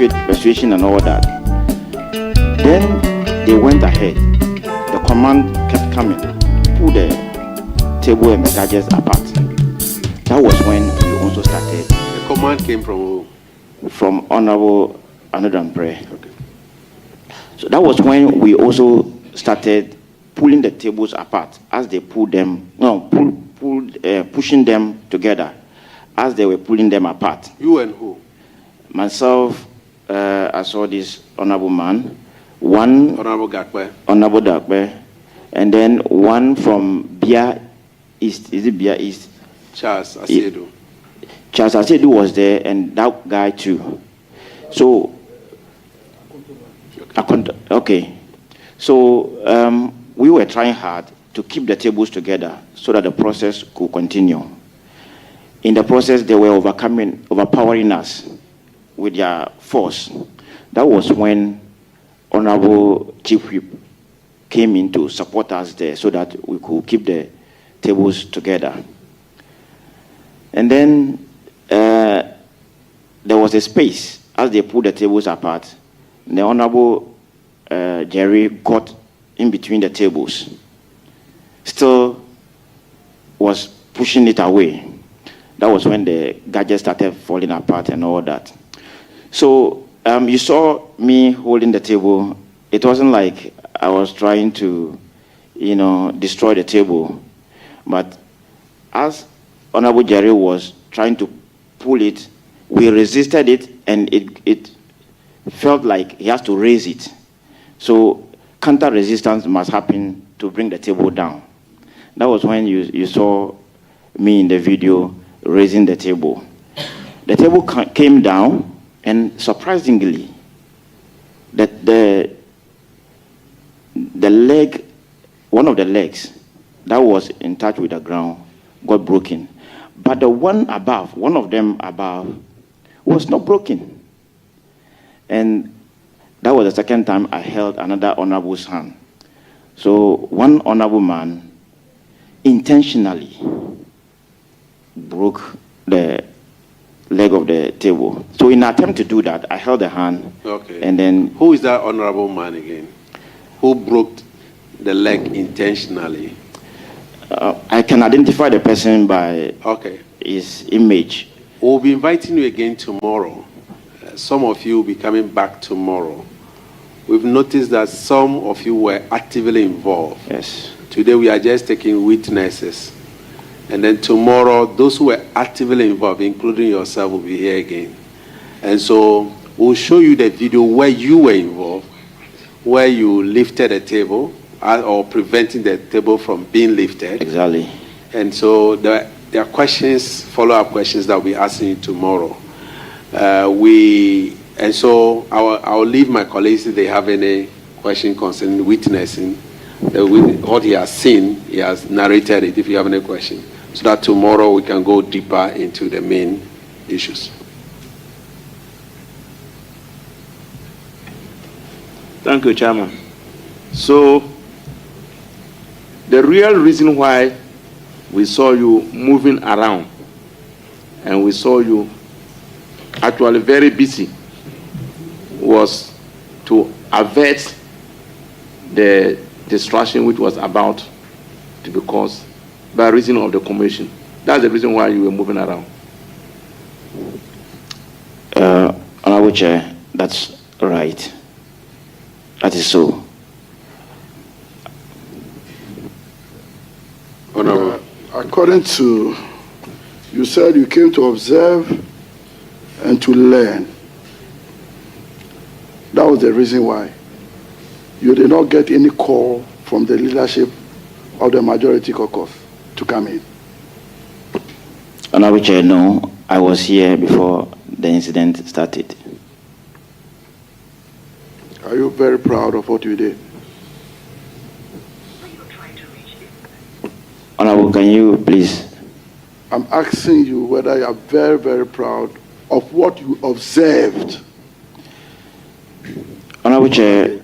persuasion and all that. Then they went ahead. The command kept coming. Pull the table and the gadgets apart. That was when we also started. The command came from who? From Honorable Anodran Prayer. Okay. So that was when we also started pulling the tables apart as they pulled them, pushing them together as they were pulling them apart. You and who? Myself, I saw this honorable man, one Honorable Dakpe, and then one from Bia East. Is it Bia East? Charles Asedu. Charles Asedu was there, and that guy too. So, okay. So we were trying hard to keep the tables together so that the process could continue. In the process, they were overpowering us with their force. That was when Honorable Chief Whip came in to support us there so that we could keep the tables together. And then there was a space as they pulled the tables apart. The Honorable Jerry got in between the tables, still was pushing it away. That was when the gadgets started falling apart and all that. So you saw me holding the table. It wasn't like I was trying to, destroy the table. But as Honorable Jerry was trying to pull it, we resisted it, and it felt like he has to raise it. So counter-resistance must happen to bring the table down. That was when you saw me in the video raising the table. The table came down, and surprisingly, the leg, one of the legs that was in touch with the ground got broken. But the one above, one of them above, was not broken. And that was the second time I held another honorable's hand. So one honorable man intentionally broke the leg of the table. So in an attempt to do that, I held the hand. Okay. And then... Who is that honorable man again? Who broke the leg intentionally? I can identify the person by his image. We'll be inviting you again tomorrow. Some of you will be coming back tomorrow. We've noticed that some of you were actively involved. Yes. Today we are just taking witnesses. And then tomorrow, those who were actively involved, including yourself, will be here again. And so we'll show you the video where you were involved, where you lifted a table or preventing the table from being lifted. Exactly. And so there are questions, follow-up questions that we'll be asking you tomorrow. And so I'll leave my colleagues if they have any question concerning witnessing. What he has seen, he has narrated it if you have any question, so that tomorrow we can go deeper into the main issues. Thank you, Chairman. So the real reason why we saw you moving around and we saw you actually very busy was to avert the distraction which was about to be caused by reason of the commission. That's the reason why you were moving around. Honorable Chair, that's right. That is so. According to, you said you came to observe and to learn. That was the reason why. You did not get any call from the leadership of the majority caucus to come in. Honorable Chair, no. I was here before the incident started. Are you very proud of what you did? Honorable, can you please? I'm asking you whether you are very, very proud of what you observed. Honorable Chair,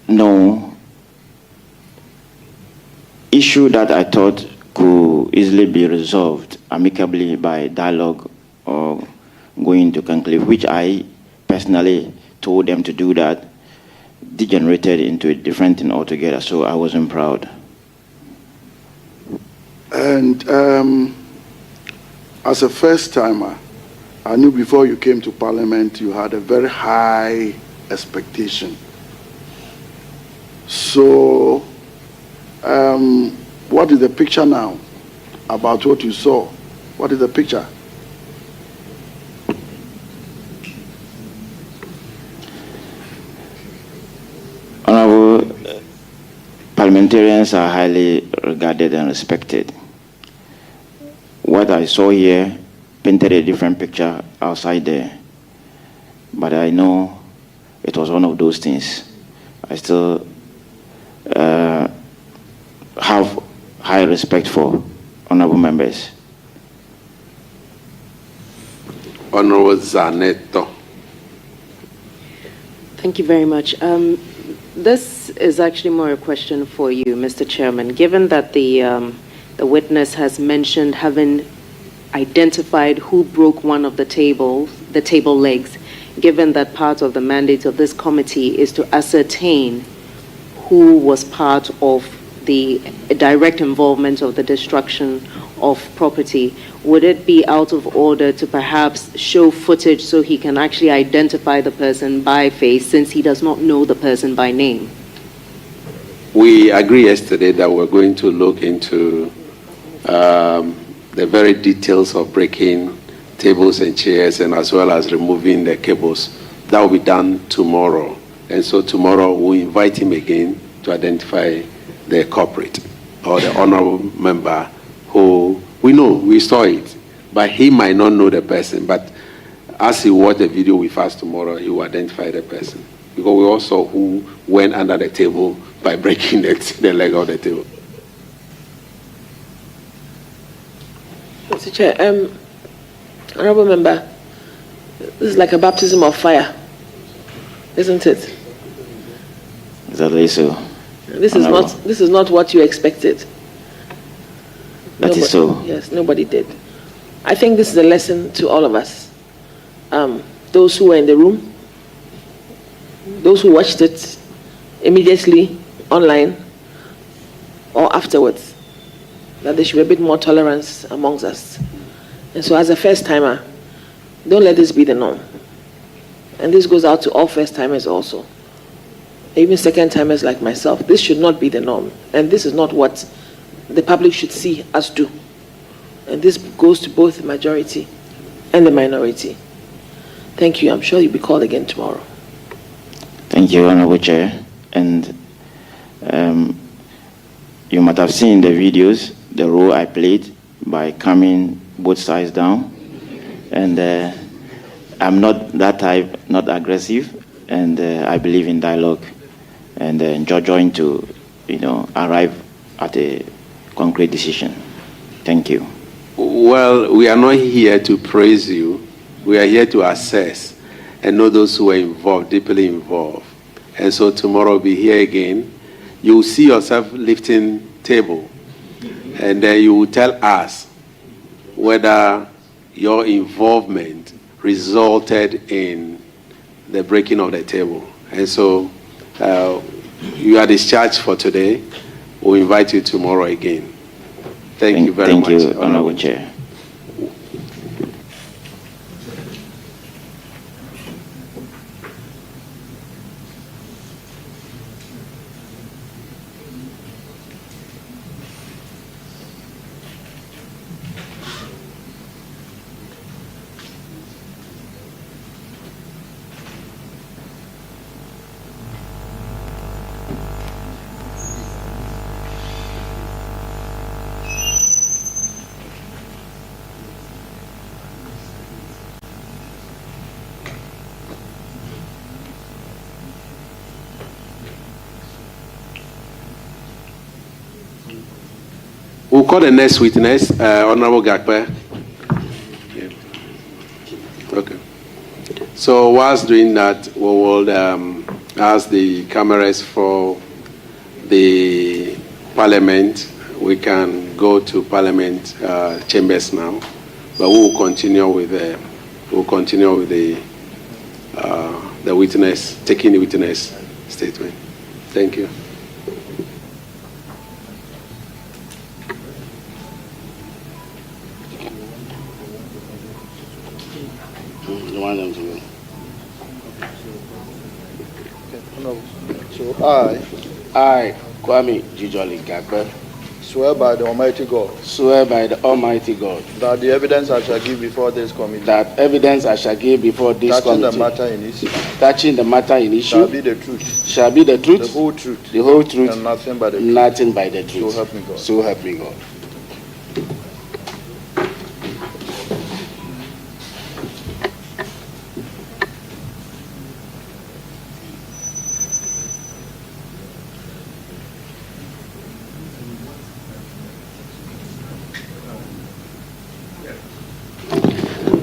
no. Issue that I thought could easily be resolved amicably by dialogue or going to conclave, which I personally told them to do that, degenerated into a different thing altogether. So I wasn't proud. And as a first-timer, I knew before you came to Parliament, you had a very high expectation. So, what is the picture now about what you saw? What is the picture? Honorable, parliamentarians are highly regarded and respected. What I saw here painted a different picture outside there, but I know it was one of those things. I still have high respect for honorable members. Honorable Zaneto. Thank you very much. This is actually more a question for you, Mr. Chairman. Given that the witness has mentioned having identified who broke one of the table legs, given that part of the mandate of this committee is to ascertain who was part of the direct involvement of the destruction of property, would it be out of order to perhaps show footage so he can actually identify the person by face, since he does not know the person by name? We agreed yesterday that we're going to look into the very details of breaking tables and chairs, and as well as removing the cables. That will be done tomorrow. And so tomorrow we'll invite him again to identify the culprit or the honorable member who we know, we saw it, but he might not know the person. But as he watch the video with us tomorrow, he will identify the person. Because we also who went under the table by breaking the leg of the table. Mr. Chair, honorable member, this is like a baptism of fire, isn't it? Exactly so. This is not what you expected. That is so. Yes, nobody did. I think this is a lesson to all of us. Those who were in the room, those who watched it immediately online or afterwards, that there should be a bit more tolerance amongst us. And so as a first-timer, don't let this be the norm. And this goes out to all first-timers also. Even second-timers like myself. This should not be the norm. And this is not what the public should see us do. And this goes to both the majority and the minority. Thank you. I'm sure you'll be called again tomorrow. Thank you, Honorable Chair. And you might have seen the videos, the role I played by calming both sides down. And I'm not that type, not aggressive, and I believe in dialogue and enjoying to, arrive at a concrete decision. Thank you. Well, we are not here to praise you. We are here to assess and know those who are involved, deeply involved. And so tomorrow we'll be here again. You will see yourself lifting table, and then you will tell us whether your involvement resulted in the breaking of the table. And so you are discharged for today. We'll invite you tomorrow again. Thank you very much. Thank you, Honorable Chair. We'll call the next witness, Honorable Gakpe. Yeah. Okay. So whilst doing that, we will ask the cameras for the Parliament. We can go to Parliament chambers now, but we will continue with the the witness, taking the witness statement. Thank you. You want them to go? So I, Kwame Jijoli Gakwe, swear by the Almighty God swear by the Almighty God that the evidence I shall give before this committee that evidence I shall give before this touching committee the matter in issue touching the matter in shall issue be the truth, shall be the the truth, whole truth, the whole truth, and nothing but the truth. nothing by the truth. So help me God. So help me God.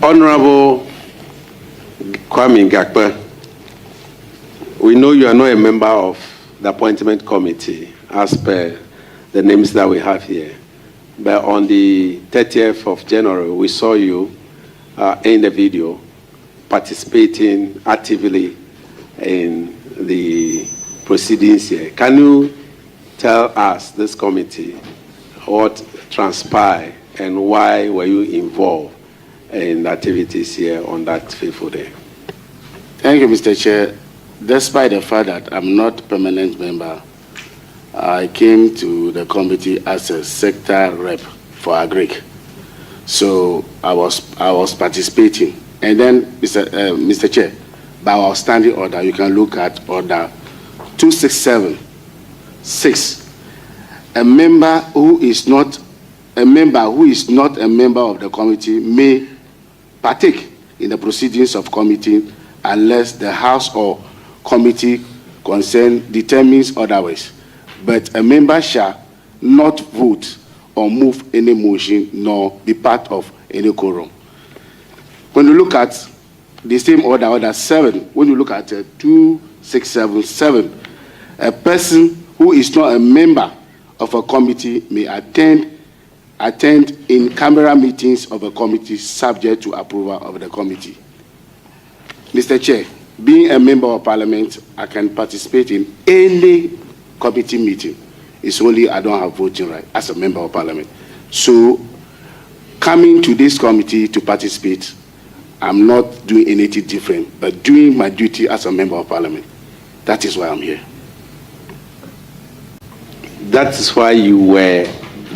Honorable Kwame Gakwe, we know you are not a member of the appointment committee as per the names that we have here. But on the 30th of January, we saw you in the video participating actively in the proceedings here. Can you tell us, this committee, what transpired and why were you involved in activities here on that fateful day? Thank you, Mr. Chair. Despite the fact that I'm not a permanent member, I came to the committee as a sector rep for Agric. So I was participating. And then, Mr. Chair, by our standing order, you can look at order 2676. A member who is not a member of the committee may partake in the proceedings of committee unless the House or committee concerned determines otherwise. But a member shall not vote or move any motion nor be part of any quorum. When you look at the same order, order 7, when you look at 2677, a person who is not a member of a committee may attend in camera meetings of a committee subject to approval of the committee. Mr. Chair, being a member of Parliament, I can participate in any committee meeting. It's only I don't have voting right as a member of Parliament. So, coming to this committee to participate, I'm not doing anything different, but doing my duty as a member of Parliament. That is why I'm here. That is why you were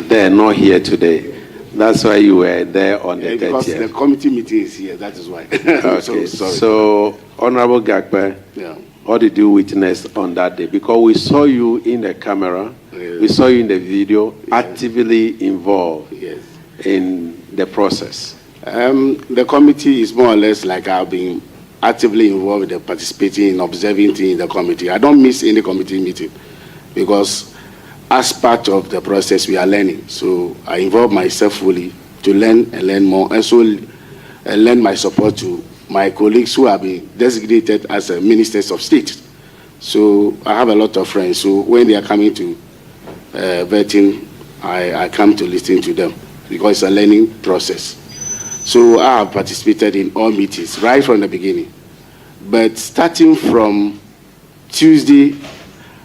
there, not here today. That's why you were there on the 30th. Because the committee meeting is here, that is why. Okay. Sorry. So, Honorable Gakwe, Yeah. what did you witness on that day? Because we saw you in the camera, we saw you in the video, actively involved in the process. The committee is more or less like I've been actively involved in participating in observing things in the committee. I don't miss any committee meeting because as part of the process we are learning. So I involve myself fully to learn and learn more, and so lend my support to my colleagues who have been designated as ministers of state. So I have a lot of friends. So when they are coming to vetting, I come to listen to them because it's a learning process. So I have participated in all meetings right from the beginning. But starting from Tuesday,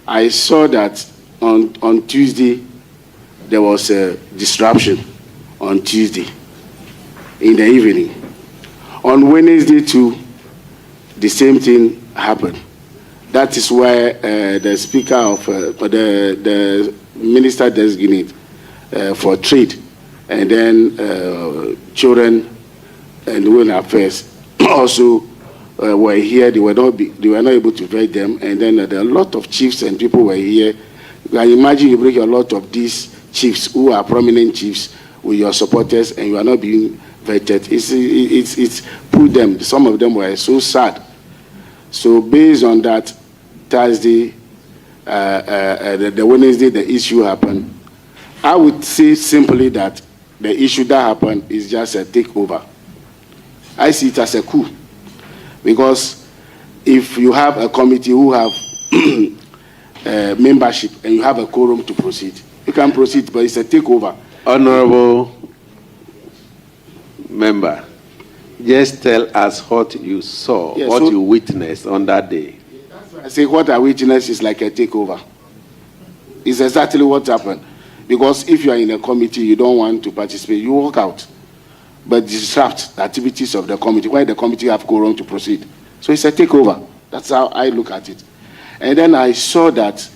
I saw that on Tuesday there was a disruption on Tuesday in the evening. On Wednesday too, the same thing happened. That is why the speaker of the minister designate for trade and then children and women affairs also were here. They were not able to vet them, and then there are a lot of chiefs and people were here. You can imagine you bring a lot of these chiefs who are prominent chiefs with your supporters, and you are not being vetted. It's put them. Some of them were so sad. So based on that, Thursday, the Wednesday, the issue happened. I would say simply that the issue that happened is just a takeover. I see it as a coup, because if you have a committee who have membership and you have a quorum to proceed, you can proceed, but it's a takeover. Honorable member, Just tell us what you saw, Yeah, what so- you witnessed on that day. I say what I witnessed is like a takeover. It's exactly what happened. Because if you are in a committee, you don't want to participate, you walk out. But disrupt the activities of the committee, why the committee have quorum to proceed. So it's a takeover. That's how I look at it. And then I saw that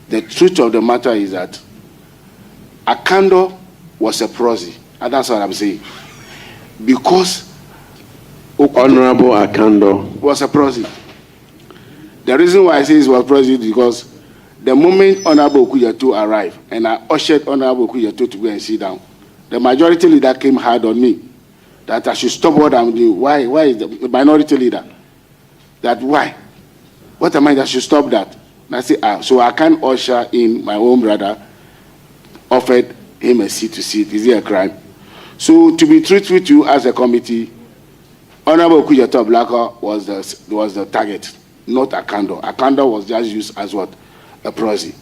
the truth of the matter is that Akando was a proxy. And that's what I'm saying. Because Honorable Akando. was a proxy. The reason why I say it was proxy is because the moment Honorable Okuyato arrived and I ushered Honorable Okuyato to go and sit down, the majority leader came hard on me that I should stop what I'm doing. Why is the minority leader? That why? What am I that should stop that? And I say, so I can't usher in my own brother, offered him a seat to sit. Is it a crime? So to be truthful to you as a committee, Honorable Okuyato Blacko was the target, not Akando. Akando was just used as what? A proxy.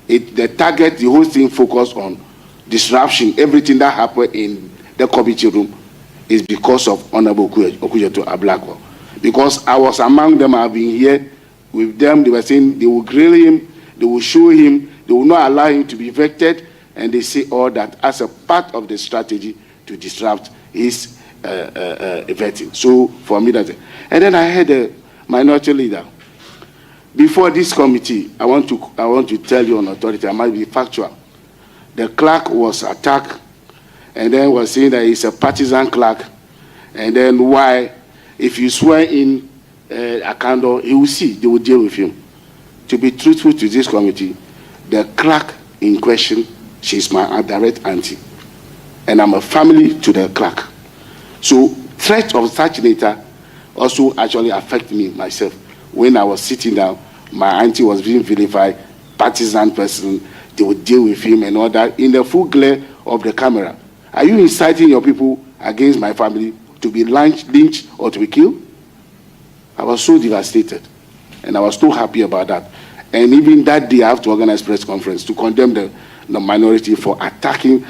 The target, the whole thing focused on disruption. Everything that happened in the committee room is because of Honorable Okuyato Blacko. Because I was among them, I've been here with them, they were saying they will grill him, they will show him, they will not allow him to be evicted, and they say all that as a part of the strategy to disrupt his vetting. So for me, that's it. And then I had a minority leader. Before this committee, I want to tell you on authority, I might be factual. The clerk was attacked, and then was saying that he's a partisan clerk, and then why, if you swear in Akando, he will see, they will deal with him. To be truthful to this committee, the clerk in question, she's my direct auntie, and I'm a family to the clerk. So threat of such nature also actually affect me myself. When I was sitting down, my auntie was being vilified, partisan person, they would deal with him and all that in the full glare of the camera. Are you inciting your people against my family to be lynched or to be killed? I was so devastated, and I was so happy about that. And even that day, I have to organize press conference to condemn the minority for attacking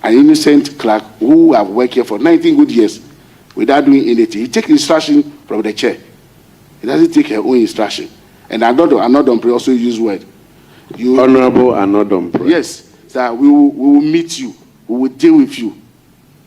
an innocent clerk who have worked here for 19 good years without doing anything. He takes instruction from the chair. He doesn't take her own instruction. And Anodom also use word. Honorable Anodom. Yes, sir, we will meet you. We will deal with you.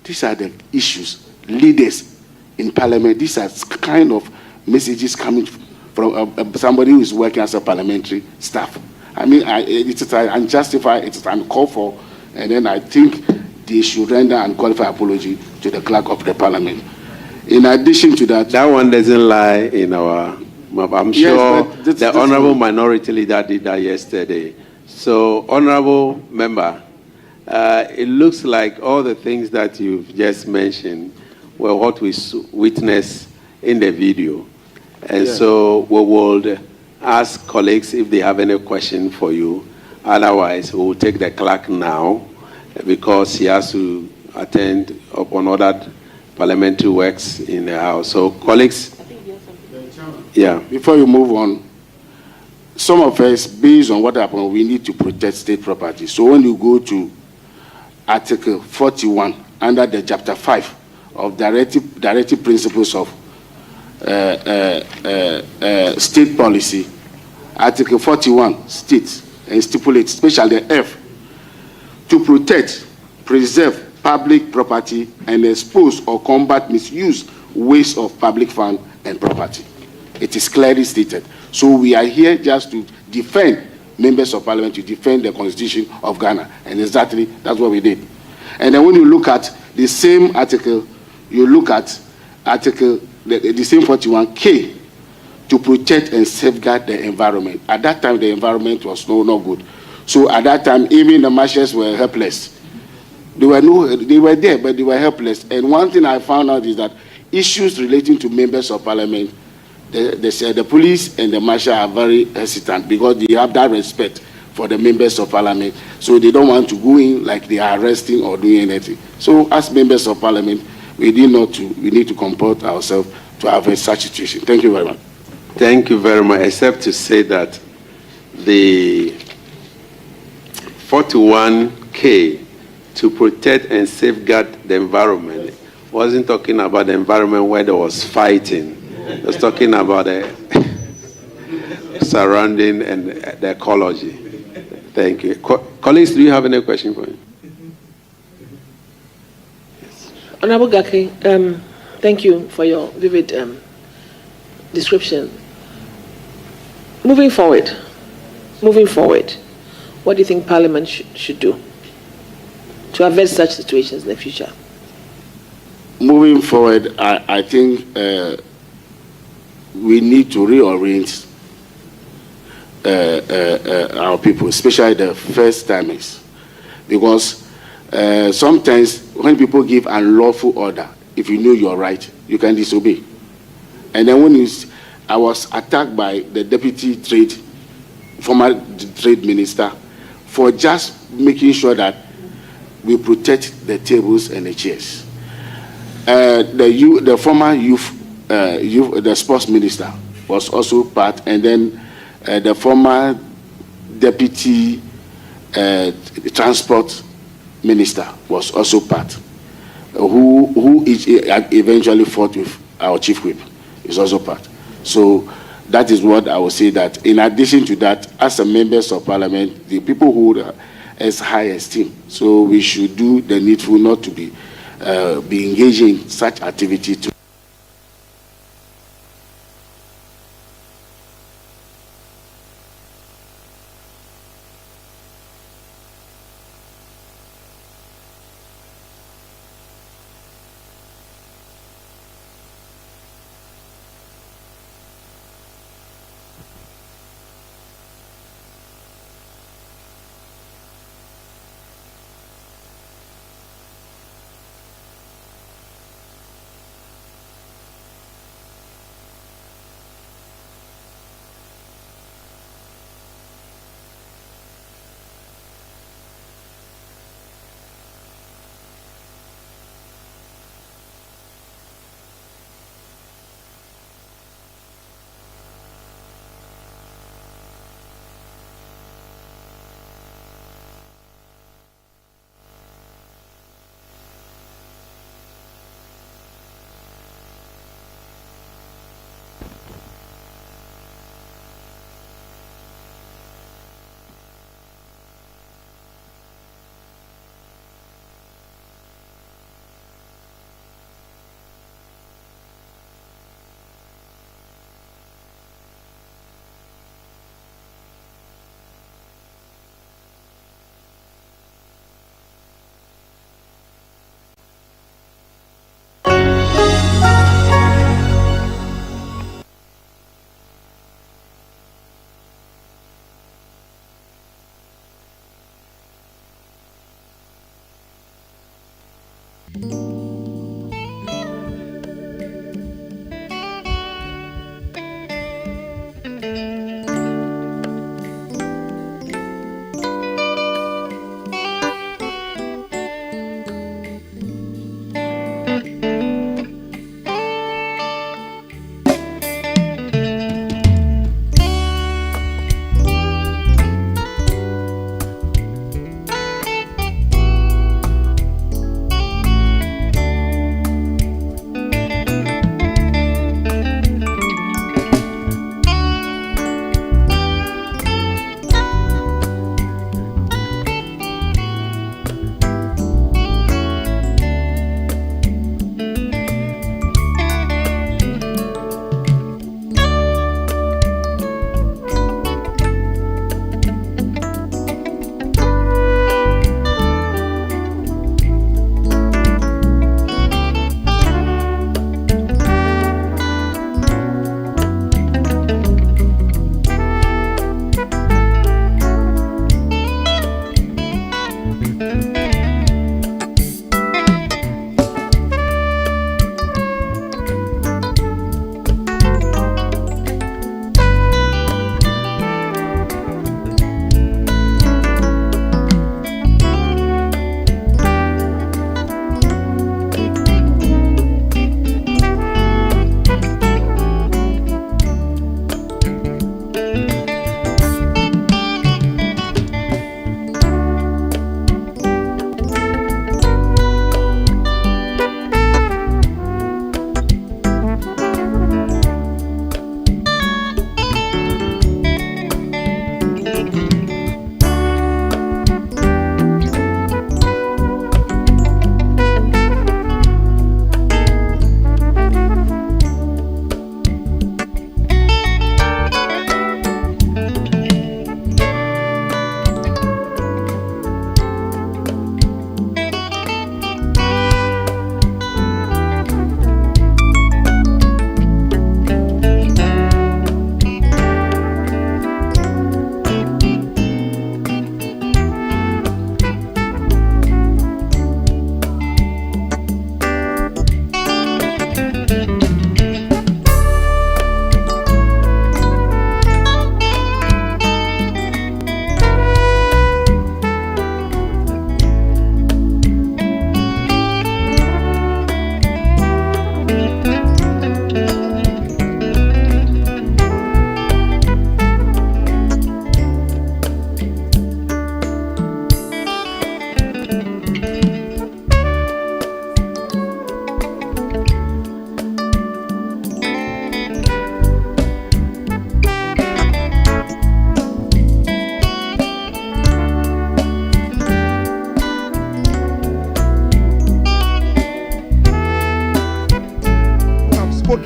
These are the issues. Leaders in parliament, these are kind of messages coming from somebody who is working as a parliamentary staff. I mean, it is unjustified, it is uncalled for, and then I think they should render and qualify apology to the clerk of the parliament. In addition to that... That one doesn't lie in our... I'm sure the honorable minority leader did that yesterday. So, honorable member, it looks like all the things that you've just mentioned were what we witnessed in the video. And so we will ask colleagues if they have any question for you. Otherwise, we will take the clerk now because he has to attend upon other parliamentary works in the House. So, colleagues, yeah. Before you move on, some of us, based on what happened, we need to protect state property. So when you go to Article 41, under the Chapter 5 of Directive Principles of State Policy, Article 41 states and stipulates, especially the F, to protect, preserve public property and expose or combat misuse, waste of public fund and property. It is clearly stated. So we are here just to defend members of parliament, to defend the constitution of Ghana. And exactly that's what we did. And then when you look at the same article, you look at article, the same 41K, to protect and safeguard the environment. At that time, the environment was not good. So at that time, even the marshals were helpless. They were there, but they were helpless. And one thing I found out is that issues relating to members of parliament, the police and the marshal are very hesitant because they have that respect for the members of parliament. So they don't want to go in like they are arresting or doing anything. So as members of parliament, we need to comport ourselves to avoid such situation. Thank you very much. Thank you very much, except to say that the 41K to protect and safeguard the environment wasn't talking about the environment where there was fighting. He was talking about the surrounding and the ecology. Thank you. Colleagues, do you have any question for me? Honorable Gaki, thank you for your vivid description. Moving forward, what do you think Parliament should do to avert such situations in the future? Moving forward, I think we need to reorient our people, especially the first timers, because sometimes when people give unlawful order, if you know you're right, you can disobey. And then I was attacked by the former trade minister, for just making sure that we protect the tables and the chairs. The former the sports minister was also part, and then the former deputy transport minister was also part, who eventually fought with our chief whip, is also part. So that is what I would say, that in addition to that, as a members of parliament, the people who has high esteem, so we should do the needful not to be engaging in such activity to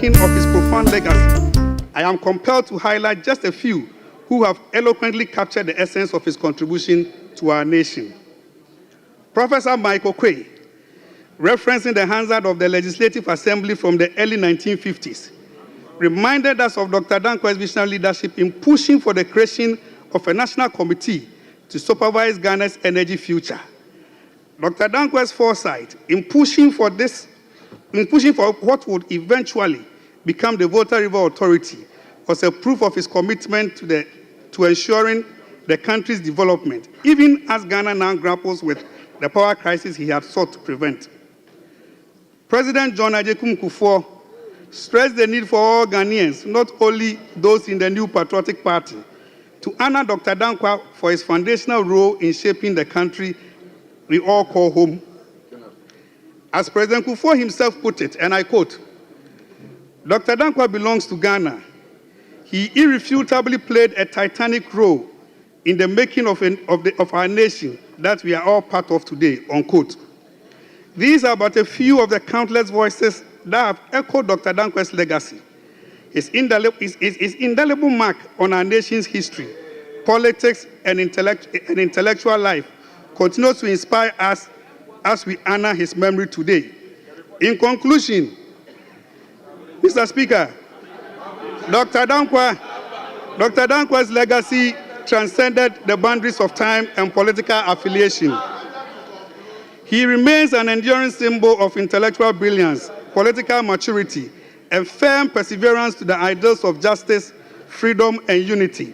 speaking of his profound legacy, I am compelled to highlight just a few who have eloquently captured the essence of his contribution to our nation. Professor Michael Quay, referencing the Hansard of the Legislative Assembly from the early 1950s, reminded us of Dr. Dankwa's visionary leadership in pushing for the creation of a national committee to supervise Ghana's energy future. Dr. Dankwa's foresight in pushing for what would eventually become the Volta River Authority was a proof of his commitment to ensuring the country's development, even as Ghana now grapples with the power crisis he had sought to prevent. President John Ajekum Kufuor stressed the need for all Ghanaians, not only those in the new Patriotic Party, to honor Dr. Dankwa for his foundational role in shaping the country we all call home. As President Kufuor himself put it, and I quote, Dr. Dankwa belongs to Ghana. He irrefutably played a titanic role in the making of our nation that we are all part of today, unquote. These are but a few of the countless voices that have echoed Dr. Dankwa's legacy. His indelible mark on our nation's history, politics, and intellectual life continues to inspire us as we honor his memory today. In conclusion, Mr. Speaker, Dr. Dankwa's legacy transcended the boundaries of time and political affiliation. He remains an enduring symbol of intellectual brilliance, political maturity, and firm perseverance to the ideals of justice, freedom, and unity.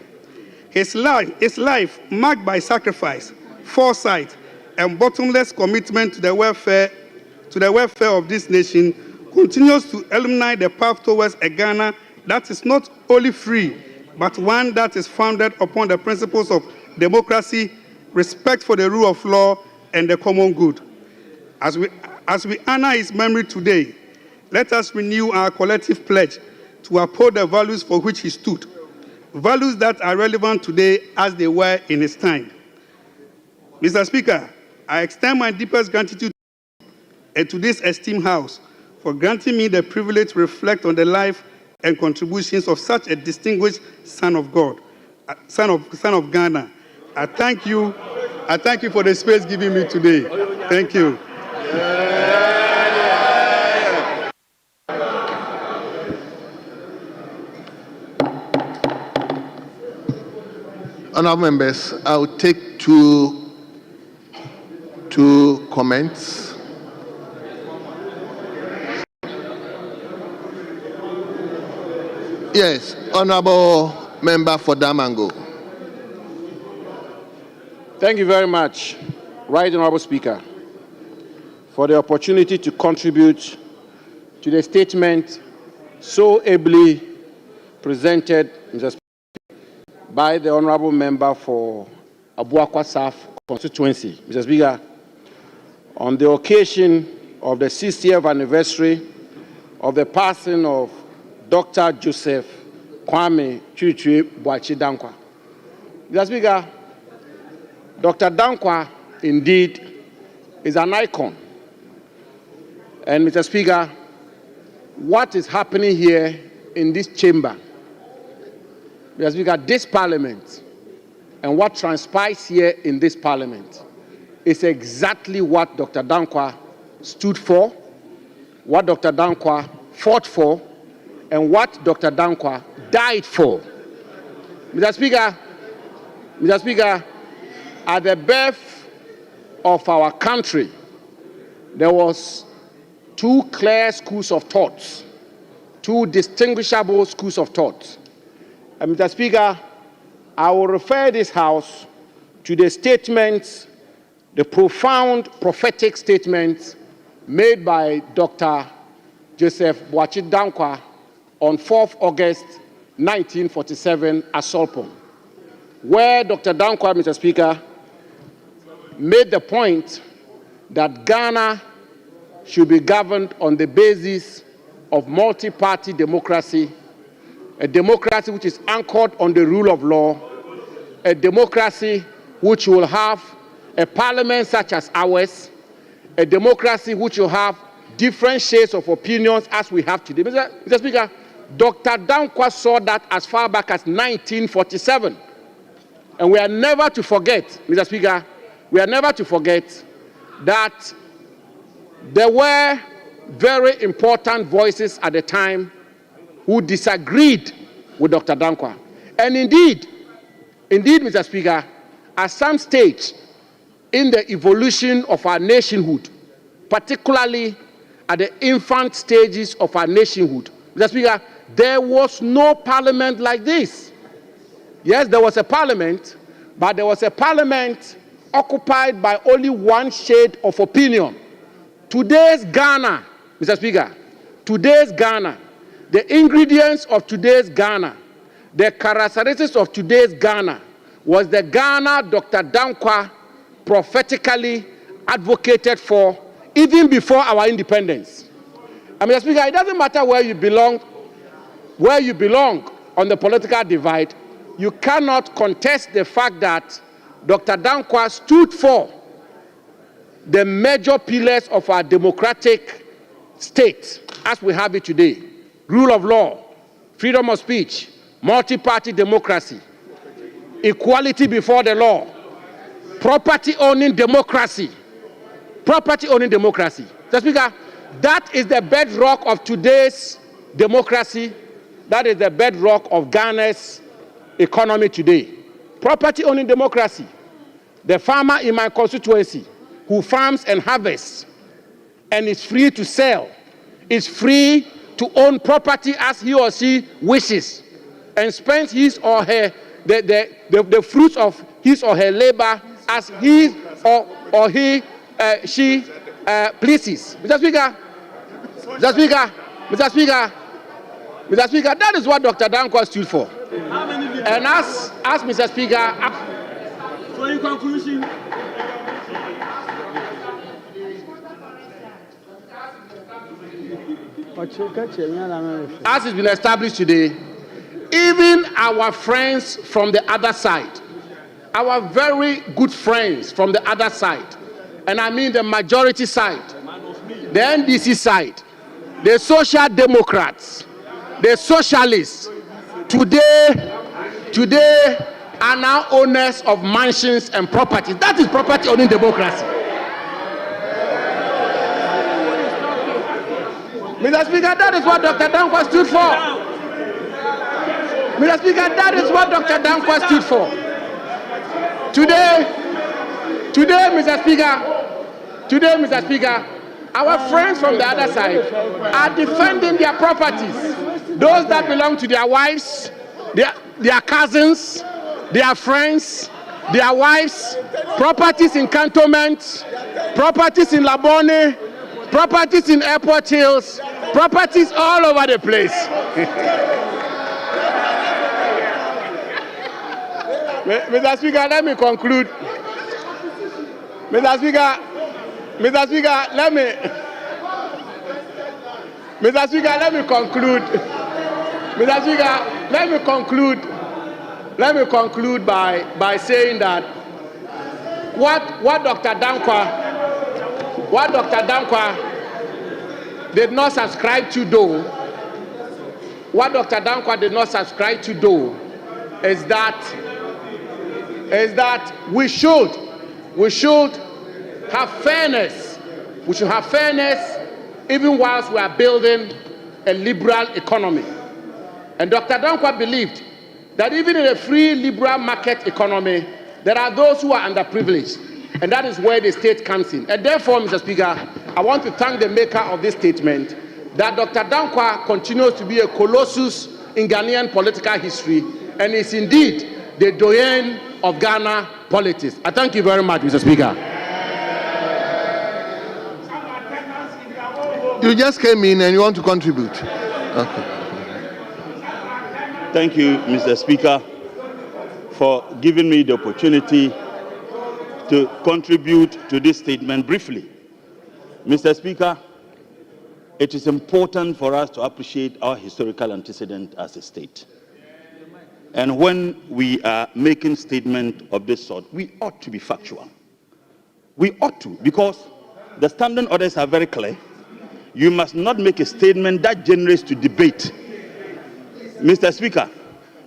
His life, marked by sacrifice, foresight, and bottomless commitment to the welfare of this nation, continues to illuminate the path towards a Ghana that is not only free, but one that is founded upon the principles of democracy, respect for the rule of law, and the common good. As we honor his memory today, let us renew our collective pledge to uphold the values for which he stood, values that are relevant today as they were in his time. Mr. Speaker, I extend my deepest gratitude to this esteemed House for granting me the privilege to reflect on the life and contributions of such a distinguished son of God, son of Ghana. I thank you for the space given me today. Thank you. Honourable members, I will take two comments. Yes, Honourable Member for Damango. Thank you very much, Right Honourable Speaker, for the opportunity to contribute to the statement so ably presented, Mr. Speaker, by the Honourable Member for Abuakwa South constituency. Mr. Speaker, on the occasion of the 60th anniversary of the passing of Dr. Joseph Kwame Chichi Boachi Dankwa. Mr. Speaker, Dr. Dankwa indeed is an icon. And Mr. Speaker, what is happening here in this chamber, Mr. Speaker, this parliament, and what transpires here in this parliament is exactly what Dr. Dankwa stood for, what Dr. Dankwa fought for, and what Dr. Dankwa died for. Mr. Speaker, at the birth of our country, there was two clear schools of thought, two distinguishable schools of thought. And Mr. Speaker, I will refer this House to the statements, the profound prophetic statements made by Dr. Joseph Boachi Dankwa on 4th August 1947 at Solpom, where Dr. Dankwa, Mr. Speaker, made the point that Ghana should be governed on the basis of multi-party democracy, a democracy which is anchored on the rule of law, a democracy which will have a parliament such as ours, a democracy which will have different shades of opinions as we have today. Mr. Speaker, Dr. Dankwa saw that as far back as 1947. And we are never to forget, Mr. Speaker, we are never to forget that there were very important voices at the time who disagreed with Dr. Dankwa. And indeed, Mr. Speaker, at some stage in the evolution of our nationhood, particularly at the infant stages of our nationhood, Mr. Speaker, there was no parliament like this. Yes, there was a parliament, but there was a parliament occupied by only one shade of opinion. Today's Ghana, Mr. Speaker, today's Ghana, the ingredients of today's Ghana, the characteristics of today's Ghana was the Ghana Dr. Dankwa prophetically advocated for even before our independence. And Mr. Speaker, it doesn't matter where you belong on the political divide, you cannot contest the fact that Dr. Dankwa stood for the major pillars of our democratic state as we have it today: rule of law, freedom of speech, multi-party democracy, equality before the law, property-owning democracy. Mr. Speaker, that is the bedrock of today's democracy. That is the bedrock of Ghana's economy today. Property-owning democracy. The farmer in my constituency who farms and harvests and is free to sell, is free to own property as he or she wishes, and spends his or her the fruits of his or her labor as he or she pleases. Mr. Speaker, that is what Dr. Dankwa stood for. And as Mr. Speaker, so in conclusion, as it's been established today, even our friends from the other side, our very good friends from the other side, and I mean the majority side, the NDC side, the Social Democrats, the Socialists, today are now owners of mansions and properties. That is property-owning democracy. Mr. Speaker, that is what Dr. Dankwa stood for. Mr. Speaker, that is what Dr. Dankwa stood for. Today, Mr. Speaker, our friends from the other side are defending their properties. Those that belong to their wives, their cousins, their friends, their wives, properties in cantonments, properties in Labone, properties in Airport Hills, properties all over the place. Mr. Speaker, let me conclude. Mr. Speaker, let me conclude by saying that what Dr. Dankwa did not subscribe to though, is that we should have fairness. We should have fairness even whilst we are building a liberal economy. And Dr. Dankwa believed that even in a free liberal market economy, there are those who are underprivileged. And that is where the state comes in. And therefore, Mr. Speaker, I want to thank the maker of this statement that Dr. Dankwa continues to be a colossus in Ghanaian political history and is indeed the doyen of Ghana politics. I thank you very much, Mr. Speaker. You just came in and you want to contribute. Okay. Thank you, Mr. Speaker, for giving me the opportunity to contribute to this statement briefly. Mr. Speaker, it is important for us to appreciate our historical antecedent as a state. And when we are making statements of this sort, we ought to be factual. We ought to, because the standing orders are very clear. you must not make a statement that generates to debate. Mr. Speaker,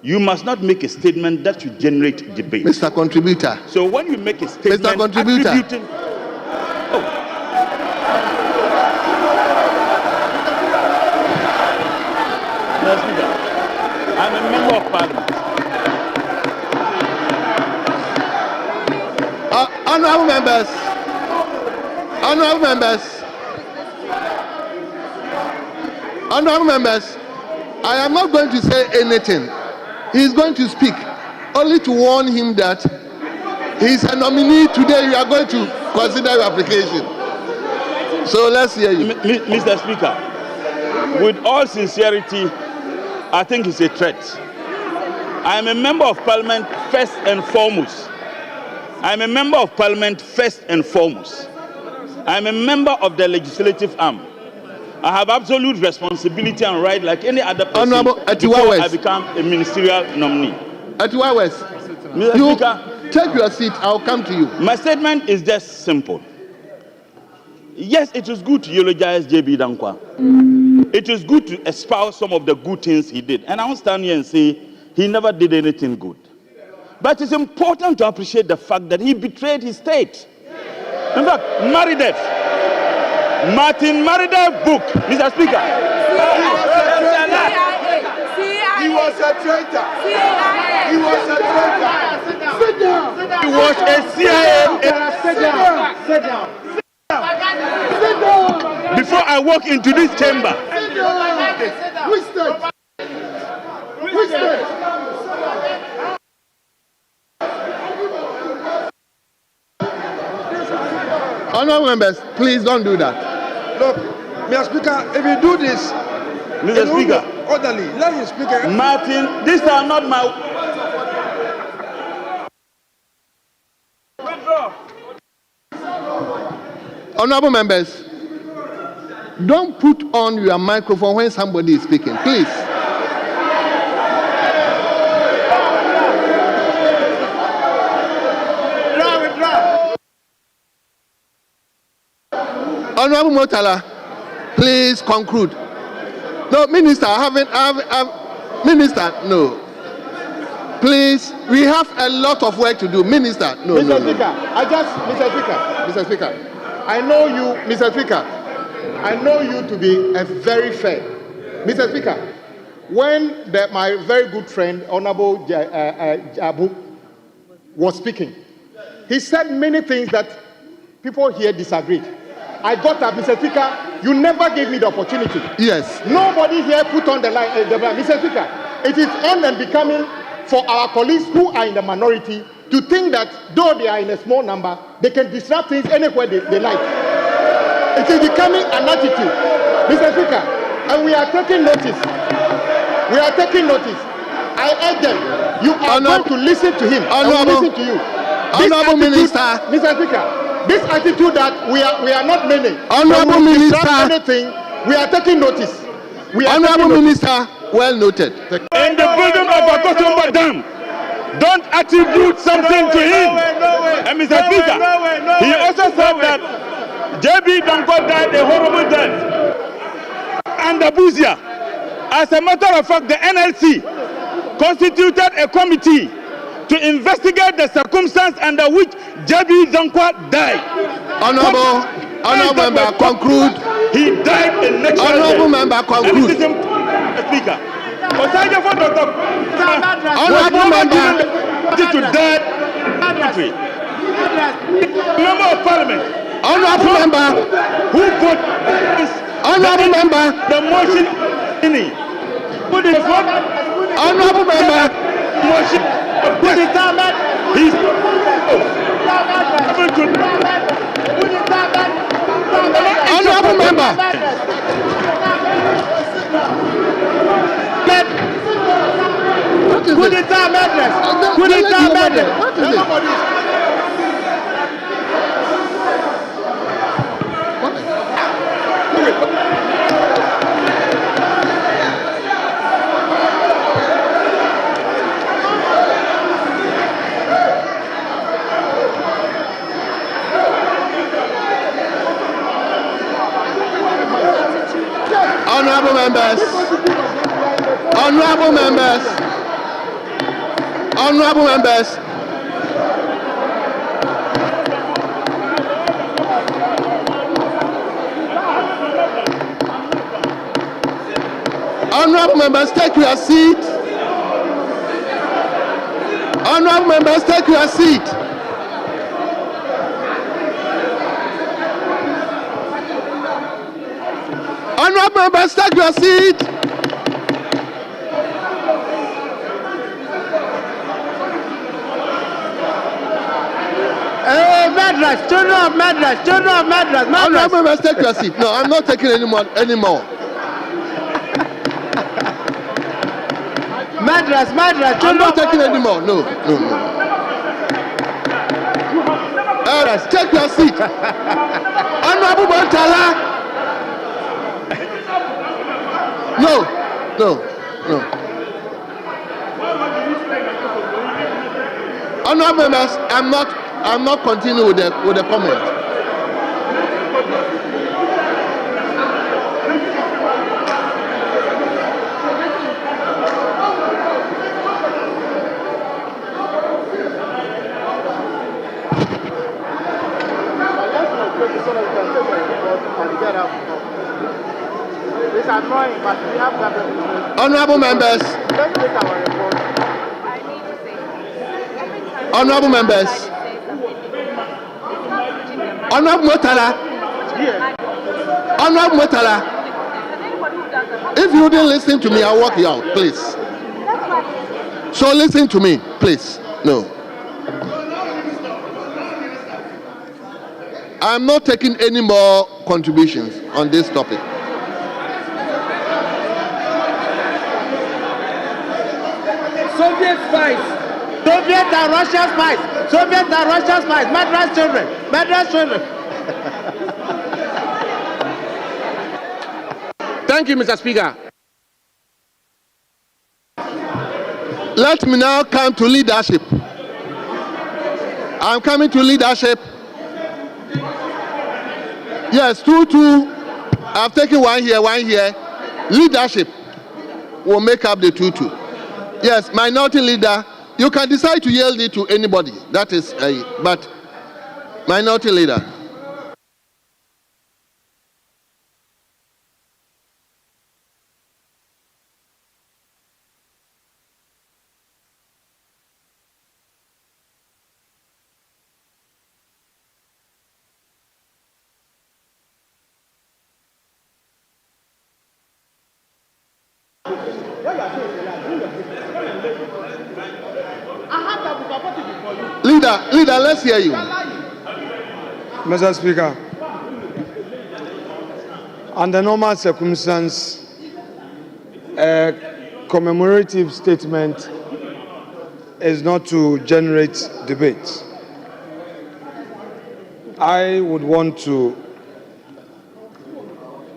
you must not make a statement that should generate debate. Mr. Contributor. So when you make a statement Mr. Contributor. attributing... Mr. Speaker, I'm a member of Parliament. Honourable members. Honourable members. Honourable members. I am not going to say anything. He is going to speak, only to warn him that he is a nominee today. You are going to consider your application. So let's hear you. Mr. Speaker, with all sincerity, I think it's a threat. I am a member of Parliament first and foremost. I am a member of Parliament first and foremost. I am a member of the legislative arm. I have absolute responsibility and right like any other person before I become a ministerial nominee. Mr. Speaker, take your seat. I'll come to you. My statement is just simple. Yes, it is good to eulogize J.B. Dankwa. It is good to espouse some of the good things he did. And I won't stand here and say he never did anything good. But it's important to appreciate the fact that he betrayed his state. In fact, Martin Maridev book, Mr. Speaker. He was a traitor. He was a traitor. Sit down. He was a CIA. Sit down. Sit down. Sit down. Before I walk into this chamber. Sit down. Which state? Which state? Honourable members, please don't do that. Look, Mr. Speaker, if you do this, Mr. Speaker, orderly, let him speak. Martin, these are not my... Honourable members, don't put on your microphone when somebody is speaking, please. Honourable Motala, please conclude. No, Minister, Minister, no. Please, we have a lot of work to do. Minister, no, Mr. no, Speaker, no. Mr. Speaker, I know you, Mr. Speaker, I know you to be a very fair. Mr. Speaker, when my very good friend, Honorable Jabu, was speaking, he said many things that people here disagreed. I got up, Mr. Speaker, you never gave me the opportunity. Yes. Nobody here put on the line, Mr. Speaker, it is on and becoming for our colleagues who are in the minority to think that though they are in a small number, they can disrupt things anywhere they like. It is becoming an attitude, Mr. Speaker, and we are taking notice. We are taking notice. I urge them, you are going to listen to him. Listen to you. Honourable Minister. Mr. Speaker, this attitude that we are not many. Honourable Minister. Anything, we are taking notice. Honourable Minister, well noted. In the building of a Kotomba Dam, don't attribute something to him. And Mr. Speaker, he also said that J.B. Dankwa died a horrible death under Buzia. As a matter of fact, the NLC constituted a committee to investigate the circumstance under which J.B. Dankwa died. Honourable member, conclude. He died in natural death. Honourable member, conclude. Speaker. Honourable member, to dead country. Member of Parliament. Honourable member, who put honourable member, the motion in. Put it what? Honourable member, motion. Put it down. He's honourable member. Put it down, madness. Put it down, madness. What is it? Honorable members. Honorable members. Honorable members. Honorable members, take your seat. Honorable members, take your seat. Honorable members, take your seat. Madras, children of Madras, children of Madras, Honorable members, take your seat. No, I'm not taking anymore. Madras, I'm not taking anymore. No. Madras, take your seat. Honorable Montala. No. Honorable members, I'm not continuing with the comment. It's annoying, but we have government. Honorable members. Let's take our report. Honorable members. Honorable Motala. Honorable Motala. If you didn't listen to me, I'll walk you out, please. So listen to me, please. No. I'm not taking any more contributions on this topic. Soviet spies. Soviet and Russian spies. Soviet and Russian spies. Madras children. Madras children. Thank you, Mr. Speaker. Let me now come to leadership. I'm coming to leadership. Yes, 2-2. I've taken one here. Leadership will make up the 2-2. Yes, minority leader, you can decide to yield it to anybody. That is, but minority leader. Leader, let's hear you. Mr. Speaker, under normal circumstances, a commemorative statement is not to generate debate. I would want to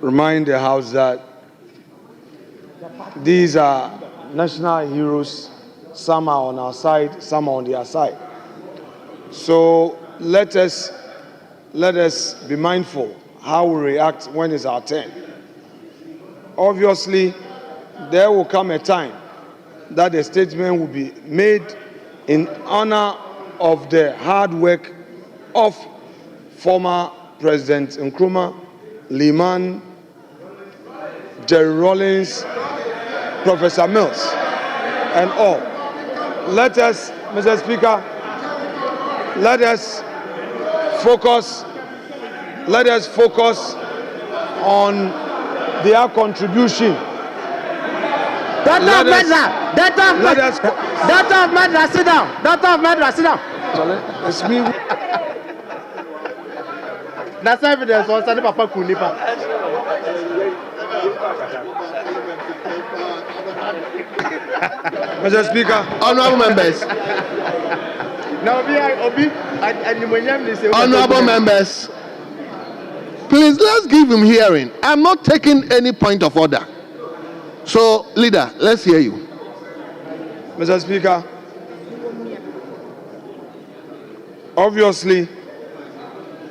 remind the House that these are national heroes. Some are on our side, some are on their side. So let us be mindful how we react when it's our turn. Obviously, there will come a time that a statement will be made in honor of the hard work of former President Nkrumah, Liman, Jerry Rawlings, Professor Mills, and all. Let us, Mr. Speaker, let us focus on their contribution. Daughter of Madras, sit down. Daughter of Madras, sit down. It's me. That's evidence on Sani Papa Kunipa. Mr. Speaker, honorable members. Honorable members, please, let's give him hearing. I'm not taking any point of order. So, leader, let's hear you. Mr. Speaker, obviously,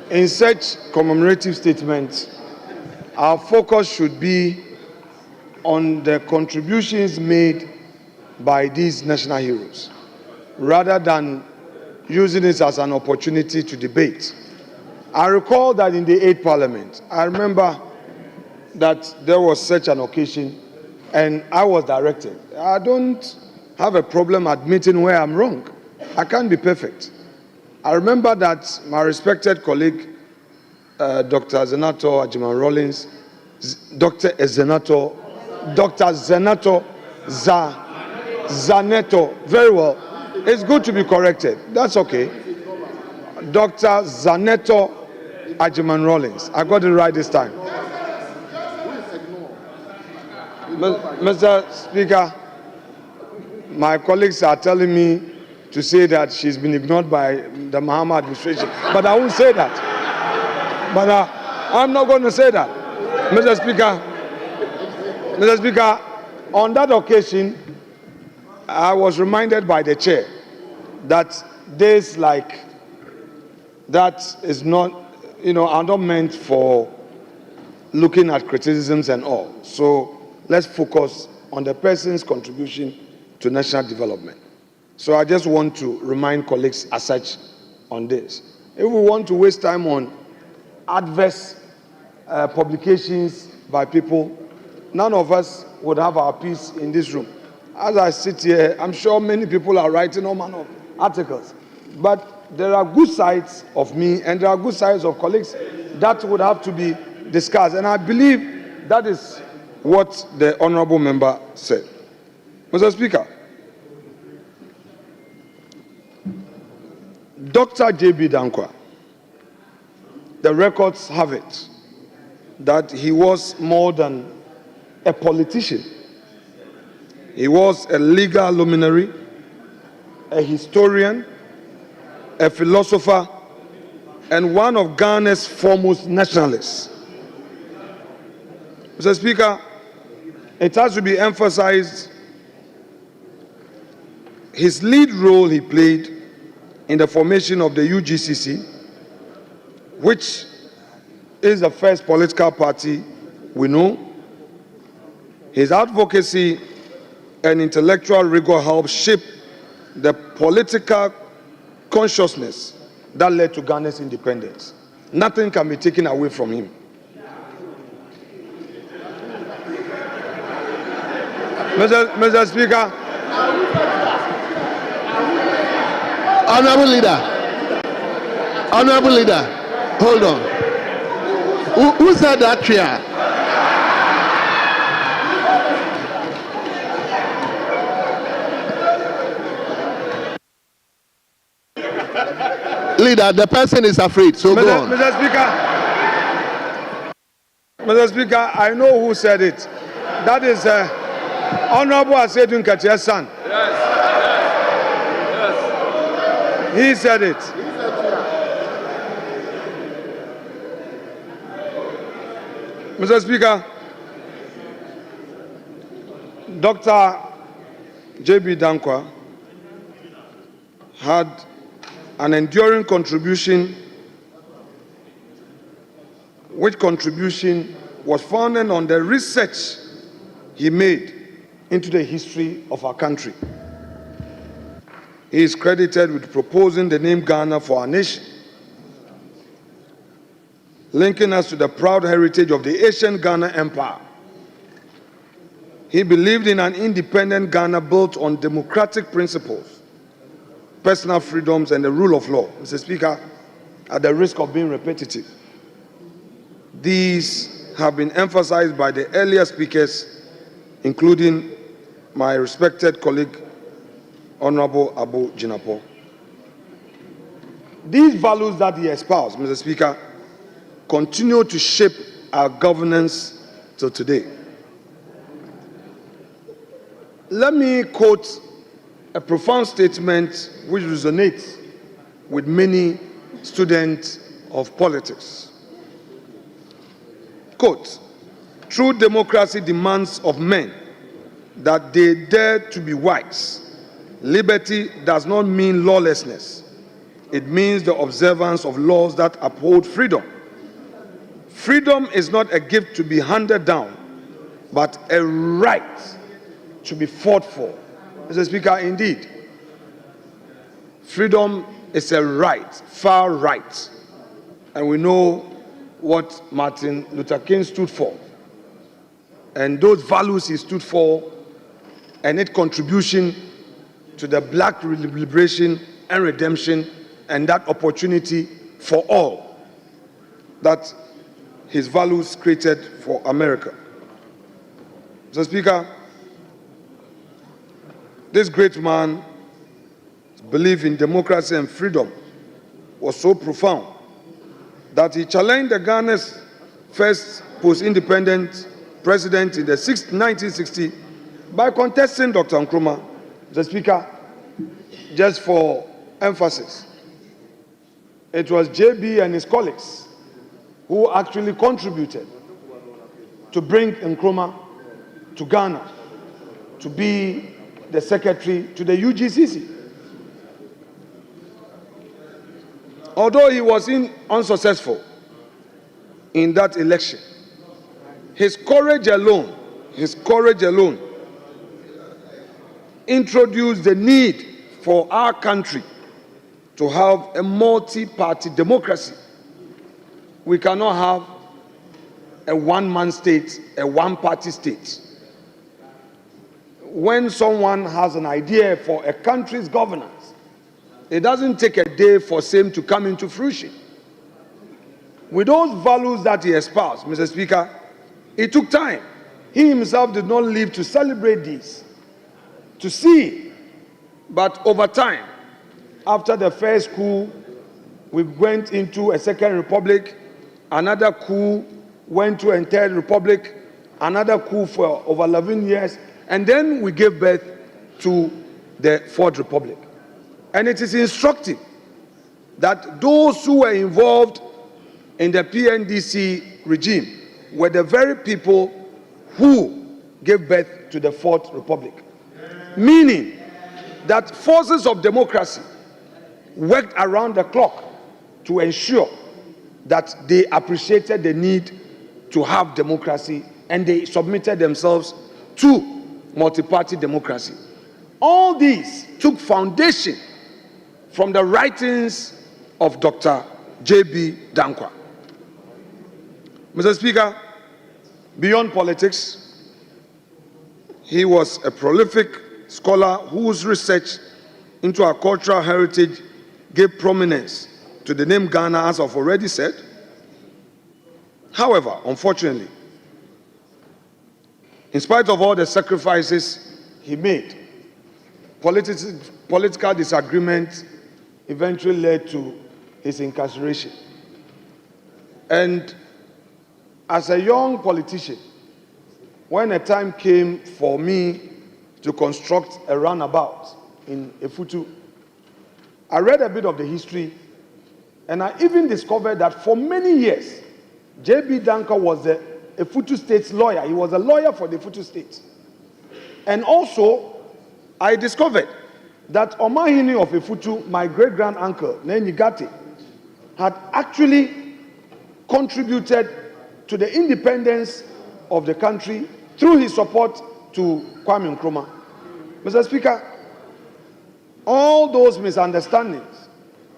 in such commemorative statements, our focus should be on the contributions made by these national heroes, rather than using it as an opportunity to debate. I recall that in the 8th Parliament, I remember that there was such an occasion and I was directed. I don't have a problem admitting where I'm wrong. I can't be perfect. I remember that my respected colleague, Dr. Zenato Ajiman Rollins, Dr. Zenato Zaneto, very well. It's good to be corrected. That's okay. Dr. Zaneto Ajiman Rollins. I got it right this time. Mr. Speaker, my colleagues are telling me to say that she's been ignored by the Mahama administration, but I won't say that. But I'm not going to say that. Mr. Speaker, on that occasion, I was reminded by the chair that days like that is not, are not meant for looking at criticisms and all. So let's focus on the person's contribution to national development. So I just want to remind colleagues as such on this. If we want to waste time on adverse publications by people, none of us would have our peace in this room. As I sit here, I'm sure many people are writing all manner of articles. But there are good sides of me and there are good sides of colleagues that would have to be discussed. And I believe that is what the honorable member said. Mr. Speaker, Dr. J.B. Dankwa, the records have it that he was more than a politician. He was a legal luminary, a historian, a philosopher, and one of Ghana's foremost nationalists. Mr. Speaker, it has to be emphasized his lead role he played in the formation of the UGCC, which is the first political party we know. His advocacy and intellectual rigor helped shape the political consciousness that led to Ghana's independence. Nothing can be taken away from him. Mr. Speaker. Honorable Leader, hold on. Who said that chair? Leader, the person is afraid, so go on. Mr. Speaker, I know who said it. That is Honorable Asedun Katia's son. Yes. He said it. Mr. Speaker, Dr. J.B. Dankwa had an enduring contribution, which contribution was founded on the research he made into the history of our country. He is credited with proposing the name Ghana for our nation, linking us to the proud heritage of the ancient Ghana Empire. He believed in an independent Ghana built on democratic principles, personal freedoms, and the rule of law. Mr. Speaker, at the risk of being repetitive, these have been emphasized by the earlier speakers, including my respected colleague, Honorable Abu Jinapo. These values that he espoused, Mr. Speaker, continue to shape our governance till today. Let me quote a profound statement which resonates with many students of politics. Quote, "True democracy demands of men that they dare to be wise. Liberty does not mean lawlessness. It means the observance of laws that uphold freedom. Freedom is not a gift to be handed down. but a right to be fought for. Mr. Speaker, indeed, freedom is a right, far right. And we know what Martin Luther King stood for. And those values he stood for and its contribution to the black liberation and redemption and that opportunity for all that his values created for America. Mr. Speaker, this great man's belief in democracy and freedom was so profound that he challenged the Ghana's first post-independent president in the 1960 by contesting Dr. Nkrumah. Mr. Speaker, just for emphasis, it was JB and his colleagues who actually contributed to bring Nkrumah to Ghana to be the secretary to the UGCC. Although he was unsuccessful in that election, his courage alone introduced the need for our country to have a multi-party democracy. We cannot have a one-man state, a one-party state. When someone has an idea for a country's governance, it doesn't take a day for same to come into fruition. With those values that he espoused, Mr. Speaker, it took time. He himself did not live to celebrate these, to see. But over time, after the first coup, we went into a second republic, another coup went to a third republic, another coup for over 11 years, and then we gave birth to the fourth republic. And it is instructive that those who were involved in the PNDC regime were the very people who gave birth to the fourth republic. Meaning that forces of democracy worked around the clock to ensure that they appreciated the need to have democracy and they submitted themselves to multi-party democracy. All these took foundation from the writings of Dr. J.B. Dankwa. Mr. Speaker, beyond politics, he was a prolific scholar whose research into our cultural heritage gave prominence to the name Ghana, as I've already said. However, unfortunately, in spite of all the sacrifices he made, political disagreement eventually led to his incarceration. And as a young politician, when a time came for me to construct a runabout in Efutu, I read a bit of the history, and I even discovered that for many years, J.B. Dankwa was the Efutu State's lawyer. He was a lawyer for the Efutu State. And also, I discovered that Omahini of Efutu, my great-grand-uncle, Nenyi Gate, had actually contributed to the independence of the country through his support to Kwame Nkrumah. Mr. Speaker, all those misunderstandings,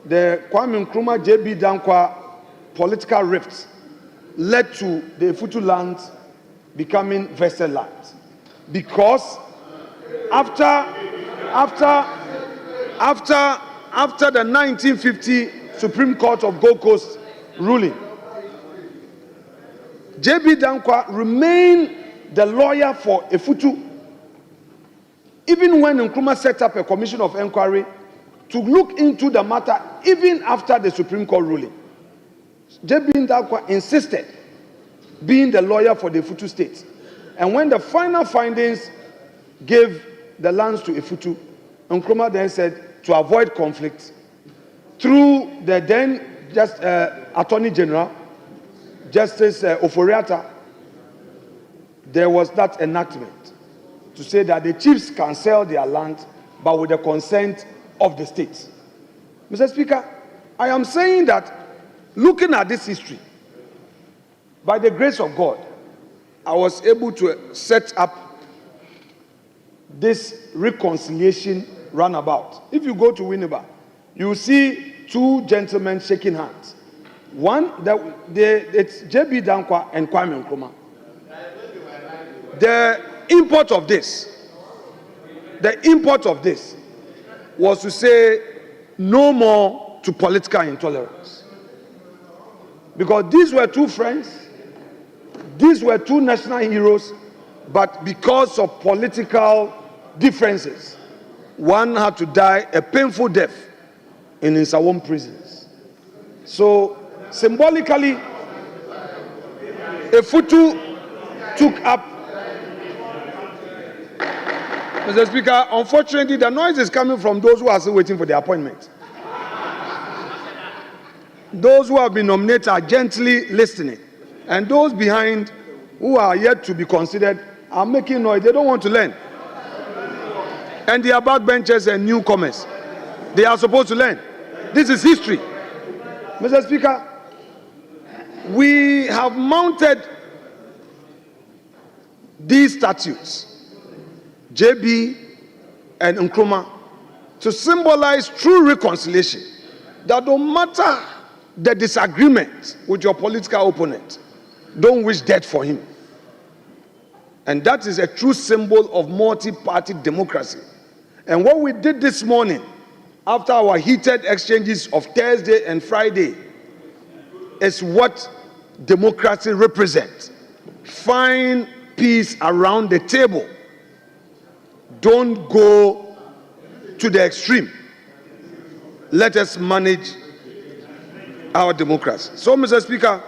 the Kwame Nkrumah, J.B. Dankwa political rifts, led to the Efutu lands becoming vested lands. Because after the 1950 Supreme Court of Gold Coast ruling, J.B. Dankwa remained the lawyer for Efutu, even when Nkrumah set up a commission of inquiry to look into the matter even after the Supreme Court ruling. J.B. Dankwa insisted being the lawyer for the Efutu State. And when the final findings gave the lands to Efutu, Nkrumah then said to avoid conflict, through the then Attorney General, Justice Oforiatta, there was that enactment to say that the chiefs can sell their land, but with the consent of the state. Mr. Speaker, I am saying that looking at this history, by the grace of God, I was able to set up this reconciliation runabout. If you go to Winneba, you see two gentlemen shaking hands. One, it's J.B. Dankwa and Kwame Nkrumah. The import of this was to say no more to political intolerance. Because these were two friends, these were two national heroes, but because of political differences, one had to die a painful death in his own prisons. So, symbolically, Efutu took up. Mr. Speaker, unfortunately, the noise is coming from those who are still waiting for the appointment. Those who have been nominated are gently listening, and those behind who are yet to be considered are making noise. They don't want to learn. And they are backbenchers and newcomers. They are supposed to learn. This is history. Mr. Speaker, we have mounted these statues, JB and Nkrumah, to symbolize true reconciliation, that no matter the disagreement with your political opponent, don't wish death for him. And that is a true symbol of multi-party democracy. And what we did this morning, after our heated exchanges of Thursday and Friday, is what democracy represents. Find peace around the table. Don't go to the extreme. Let us manage our democracy. So, Mr. Speaker,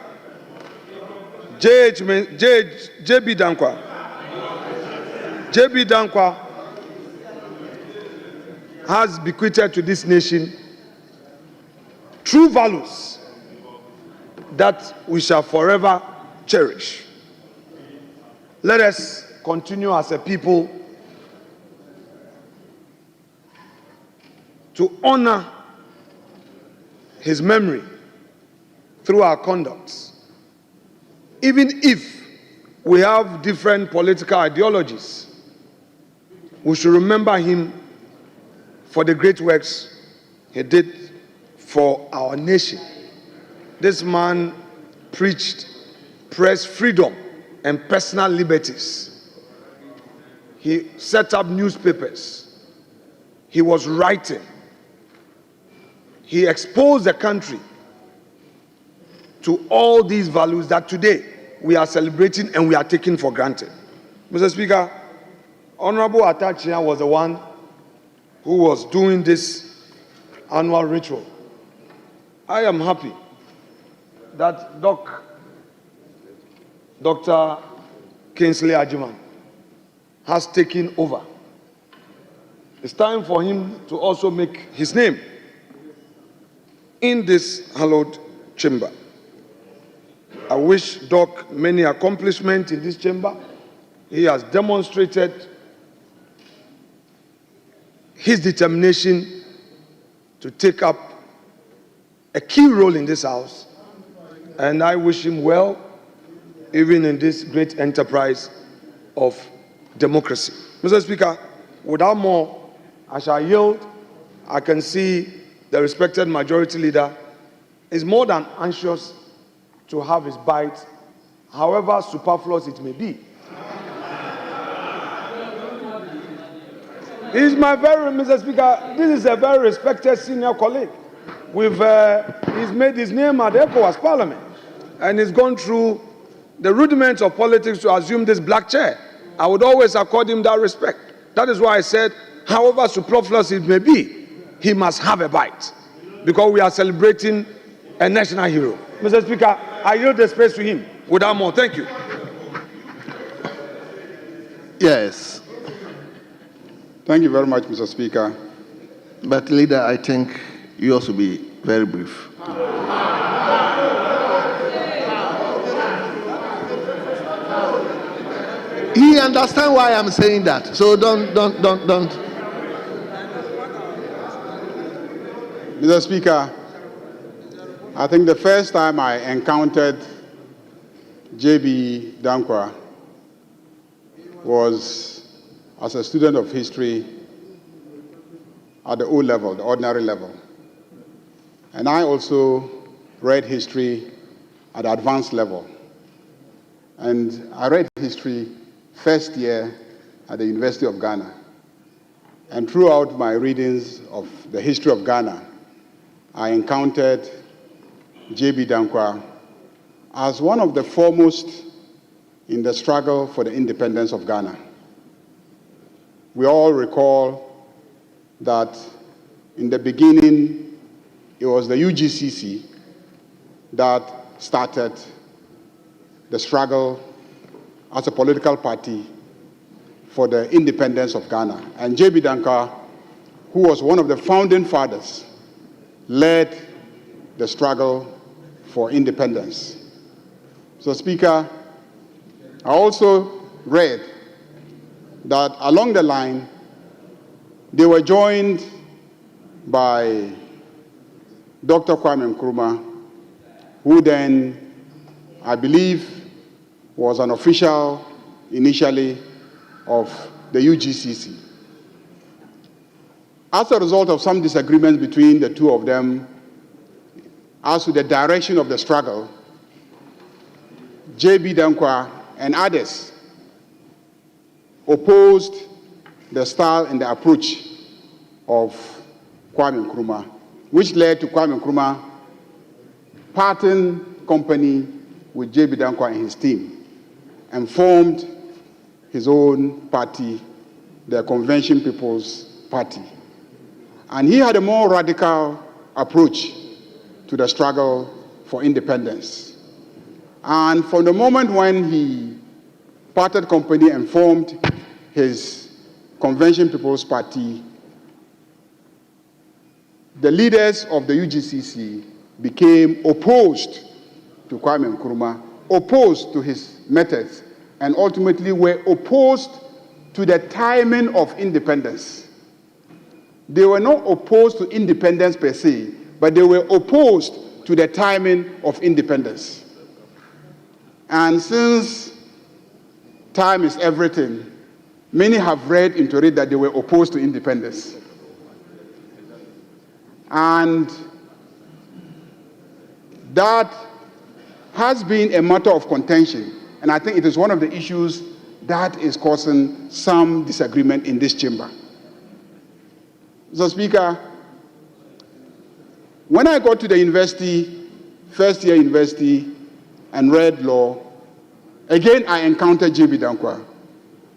J.B. Dankwa has bequeathed to this nation true values that we shall forever cherish. Let us continue as a people to honor his memory through our conduct. Even if we have different political ideologies, we should remember him for the great works he did for our nation. This man preached press freedom and personal liberties. He set up newspapers. He was writing. He exposed the country to all these values that today we are celebrating and we are taking for granted. Mr. Speaker, Honorable Atachia was the one who was doing this annual ritual. I am happy that Dr. Kingsley Ajiman has taken over. It's time for him to also make his name in this hallowed chamber. I wish Doc many accomplishments in this chamber. He has demonstrated his determination to take up a key role in this house, and I wish him well even in this great enterprise of democracy. Mr. Speaker, without more, I shall yield. I can see the respected majority leader is more than anxious to have his bite, however superfluous it may be. He's Mr. Speaker, this is a very respected senior colleague. He's made his name at ECOWAS Parliament, and he's gone through the rudiments of politics to assume this black chair. I would always accord him that respect. That is why I said, however superfluous it may be, he must have a bite, because we are celebrating a national hero. Mr. Speaker, I yield the space to him without more. Thank you. Yes. Thank you very much, Mr. Speaker. But, Leader, I think you also be very brief. He understands why I'm saying that. So don't. Mr. Speaker, I think the first time I encountered J.B. Dankwa was as a student of history at the O level, the ordinary level. And I also read history at the advanced level. And I read history first year at the University of Ghana. And throughout my readings of the history of Ghana, I encountered J.B. Dankwa as one of the foremost in the struggle for the independence of Ghana. We all recall that in the beginning, it was the UGCC that started the struggle as a political party for the independence of Ghana. And J.B. Dankwa, who was one of the founding fathers, led the struggle for independence. So, Speaker, I also read that along the line, they were joined by Dr. Kwame Nkrumah, who then, I believe, was an official initially of the UGCC. As a result of some disagreements between the two of them as to the direction of the struggle, J.B. Dankwa and others opposed the style and the approach of Kwame Nkrumah, which led to Kwame Nkrumah parting company with J.B. Dankwa and his team and formed his own party, the Convention People's Party. And he had a more radical approach to the struggle for independence. And from the moment when he parted company and formed his Convention People's Party, the leaders of the UGCC became opposed to Kwame Nkrumah, opposed to his methods, and ultimately were opposed to the timing of independence. They were not opposed to independence per se, but they were opposed to the timing of independence. And since time is everything, many have read into it that they were opposed to independence. And that has been a matter of contention. And I think it is one of the issues that is causing some disagreement in this chamber. So, Speaker, when I got to the university, first year university, and read law, again I encountered J.B. Dankwa.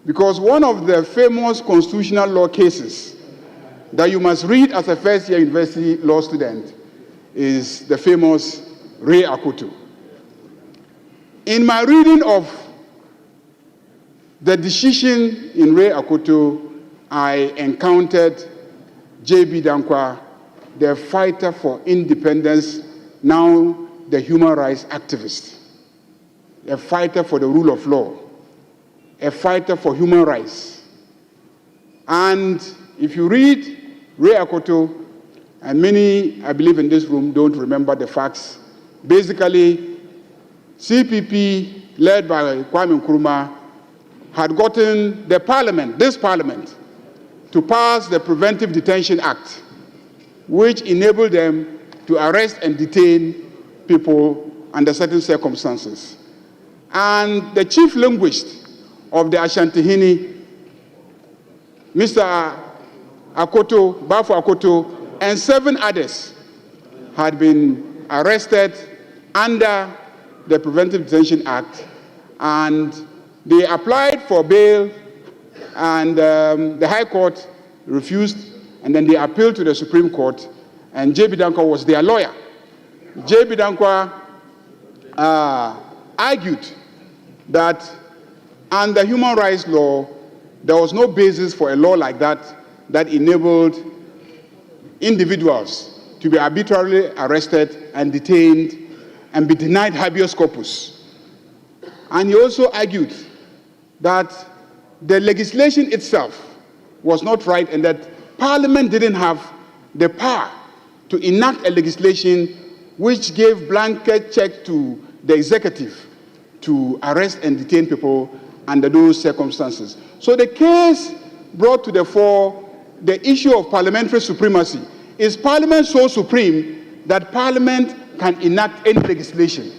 Because one of the famous constitutional law cases that you must read as a first year university law student is the famous Ray Akoto. In my reading of the decision in Ray Akoto, I encountered J.B. Dankwa, the fighter for independence, now the human rights activist, a fighter for the rule of law, a fighter for human rights. And if you read Ray Akoto, and many, I believe in this room, don't remember the facts, basically, CPP, led by Kwame Nkrumah, had gotten the parliament, this parliament, to pass the Preventive Detention Act, which enabled them to arrest and detain people under certain circumstances. And the chief linguist of the Ashantihini, Mr. Akoto, Bafo Akoto, and 7 others had been arrested under the Preventive Detention Act, and they applied for bail, and the High Court refused, and then they appealed to the Supreme Court, and J.B. Dankwa was their lawyer. J.B. Dankwa argued that under human rights law, there was no basis for a law like that that enabled individuals to be arbitrarily arrested and detained and be denied habeas corpus. And he also argued that the legislation itself was not right and that Parliament didn't have the power to enact a legislation which gave blanket check to the executive to arrest and detain people under those circumstances. So the case brought to the fore the issue of parliamentary supremacy. Is Parliament so supreme that Parliament can enact any legislation?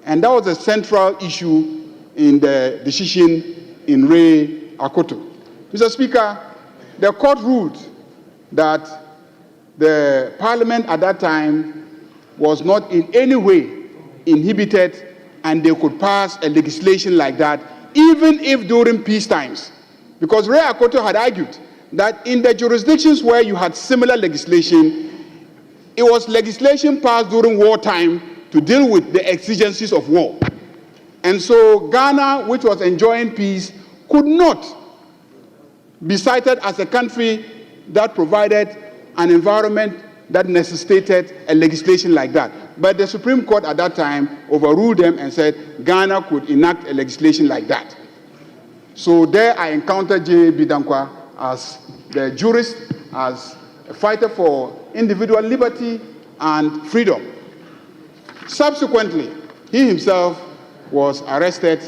And that was a central issue in the decision in Ray Akoto. Mr. Speaker, the court ruled that the Parliament at that time was not in any way inhibited, and they could pass a legislation like that, even if during peace times. Because Ray Akoto had argued that in the jurisdictions where you had similar legislation, it was legislation passed during wartime to deal with the exigencies of war. And so Ghana, which was enjoying peace, could not be cited as a country that provided an environment that necessitated a legislation like that. But the Supreme Court at that time overruled them and said Ghana could enact a legislation like that. So there I encountered J.B. Dankwa as the jurist, as a fighter for individual liberty and freedom. Subsequently, he himself was arrested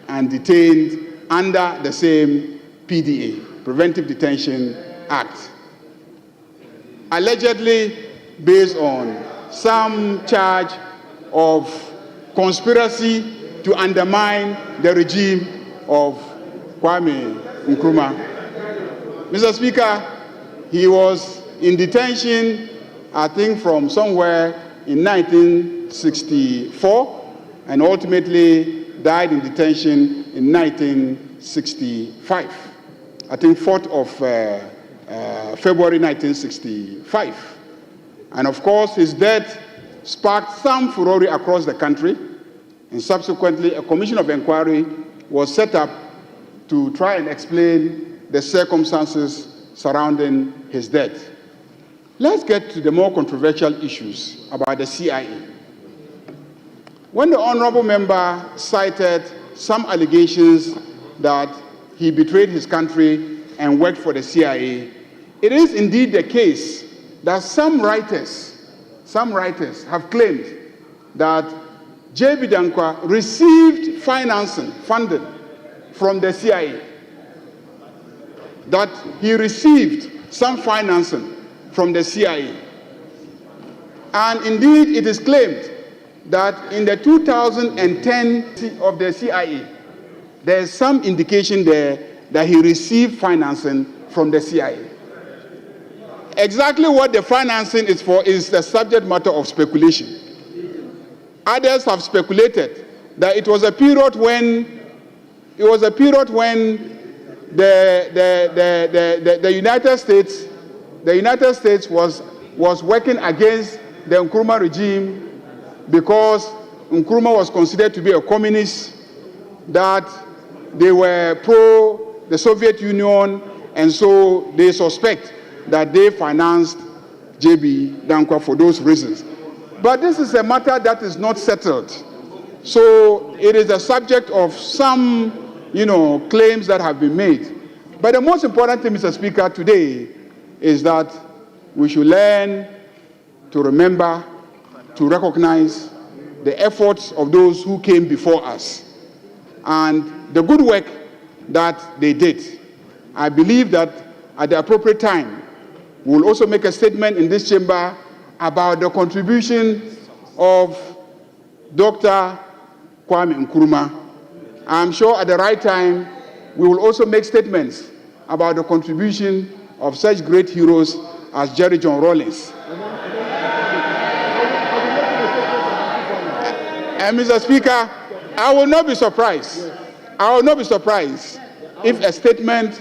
and detained under the same PDA, Preventive Detention Act, allegedly based on some charge of conspiracy to undermine the regime of Kwame Nkrumah. Mr. Speaker, he was in detention, I think, from somewhere in 1964, and ultimately died in detention in 1965. I think 4th of February 1965. And of course, his death sparked some furore across the country, and subsequently a commission of inquiry was set up to try and explain the circumstances surrounding his death. Let's get to the more controversial issues about the CIA. When the honorable member cited some allegations that he betrayed his country and worked for the CIA, it is indeed the case that some writers have claimed that J.B. Dankwa received funding from the CIA, that he received some financing from the CIA. And indeed, it is claimed that in the 2010 of the CIA, there is some indication there that he received financing from the CIA. Exactly what the financing is for is the subject matter of speculation. Others have speculated that it was a period when the United States was working against the Nkrumah regime because Nkrumah was considered to be a communist, that they were pro the Soviet Union, and so they suspect that they financed J.B. Dankwa for those reasons. But this is a matter that is not settled. So it is the subject of some, claims that have been made. But the most important thing, Mr. Speaker, today is that we should learn to remember, to recognize the efforts of those who came before us and the good work that they did. I believe that at the appropriate time, we will also make a statement in this chamber about the contribution of Dr. Kwame Nkrumah. I'm sure at the right time, we will also make statements about the contribution of such great heroes as Jerry John Rawlings. And Mr. Speaker, I will not be surprised if a statement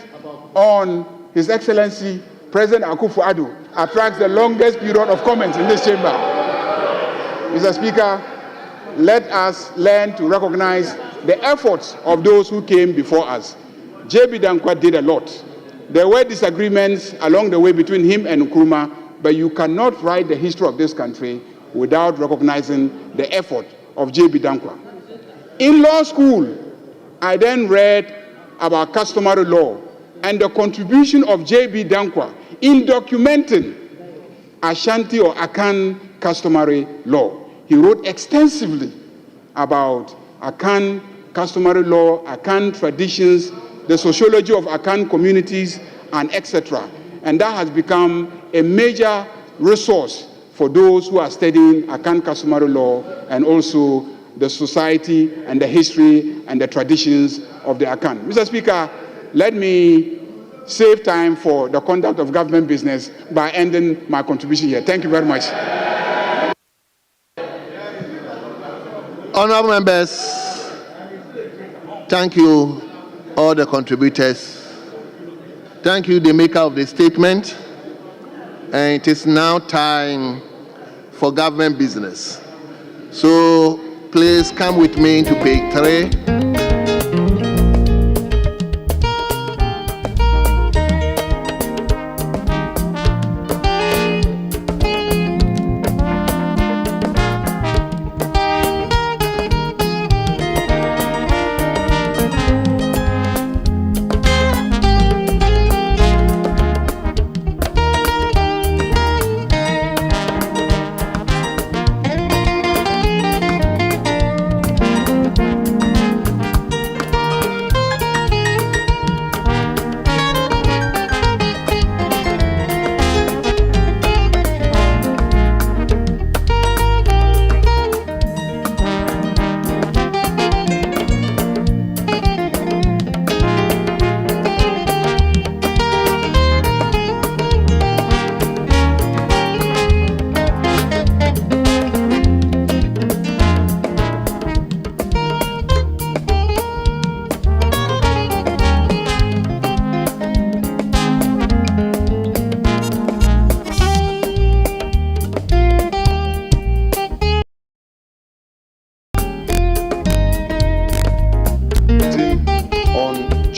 on His Excellency President Akufo-Addo attracts the longest period of comments in this chamber. Mr. Speaker, let us learn to recognize the efforts of those who came before us. J.B. Dankwa did a lot. There were disagreements along the way between him and Nkrumah, but you cannot write the history of this country without recognizing the effort of J.B. Dankwa. In law school, I then read about customary law and the contribution of J.B. Dankwa in documenting Ashanti or Akan customary law. He wrote extensively about Akan customary law, Akan traditions, the sociology of Akan communities, and etc. And that has become a major resource for those who are studying Akan customary law and also the society and the history and the traditions of the Akan. Mr. Speaker, let me save time for the conduct of government business by ending my contribution here. Thank you very much. Honorable members, thank you, all the contributors. Thank you, the maker of the statement. And it is now time for government business. So please come with me to page 3.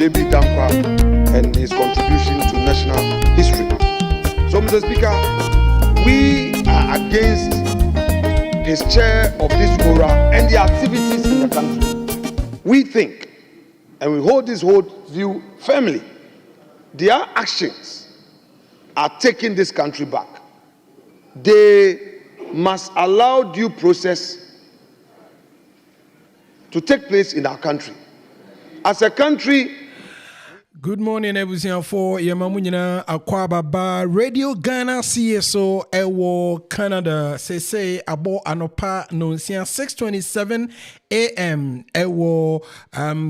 JB Dankwa and his contribution to national history. So, Mr. Speaker, we are against his chair of this forum and the activities in the country. We think, and we hold this whole view firmly, their actions are taking this country back. They must allow due process to take place in our country. As a country. Good morning, everyone. For Yamamunina Akwababa Radio Ghana CSO Ewo Canada say abo anopa nonsia 6:27 a.m. Ewo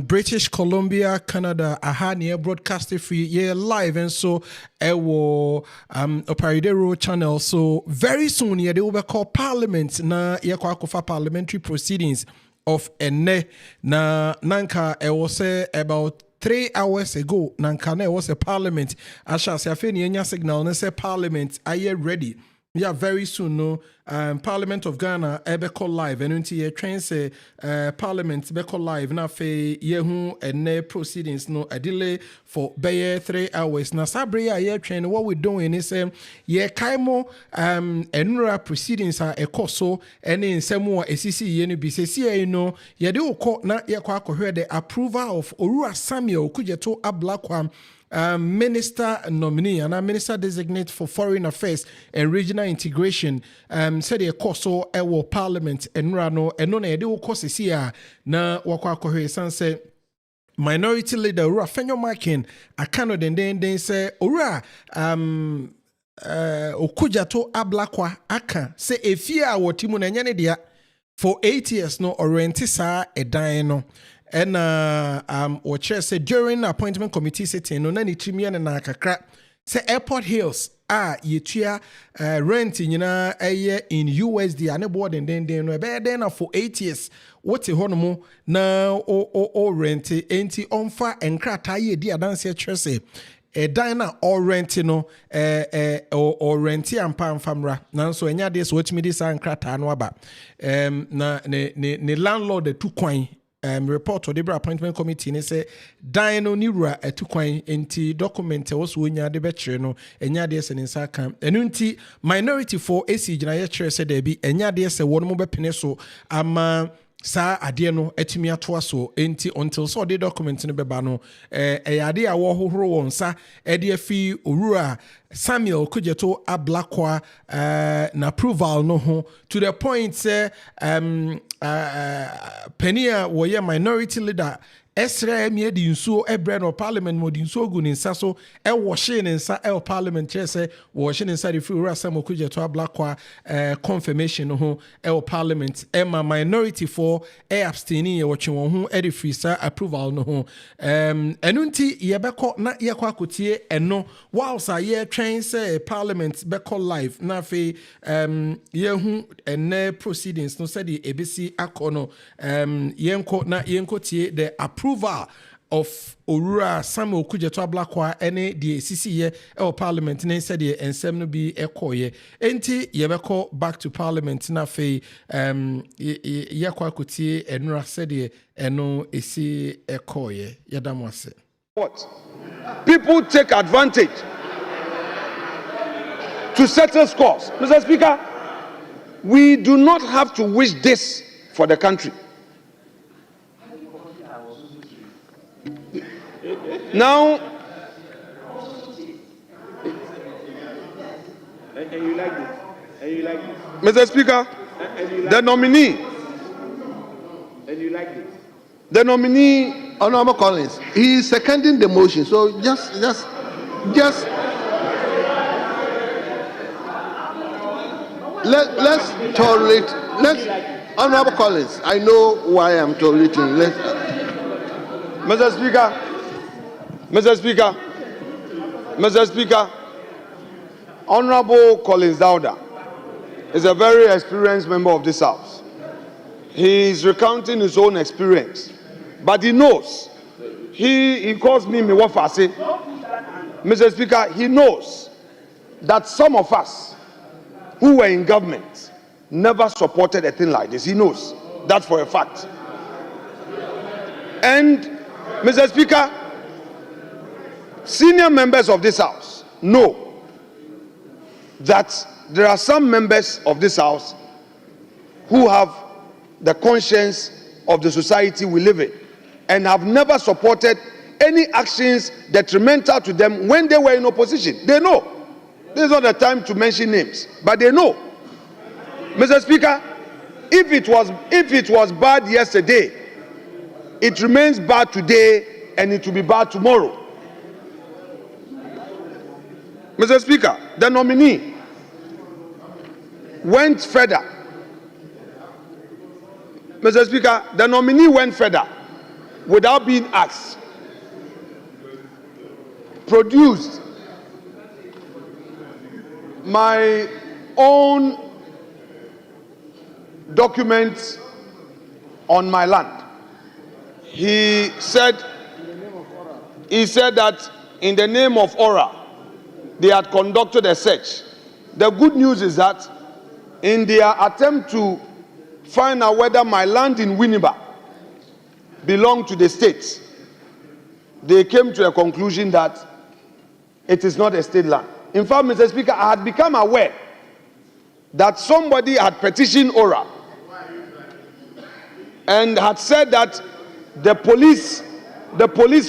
British Columbia Canada ahania broadcasting free live and so Ewo Oparidero channel. So very soon they will be called Parliament na yakwakofa Parliamentary Proceedings of ene na nanka ewo say about 3 hours ago, Nankane was a parliament. I shall say, I signal and say parliament. Are you ready? Yeah, very soon. No, Parliament of Ghana, Ebeko live. And until you train say, Parliament Ebeko live. Na fe yehu and proceedings. No, a delay for baye 3 hours. Na sabre ye train. What we're doing is ye kaimo enura proceedings are a coso and in some more ACC yenu BCC. You know, ye do court na ye kwa hear the approval of Orua Samuel Kujeto Ablakwa. Minister nominee and a minister designate for foreign affairs and regional integration said a course so ewo parliament and rano and no na de course here na wakwa kohe sanse minority leader Ura Fenyo Makin akano den say Ura okujato ablakwa aka say efia wotimu na nyane dia for 8 years no orienti sa edan no. And or chair said during appointment committee sitting no nani trimian and nakakra say airport hills yetua rent in a year in USD and a board and then no then for 8 years what a honomo now or rent anti onfa and crata ye dia dance chese a diner or rentino or renti and pan famra now so enya this watch me this and crata no aba na ne landlord the 2 coin report to the appointment committee and say dino nira etukwan enti document was wonya de betre no enya de se nsa kan enunti minority for AC gina ye chere se there be enya de se won mo bepene so ama sa adeɛ no atumi atoa so enti until so the document no beba no ade a wo hohoro won sa ade afi owura Samuel Kujeto Ablakwa na approval no ho to the point say Penia woye minority leader Esra emi di nsuo ebre no parliament mo di nsuo gu ne nsa so e wo hye ne nsa e parliament che se wo hye ne nsa de free ura Samuel Kujeto Ablakwa confirmation no ho e parliament e ma minority for e abstaining ye wo twe won ho e de free sa approval no ho enu nti ye beko na ye kwa kotie eno whilst ye twen say parliament beko live na fe ye hu ene proceedings no say the ABC akono yenko tie the approval of Orura Samuel Kujeto Ablakwa ene the CCE or parliament ne said the ensem no bi ekoye enti yebeko back to parliament na fe yakwa kutie enura said the eno esi ekoye yadamwase. What? People take advantage to settle scores. Mr. Speaker, we do not have to wish this for the country. Now, and you like this? And you like this? Mr. Speaker, the nominee. And you like this? The nominee, Honorable Collins, he is seconding the motion. So just let's tolerate. Honorable Collins, I know why I'm tolerating. Mr. Speaker, Honorable Collins Dauda is a very experienced member of this House. He is recounting his own experience, but he knows. He calls me Miwafase. Mr. Speaker, he knows that some of us who were in government never supported a thing like this. He knows that for a fact. And Mr. Speaker, senior members of this House know that there are some members of this House who have the conscience of the society we live in and have never supported any actions detrimental to them when they were in opposition. They know. This is not the time to mention names, but they know. Mr. Speaker, if it was bad yesterday, it remains bad today and it will be bad tomorrow. Mr. Speaker, the nominee went further. Mr. Speaker, the nominee went further without being asked. Produced my own documents on my land. He said that in the name of Ora, they had conducted a search. The good news is that in their attempt to find out whether my land in Winneba belonged to the state, they came to a conclusion that it is not a state land. In fact, Mr. Speaker, I had become aware that somebody had petitioned Ora and had said that the police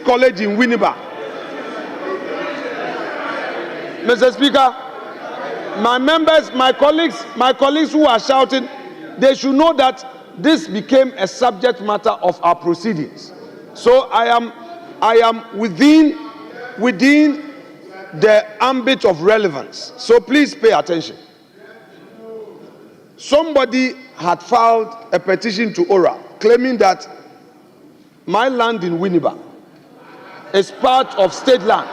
college in Winneba. Mr. Speaker, my colleagues who are shouting, they should know that this became a subject matter of our proceedings. So I am within the ambit of relevance. So please pay attention. Somebody had filed a petition to Ora claiming that my land in Winneba is part of state land.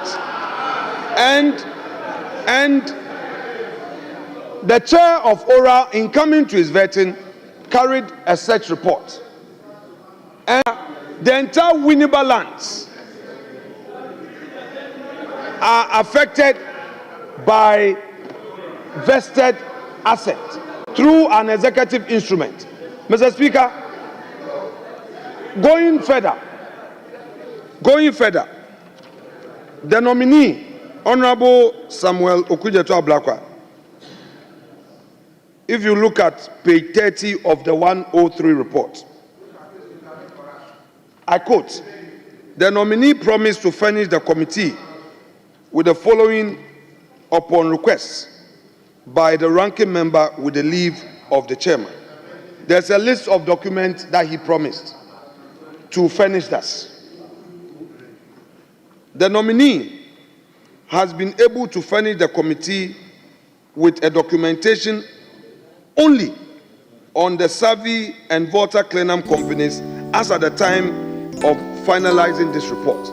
And the chair of Ora, in coming to his vetting, carried a search report. And the entire Winneba lands are affected by vested assets through an executive instrument. Mr. Speaker, going further, the nominee, Honorable Samuel Okujeto Ablakwa, if you look at page 30 of the 103 report, I quote, the nominee promised to furnish the committee with the following upon request by the ranking member with the leave of the chairman. There's a list of documents that he promised to furnish us. The nominee has been able to furnish the committee with a documentation only on the survey and voter cleanup companies as at the time of finalizing this report.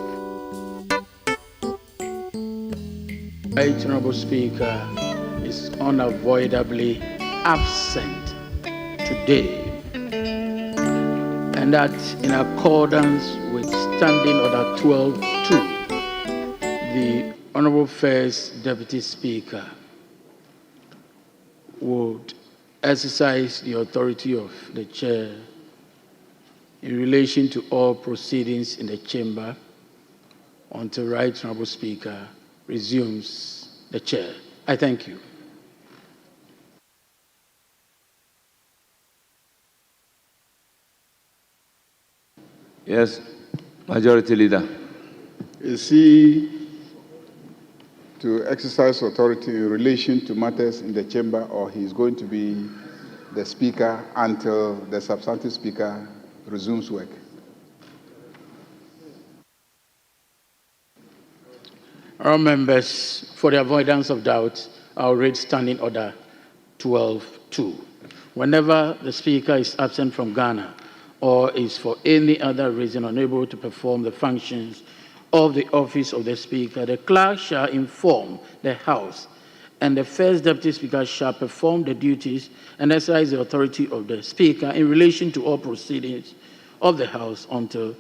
Right Honorable Speaker is unavoidably absent today, and that in accordance with Standing Order 12.2, the Honorable First Deputy Speaker would exercise the authority of the Chair in relation to all proceedings in the chamber until Right Honorable Speaker resumes the chair. I thank you. Yes, Majority Leader. Is he to exercise authority in relation to matters in the chamber, or he is going to be the Speaker until the substantive Speaker resumes work? All members, for the avoidance of doubt, I'll read Standing Order 12.2. Whenever the Speaker is absent from Ghana or is for any other reason unable to perform the functions of the office of the Speaker, the clerk shall inform the House, and the First Deputy Speaker shall perform the duties and exercise the authority of the Speaker in relation to all proceedings of the House until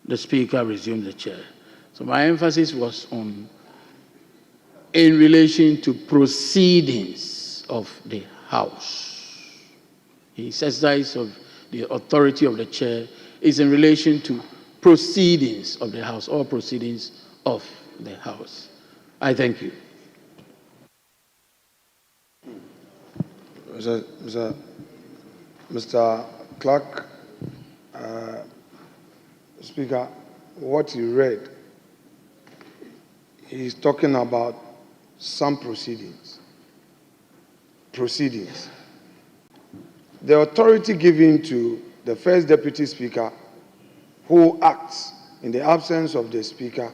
the Speaker resumes the chair. So my emphasis was on in relation to proceedings of the House. His exercise of the authority of the chair is in relation to proceedings of the House, all proceedings of the House. I thank you. Mr. Clerk, Speaker, what you read, he's talking about some proceedings. The authority given to the First Deputy Speaker, who acts in the absence of the Speaker,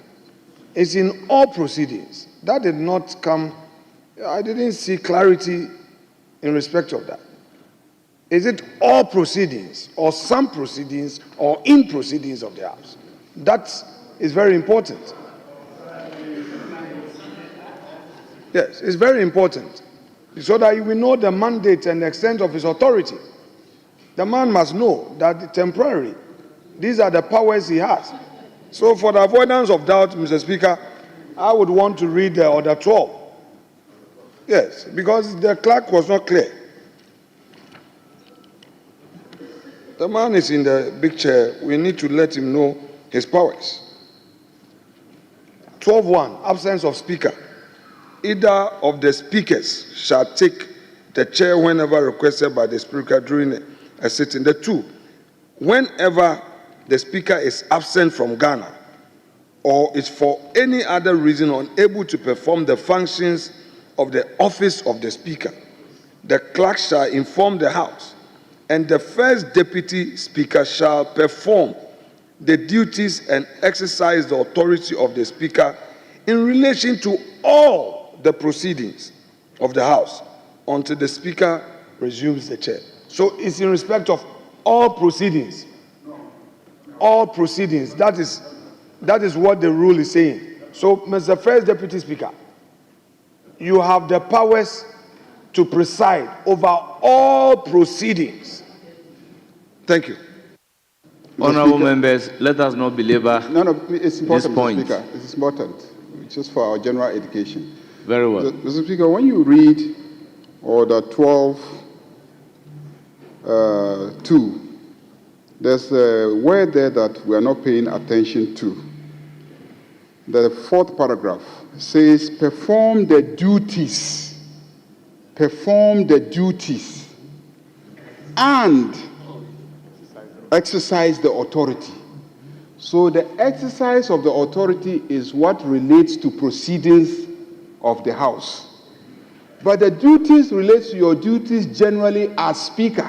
is in all proceedings. That did not come, I didn't see clarity in respect of that. Is it all proceedings, or some proceedings, or in proceedings of the House? That is very important. Yes, it's very important, so that we know the mandate and the extent of his authority. The man must know that temporarily, these are the powers he has. So for the avoidance of doubt, Mr. Speaker, I would want to read the Order 12. Yes, because the clerk was not clear. The man is in the big chair. We need to let him know his powers. 12.1, absence of Speaker. Either of the speakers shall take the chair whenever requested by the Speaker during a sitting. The 2, whenever the Speaker is absent from Ghana or is for any other reason unable to perform the functions of the office of the Speaker, the clerk shall inform the House, and the First Deputy Speaker shall perform the duties and exercise the authority of the Speaker in relation to all the proceedings of the House until the Speaker resumes the chair. So it's in respect of all proceedings. All proceedings. That is what the rule is saying. So, Mr. First Deputy Speaker, you have the powers to preside over all proceedings. Thank you. Honorable members, let us not belabor it's important, this point. Mr. Speaker. It's important. It's just for our general education. Very well. Mr. Speaker, when you read Order 12.2, there's a word there that we are not paying attention to. The 4th paragraph says, perform the duties. Perform the duties. And exercise the authority. So the exercise of the authority is what relates to proceedings of the House. But the duties relate to your duties generally as Speaker.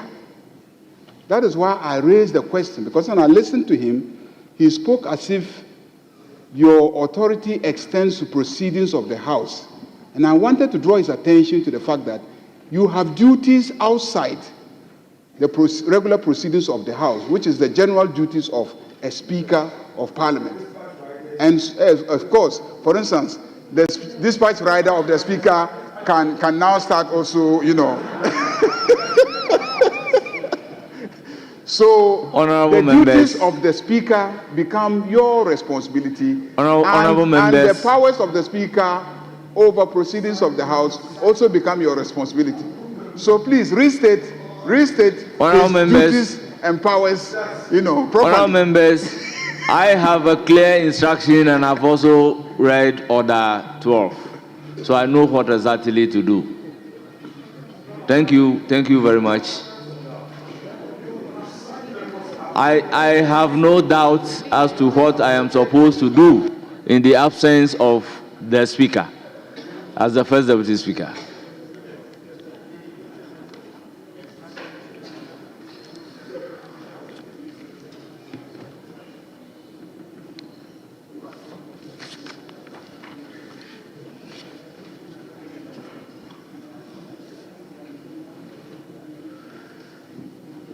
That is why I raised the question, because when I listened to him, he spoke as if your authority extends to proceedings of the House. And I wanted to draw his attention to the fact that you have duties outside the regular proceedings of the House, which is the general duties of a Speaker of Parliament. And of course, for instance, the dispatch rider of the Speaker can now start also, you know. So Honorable the members, duties of the Speaker become your responsibility, Honorable members, and the powers of the Speaker over proceedings of the House also become your responsibility. So please restate Honorable his members, duties and powers, you know, properly. Honorable members, I have a clear instruction and I've also read Order 12. So I know what exactly to do. Thank you very much. I have no doubt as to what I am supposed to do in the absence of the Speaker, as the First Deputy Speaker.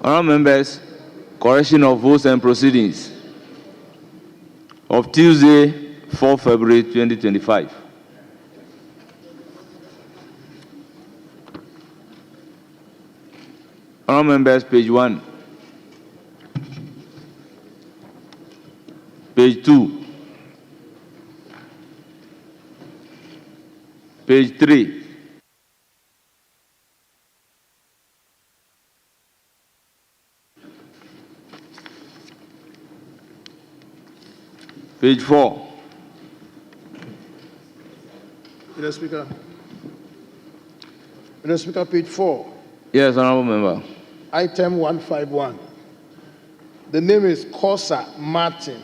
Honourable members, correction of votes and proceedings of Tuesday, 4 February 2025. Honourable members, page 1, page 2, page 3, page 4. Mr. Speaker, page 4. Yes, Honourable Member. Item 151. The name is Kosa Martin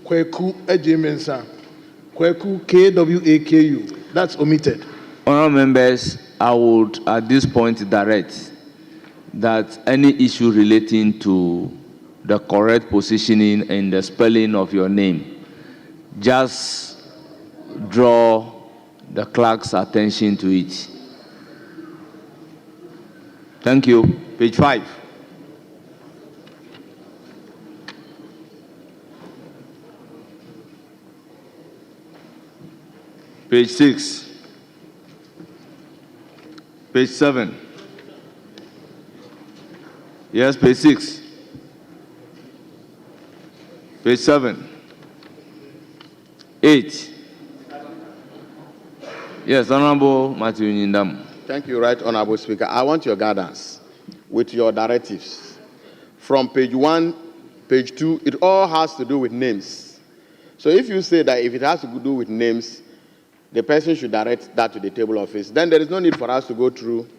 Kweku Ejimensa. Kweku Kwaku. That's omitted. Honourable members, I would at this point direct that any issue relating to the correct positioning and the spelling of your name, just draw the clerk's attention to it. Thank you. Page 5. Page 6. Page 7. Yes, page 6. Page 7. 8. Yes, Honorable Matthew Nyindam. Thank you, Right Honorable Speaker. I want your guidance with your directives. From page 1, page 2, it all has to do with names. So if you say that if it has to do with names, the person should direct that to the table office, then there is no need for us to go through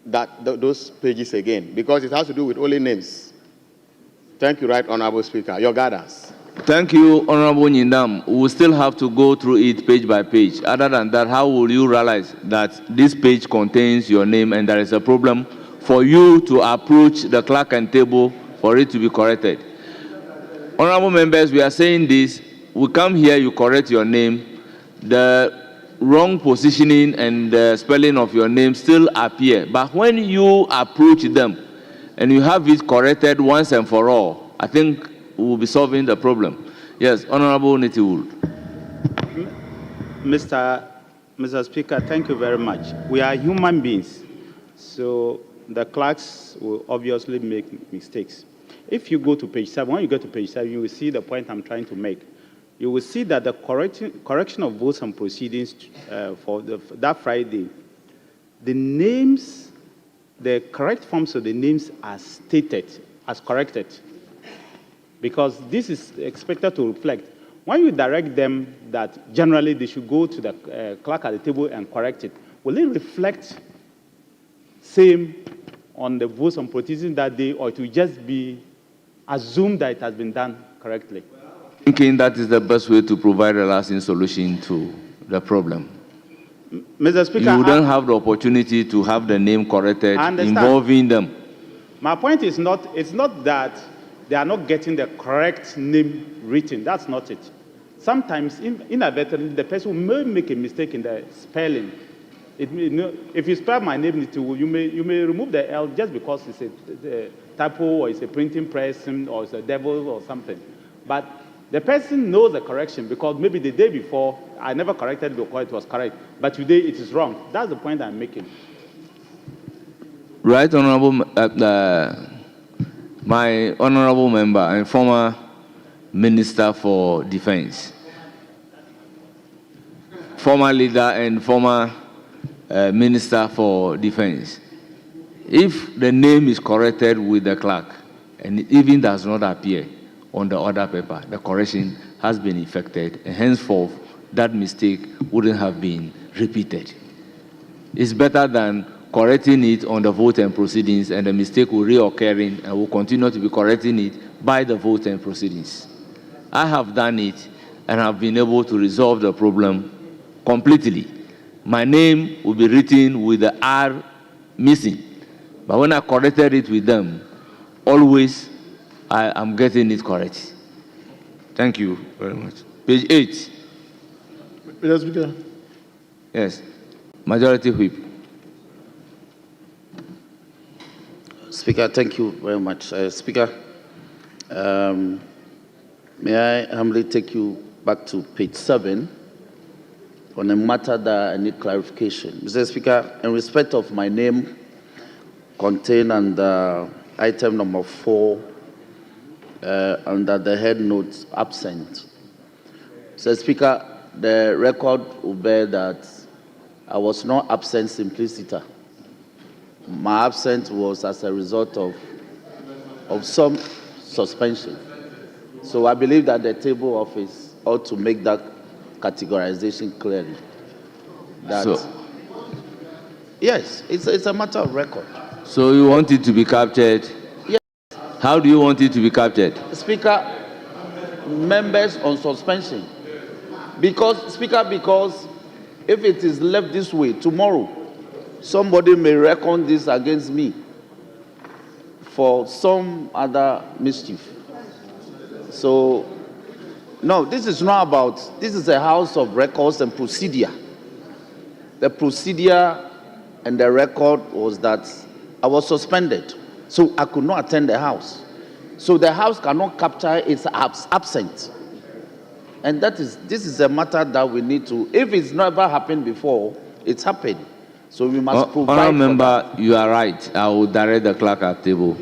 those pages again, because it has to do with only names. Thank you, Right Honorable Speaker. Your guidance. Thank you, Honorable Nyindam. We will still have to go through it page by page. Other than that, how will you realize that this page contains your name and there is a problem for you to approach the clerk and table for it to be corrected? Honorable members, we are saying this. We come here, you correct your name. The wrong positioning and the spelling of your name still appear. But when you approach them and you have it corrected once and for all, I think we will be solving the problem. Yes, Honorable Nitiwul. Mr. Speaker, thank you very much. We are human beings, so the clerks will obviously make mistakes. If you go to page 7, when you go to page 7, you will see the point I'm trying to make. You will see that the correction of votes and proceedings for that Friday, the names, the correct forms of the names are stated as corrected, because this is expected to reflect. When you direct them that generally they should go to the clerk at the table and correct it, will it reflect same on the votes on proceedings that day, or it will just be assumed that it has been done correctly? thinking that is the best way to provide a lasting solution to the problem. Mr. Speaker, You don't have the opportunity to have the name corrected I understand. involving them. My point is it's not that they are not getting the correct name written. That's not it. Sometimes, inadvertently, the person may make a mistake in the spelling. If you spell my name, you may remove the L just because it's a typo or it's a printing press or it's a devil or something. But the person knows the correction because maybe the day before, I never corrected it because it was correct. But today, it is wrong. That's the point I'm making. Right, Honorable, my honorable member and former Minister for Defense, former leader and former Minister for Defense. If the name is corrected with the clerk and it even does not appear on the order paper, the correction has been effected, and henceforth that mistake wouldn't have been repeated. It's better than correcting it on the vote and proceedings, and the mistake will reoccurring and will continue to be correcting it by the vote and proceedings. I have done it and have been able to resolve the problem completely. My name will be written with the R missing, but when I corrected it with them, always I am getting it correct. Thank you very much. Page 8. Mr. Speaker. Yes. Majority Whip. Speaker, thank you very much. Speaker, may I humbly take you back to page 7 on a matter that I need clarification. Mr. Speaker, in respect of my name contained under item number 4 under the head notes absent. Mr. Speaker, the record will bear that I was not absent simpliciter. My absence was as a result of some suspension. So I believe that the table office ought to make that categorization clearly. Yes, it's a matter of record. So you want it to be captured? Yes. How do you want it to be captured? Speaker, members on suspension. Because if it is left this way, tomorrow, somebody may reckon this against me for some other mischief. So, no, this is not about, this is a house of records and procedure. The procedure and the record was that I was suspended, so I could not attend the house. So the house cannot capture its absent. And this is a matter that we need to, if it's never happened before, it's happened. So we must provide. Honourable member, you are right. I will direct the clerk at table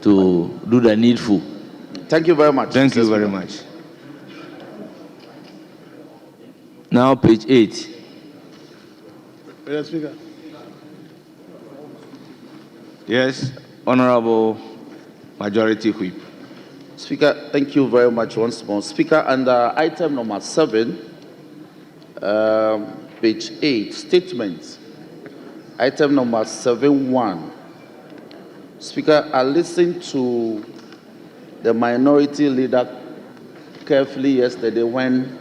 to do the needful. Thank you very much. Thank you very much. Now, page 8. Mr. Speaker. Yes, Honourable Majority Whip. Speaker, thank you very much once more. Speaker, under item number 7, page 8, statements. Item number 7.1. Speaker, I listened to the minority leader carefully yesterday when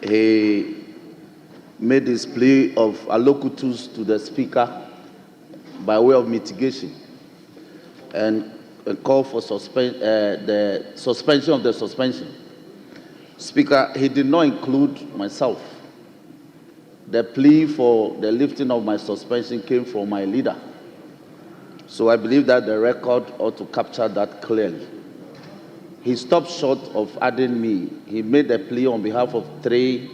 he made his plea of allocutus to the Speaker by way of mitigation and a call for the suspension of the suspension. Speaker, he did not include myself. The plea for the lifting of my suspension came from my leader. So I believe that the record ought to capture that clearly. He stopped short of adding me. He made a plea on behalf of 3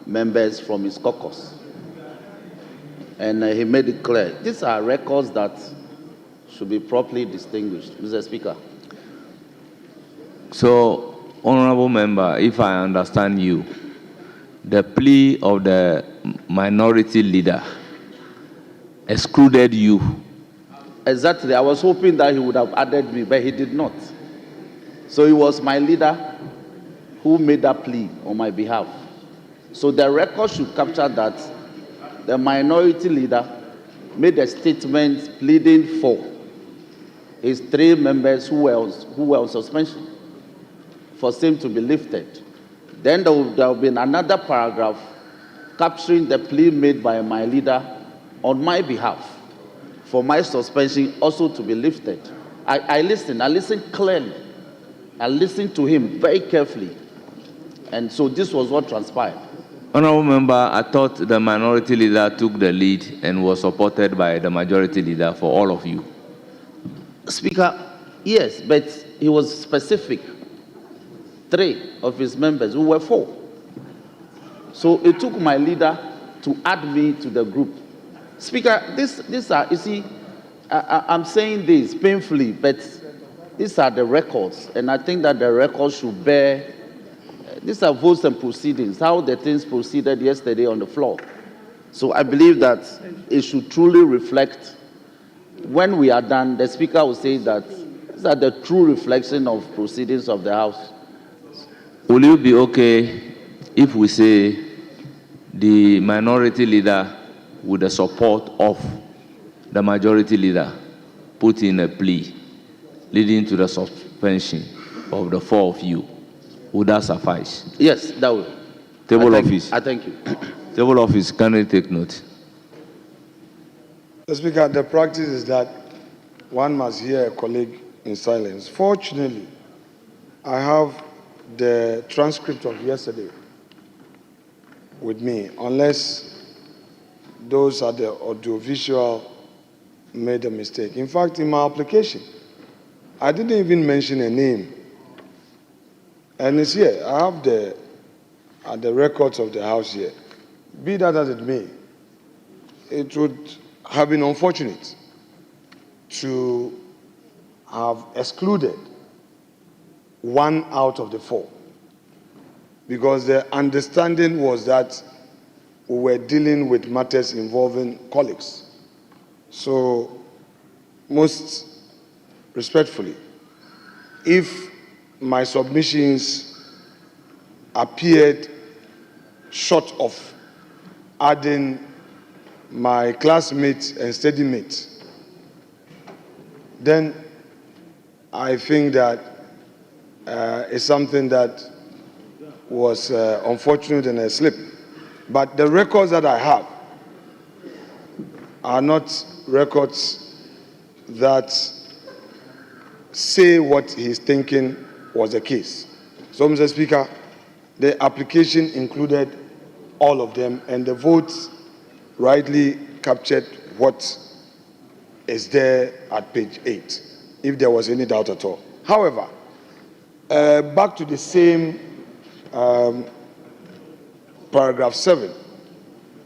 members from his caucus. And he made it clear. These are records that should be properly distinguished. Mr. Speaker. So, Honourable Member, if I understand you, the plea of the minority leader excluded you. Exactly. I was hoping that he would have added me, but he did not. So it was my leader who made that plea on my behalf. So the record should capture that the minority leader made a statement pleading for his 3 members who were on suspension for same to be lifted. Then there will be another paragraph capturing the plea made by my leader on my behalf for my suspension also to be lifted. I listened clearly. I listened to him very carefully. And so this was what transpired. Honorable Member, I thought the minority leader took the lead and was supported by the majority leader for all of you. Speaker, yes, but he was specific. 3 of his members, who were 4. So it took my leader to add me to the group. Speaker, these are, you see, I'm saying this painfully, but these are the records, and I think that the records should bear. These are votes and proceedings, how the things proceeded yesterday on the floor. So I believe that it should truly reflect. When we are done, the Speaker will say that these are the true reflection of proceedings of the House. Will you be okay if we say the minority leader, with the support of the majority leader, put in a plea leading to the suspension of the 4 of you? Would that suffice? Yes, that will. Table office. I thank you. Table office, can you take note? Mr. Speaker, the practice is that one must hear a colleague in silence. Fortunately, I have the transcript of yesterday with me, unless those at the audiovisual made a mistake. In fact, in my application, I didn't even mention a name. And it's here. I have the records of the House here. Be that as it may, it would have been unfortunate to have excluded 1 out of the 4, because the understanding was that we were dealing with matters involving colleagues. So, most respectfully, if my submissions appeared short of adding my classmates and study mates, then I think that it's something that was unfortunate and a slip. But the records that I have are not records that say what he's thinking was the case. So, Mr. Speaker, the application included all of them, and the votes rightly captured what is there at page 8, if there was any doubt at all. However, back to the same paragraph 7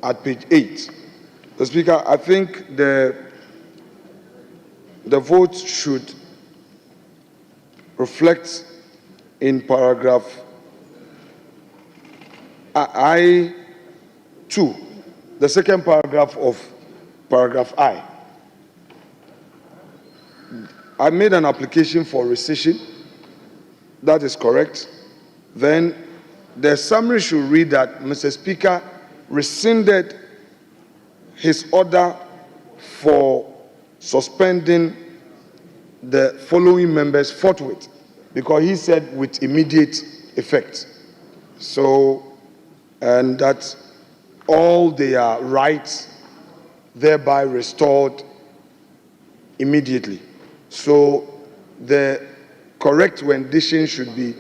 at page 8. Mr. Speaker, I think the votes should reflect in paragraph I2, the second paragraph of paragraph I. I made an application for rescission. That is correct. Then the summary should read that Mr. Speaker rescinded his order for suspending the following members forthwith, because he said with immediate effect. So, and that all their rights thereby restored immediately. So the correct rendition should be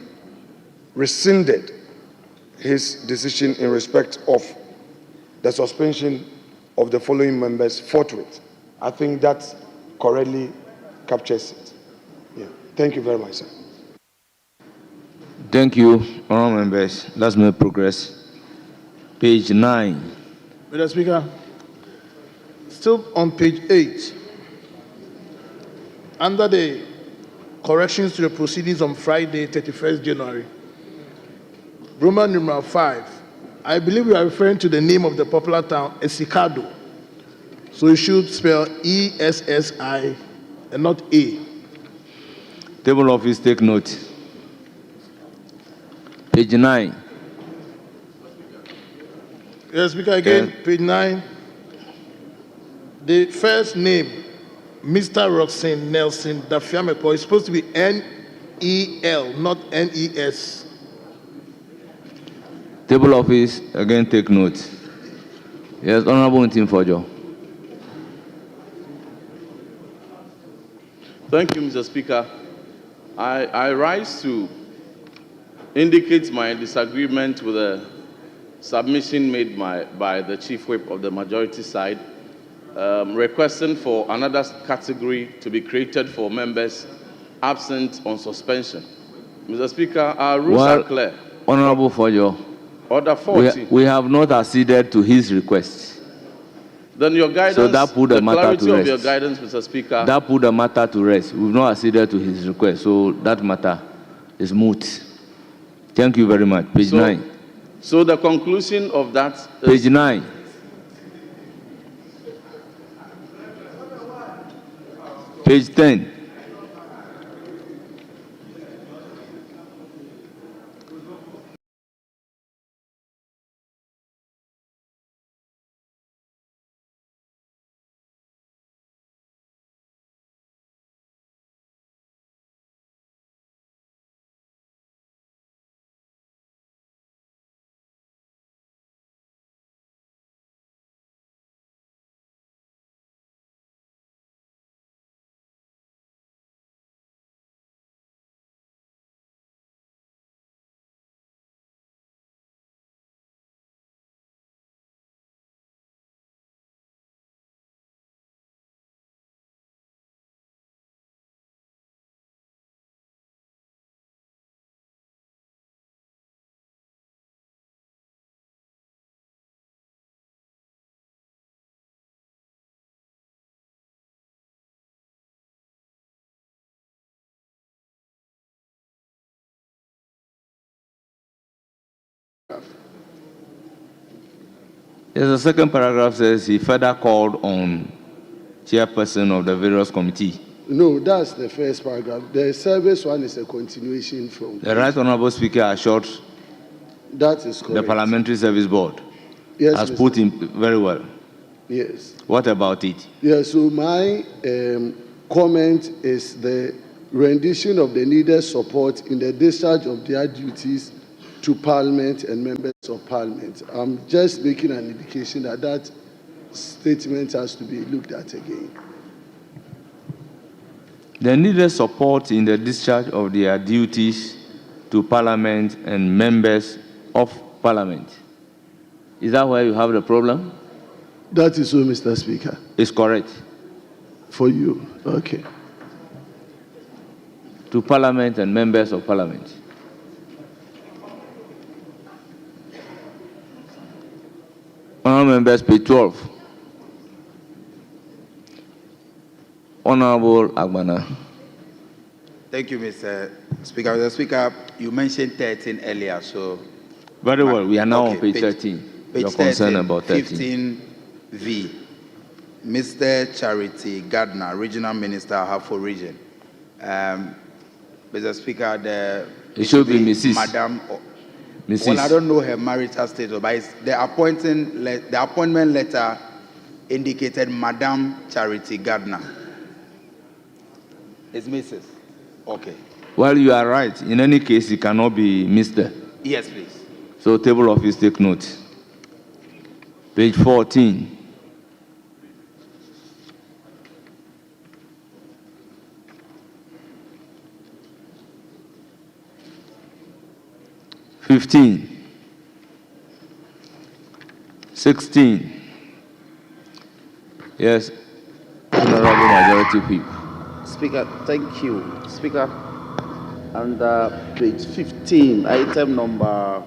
rescinded his decision in respect of the suspension of the following members forthwith. I think that correctly captures it. Yeah. Thank you very much, sir. Thank you, honorable members. Let's make progress. Page 9. Mr. Speaker, still on page 8, under the corrections to the proceedings on Friday, 31st January, Roman numeral 5, I believe we are referring to the name of the popular town, Essikado. So you should spell E-S-S-I and not A. Table office, take note. Page 9. Yes, Speaker, again, page 9. The first name, Mr. Roxanne Nelson Dafiamepo, is supposed to be N-E-L, not N-E-S. Table office, again take note. Yes, Honorable Ntimfojo. Thank you, Mr. Speaker. I rise to indicate my disagreement with the submission made by the Chief Whip of the majority side, requesting for another category to be created for members absent on suspension. Mr. Speaker, our rules are clear. Honorable Fojo, Order 40. we have not acceded to his request. Then your guidance, So that put the matter clarity to of rest. your guidance, Mr. Speaker. That put the matter to rest. We've not acceded to his request, so that matter is moot. Thank you very much. Page 9. So the conclusion of that is Page 9. Page 10. Yes, the second paragraph says he further called on chairperson of the various committee. No, that's the first paragraph. The service one is a continuation from. The Right Honorable Speaker assured That is correct. the Parliamentary Service Board Yes, has Mr. put in very well. Yes. What about it? Yeah, so my comment is the rendition of the needed support in the discharge of their duties to Parliament and members of Parliament. I'm just making an indication that that statement has to be looked at again. They needed support in the discharge of their duties to Parliament and members of Parliament. Is that where you have the problem? That is so, Mr. Speaker. It's correct. For you, okay. To Parliament and members of Parliament. Honourable members, page 12. Honourable Agbana. Thank you, Mr. Speaker. Mr. Speaker, you mentioned 13 earlier, so. Very well, we are now on page 13. Your concern about 13. 15V. Mr. Charity Gardner, Regional Minister, Hartford Region. Mr. Speaker, it should be Mrs. Madam. Mrs. Well, I don't know her marital status, but it's the appointment letter indicated Madam Charity Gardner. It's Mrs. Okay. Well, you are right. In any case, it cannot be Mr. Yes, please. So, table office, take note. Page 14. (15) 16. Yes, Honorable Majority Whip. Speaker, thank you. Speaker, under page 15, item number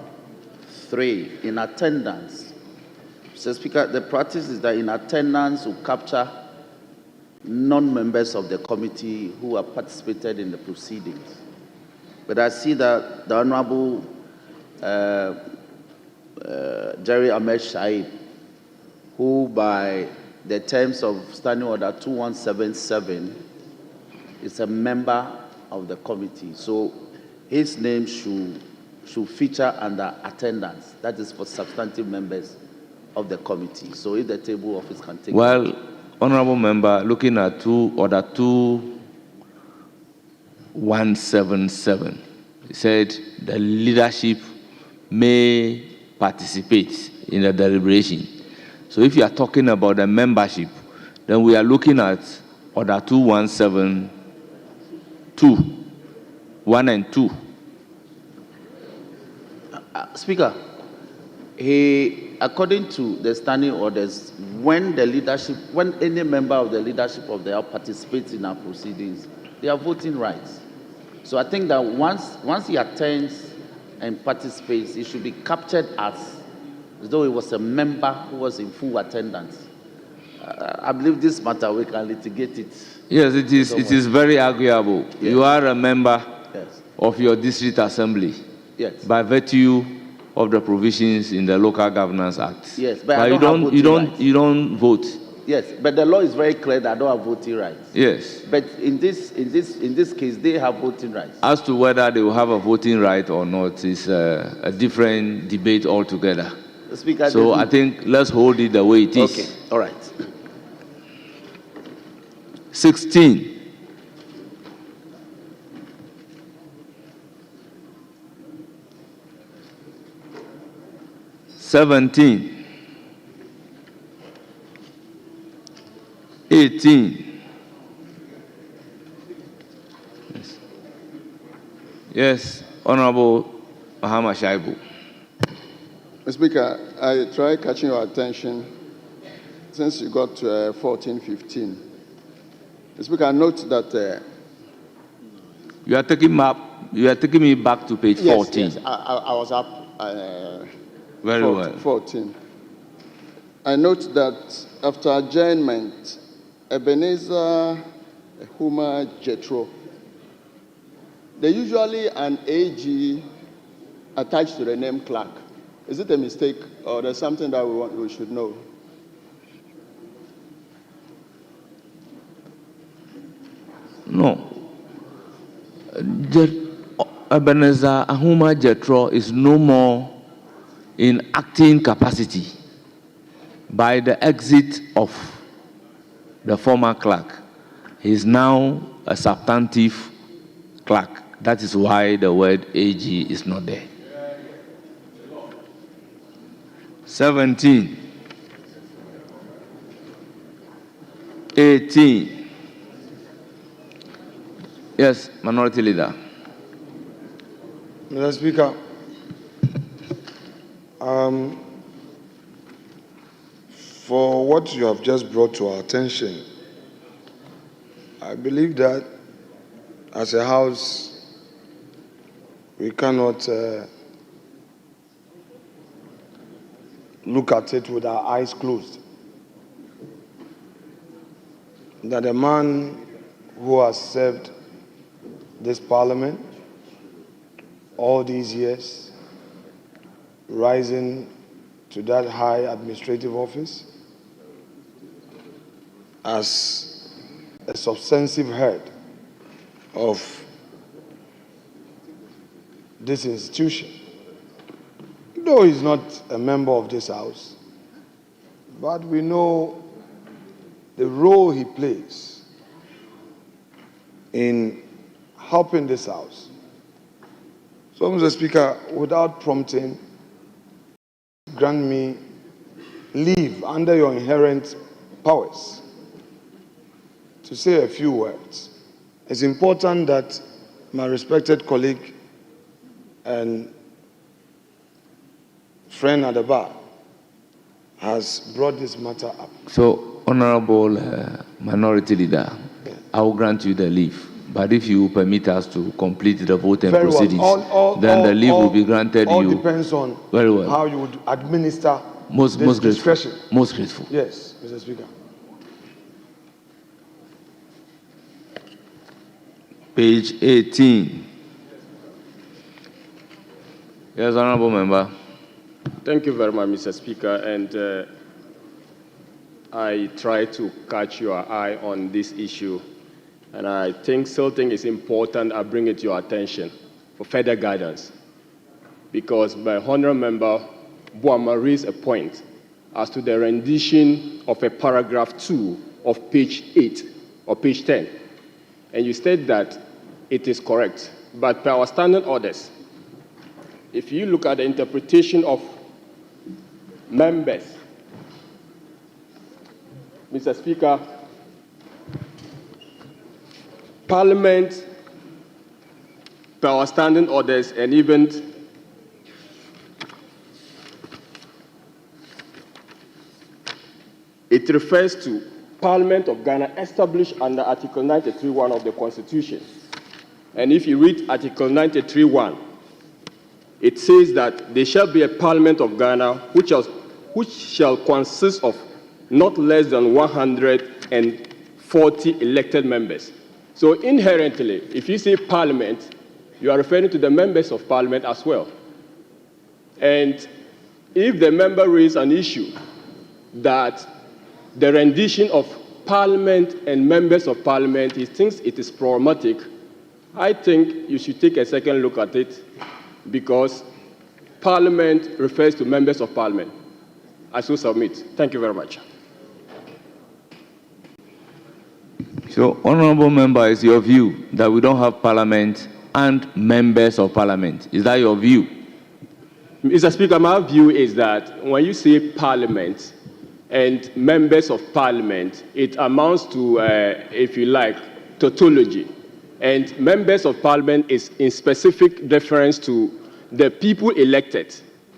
3, in attendance. Mr. Speaker, the practice is that in attendance will capture non-members of the committee who have participated in the proceedings. But I see that the Honorable Jerry Ahmed Shaib, who by the terms of Standing Order 2177 is a member of the committee. So his name should feature under attendance. That is for substantive members of the committee. So if the table office can take Well, Honorable Member, looking at Order 2, 177. He said the leadership may participate in the deliberation. So if you are talking about the membership, then we are looking at Order 2172, 1 and 2. Speaker, according to the standing orders, when any member of the leadership of the House participates in our proceedings, they have voting rights. So I think that once he attends and participates, he should be captured as though he was a member who was in full attendance. I believe this matter we can litigate it. Yes, it is. It is very arguable. Yes. You are a member of your district assembly. Yes. By virtue of the provisions in the Local Governance Act. Yes, but I don't you don't vote. Yes, but the law is very clear that I don't have voting rights. Yes. But in this case, they have voting rights. As to whether they will have a voting right or not is a different debate altogether. Speaker, so I think let's hold it the way it is. Okay, all right. 16. $17, 18. Yes, Honorable Mahama Shaibu. Mr. Speaker, I try catching your attention since you got to 14:15. Mr. Speaker, I note that you are taking me back to page 14. Yes, I was up. Very well. 14. I note that after adjournment, Ebenezer Huma Jetro, there's usually an AG attached to the name clerk. Is it a mistake or there's something that we should know? No. Ebenezer Ahuma Jetro is no more in acting capacity by the exit of the former clerk. He is now a substantive clerk. That is why the word AG is not there. 17. 18. Yes, Minority Leader. Mr. Speaker, for what you have just brought to our attention, I believe that as a House, we cannot look at it with our eyes closed. That a man who has served this Parliament all these years, rising to that high administrative office as a substantive head of this institution, though he's not a member of this House, but we know the role he plays in helping this House. So, Mr. Speaker, without prompting, grant me leave under your inherent powers to say a few words. It's important that my respected colleague and friend at the bar has brought this matter up. So, Honorable Minority Leader, I will grant you the leave. But if you permit us to complete the vote and proceedings, then the leave will be granted all you. All depends on how you would administer most discretion. Grateful. Most grateful. Yes, Mr. Speaker. Page 18. Yes, Honorable Member. Thank you very much, Mr. Speaker. And I try to catch your eye on this issue. And I still think it's important I bring it to your attention for further guidance. Because my honorable member, Boama, raised a point as to the rendition of a paragraph 2 of page 8 or page 10. And you said that it is correct. But per our standing orders, if you look at the interpretation of members, Mr. Speaker, Parliament, per our standing orders, and even it refers to Parliament of Ghana established under Article 93(1) of the Constitution. And if you read Article 93(1), it says that there shall be a Parliament of Ghana which shall consist of not less than 140 elected members. So inherently, if you say Parliament, you are referring to the members of Parliament as well. And if the member raises an issue that the rendition of Parliament and members of Parliament, he thinks it is problematic, I think you should take a second look at it, because Parliament refers to members of Parliament. I so submit. Thank you very much. So, honorable member, is your view that we don't have Parliament and members of Parliament? Is that your view? Mr. Speaker, my view is that when you say Parliament and members of Parliament, it amounts to, if you like, tautology. And members of Parliament is in specific reference to the people elected.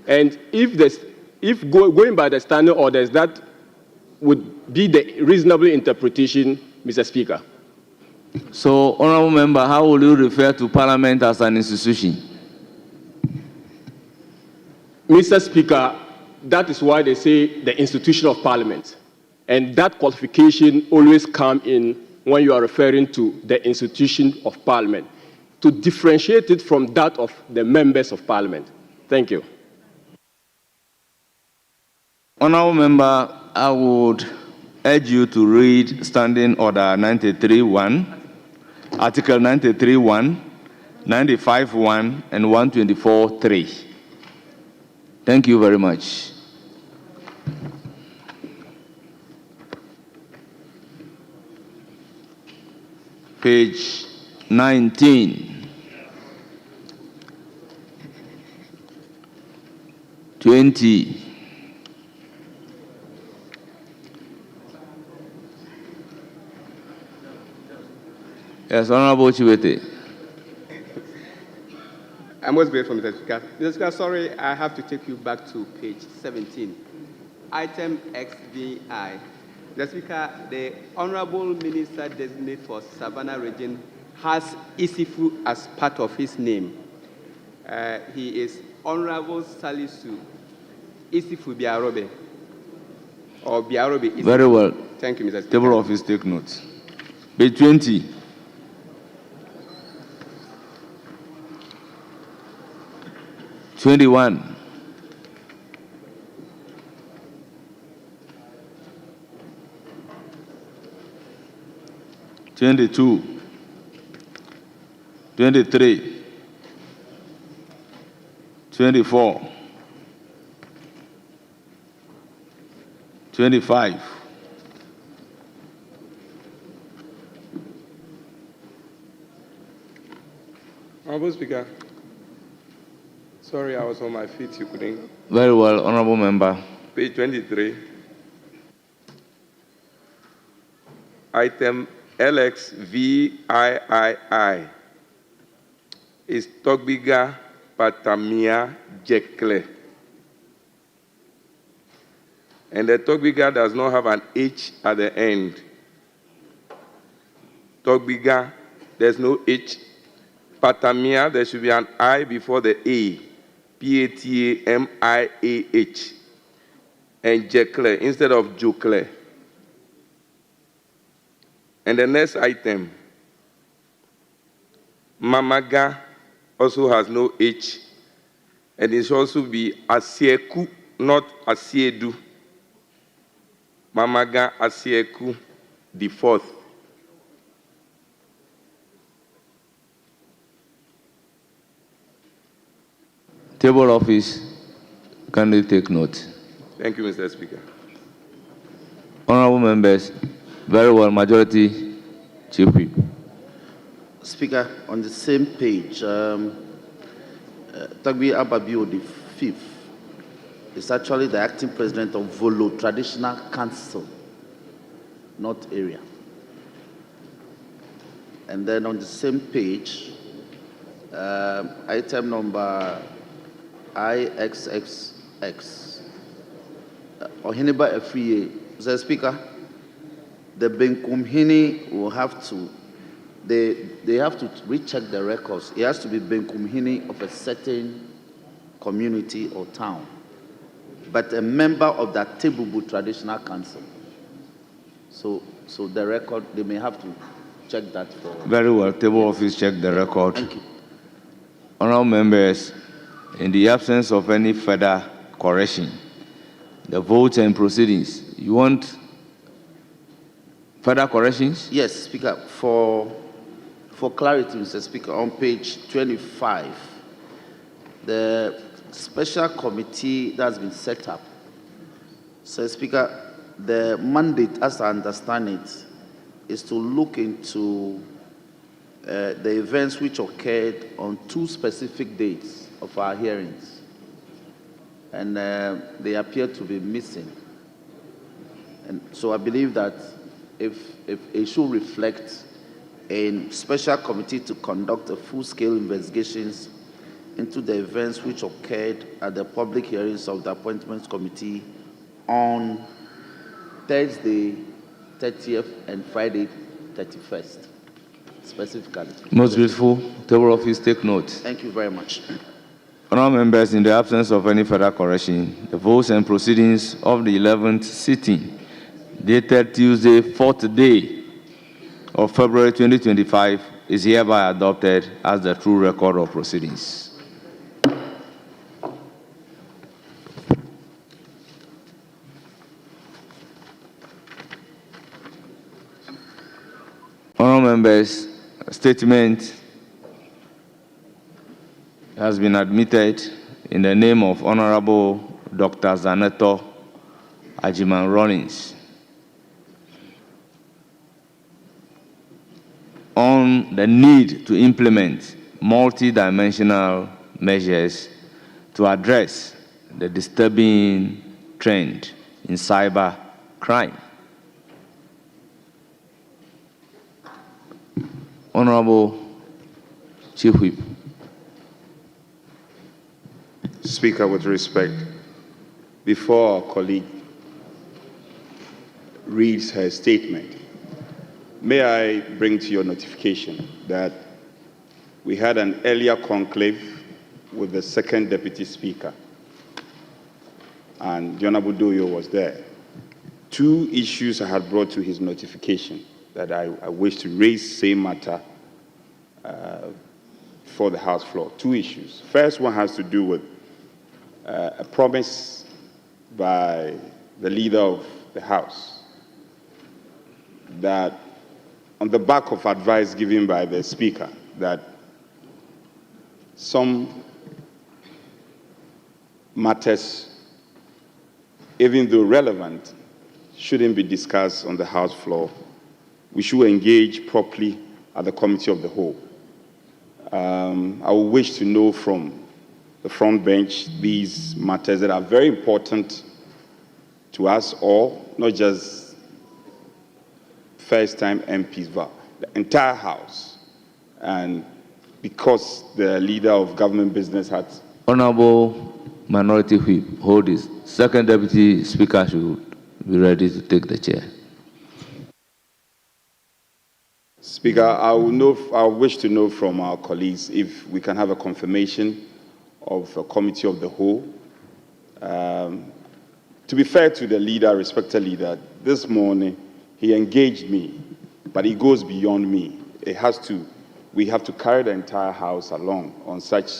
And if going by the standing orders, that would be the reasonable interpretation, Mr. Speaker. So, honorable member, how will you refer to Parliament as an institution? Mr. Speaker, that is why they say the institution of Parliament. And that qualification always comes in when you are referring to the institution of Parliament, to differentiate it from that of the members of Parliament. Thank you. Honorable member, I would urge you to read Standing Order 93(1), Article 93(1), 95(1), and 124(3). Thank you very much. Page 19. 20. Yes, Honorable Chibete. I'm most grateful, Mr. Speaker. Mr. Speaker, sorry, I have to take you back to page 17. Item XVI. Mr. Speaker, the Honorable Minister Designate for Savannah Region has Isifu as part of his name. He is Honorable Salisu Isifu Biarobe. Or Biarobe Isifu. Very well. Thank you, Mr. Speaker. Table office, take note. Page 20. 21. 22. 23. 24. 25. Honorable Speaker, sorry, I was on my feet, you couldn't. Very well, honorable member. Page 23. Item LXVIII is Togbiga Patamia Jekle. And the Togbiga does not have an H at the end. Togbiga, there's no H. Patamia, there should be an I before the A. P-A-T-A-M-I-A-H. And Jekle instead of Jokle. And the next item, Mamaga also has no H. And it should also be Asieku, not Asiedu. Mamaga Asieku, the fourth. Table office, kindly take note. Thank you, Mr. Speaker. Honorable members, very well, majority, Chief Whip. Speaker, on the same page, Tagbi Ababio, the fifth, is actually the acting president of Volo Traditional Council, North Area. And then on the same page, item number IXXX, Ohiniba Efriye, Mr. Speaker, the Benkumhini will have to, they have to recheck the records. It has to be Benkumhini of a certain community or town, but a member of that Tebubu Traditional Council. So the record, they may have to check that for. Very well. Table office check the record. Thank you. Honourable members, in the absence of any further correction, the vote and proceedings. You want further corrections? Yes, Speaker. For clarity, Mr. Speaker, on page 25, the special committee that's been set up. So, Speaker, the mandate, as I understand it, is to look into the events which occurred on 2 specific dates of our hearings, and they appear to be missing. And so I believe that if it should reflect a special committee to conduct a full-scale investigations into the events which occurred at the public hearings of the Appointments Committee on Thursday 30th and Friday 31st, specifically. Most grateful. Table office, take note. Thank you very much. Honourable members, in the absence of any further correction, the votes and proceedings of the 11th sitting, dated Tuesday, 4th day of February 2025, is hereby adopted as the true record of proceedings. Honourable members, a statement has been admitted in the name of Honourable Dr. Zaneto Ajiman Rollins on the need to implement multidimensional measures to address the disturbing trend in cyber crime. Honorable Chief Whip. Speaker, with respect, before our colleague reads her statement, may I bring to your notification that we had an earlier conclave with the second Deputy Speaker, and the Honorable Doyo was there. 2 issues I had brought to his notification that I wish to raise, same matter, for the House floor. 2 issues. First one has to do with a promise by the leader of the House that on the back of advice given by the Speaker that some matters, even though relevant, shouldn't be discussed on the House floor. We should engage properly at the Committee of the Whole. I would wish to know from the front bench these matters that are very important to us all, not just first-time MPs, but the entire House. And because the leader of government business had... Honorable Minority Whip, hold this. Second Deputy Speaker should be ready to take the chair. Speaker, I wish to know from our colleagues if we can have a confirmation of a Committee of the Whole. To be fair to the leader, respected leader, this morning he engaged me, but he goes beyond me. We have to carry the entire House along on such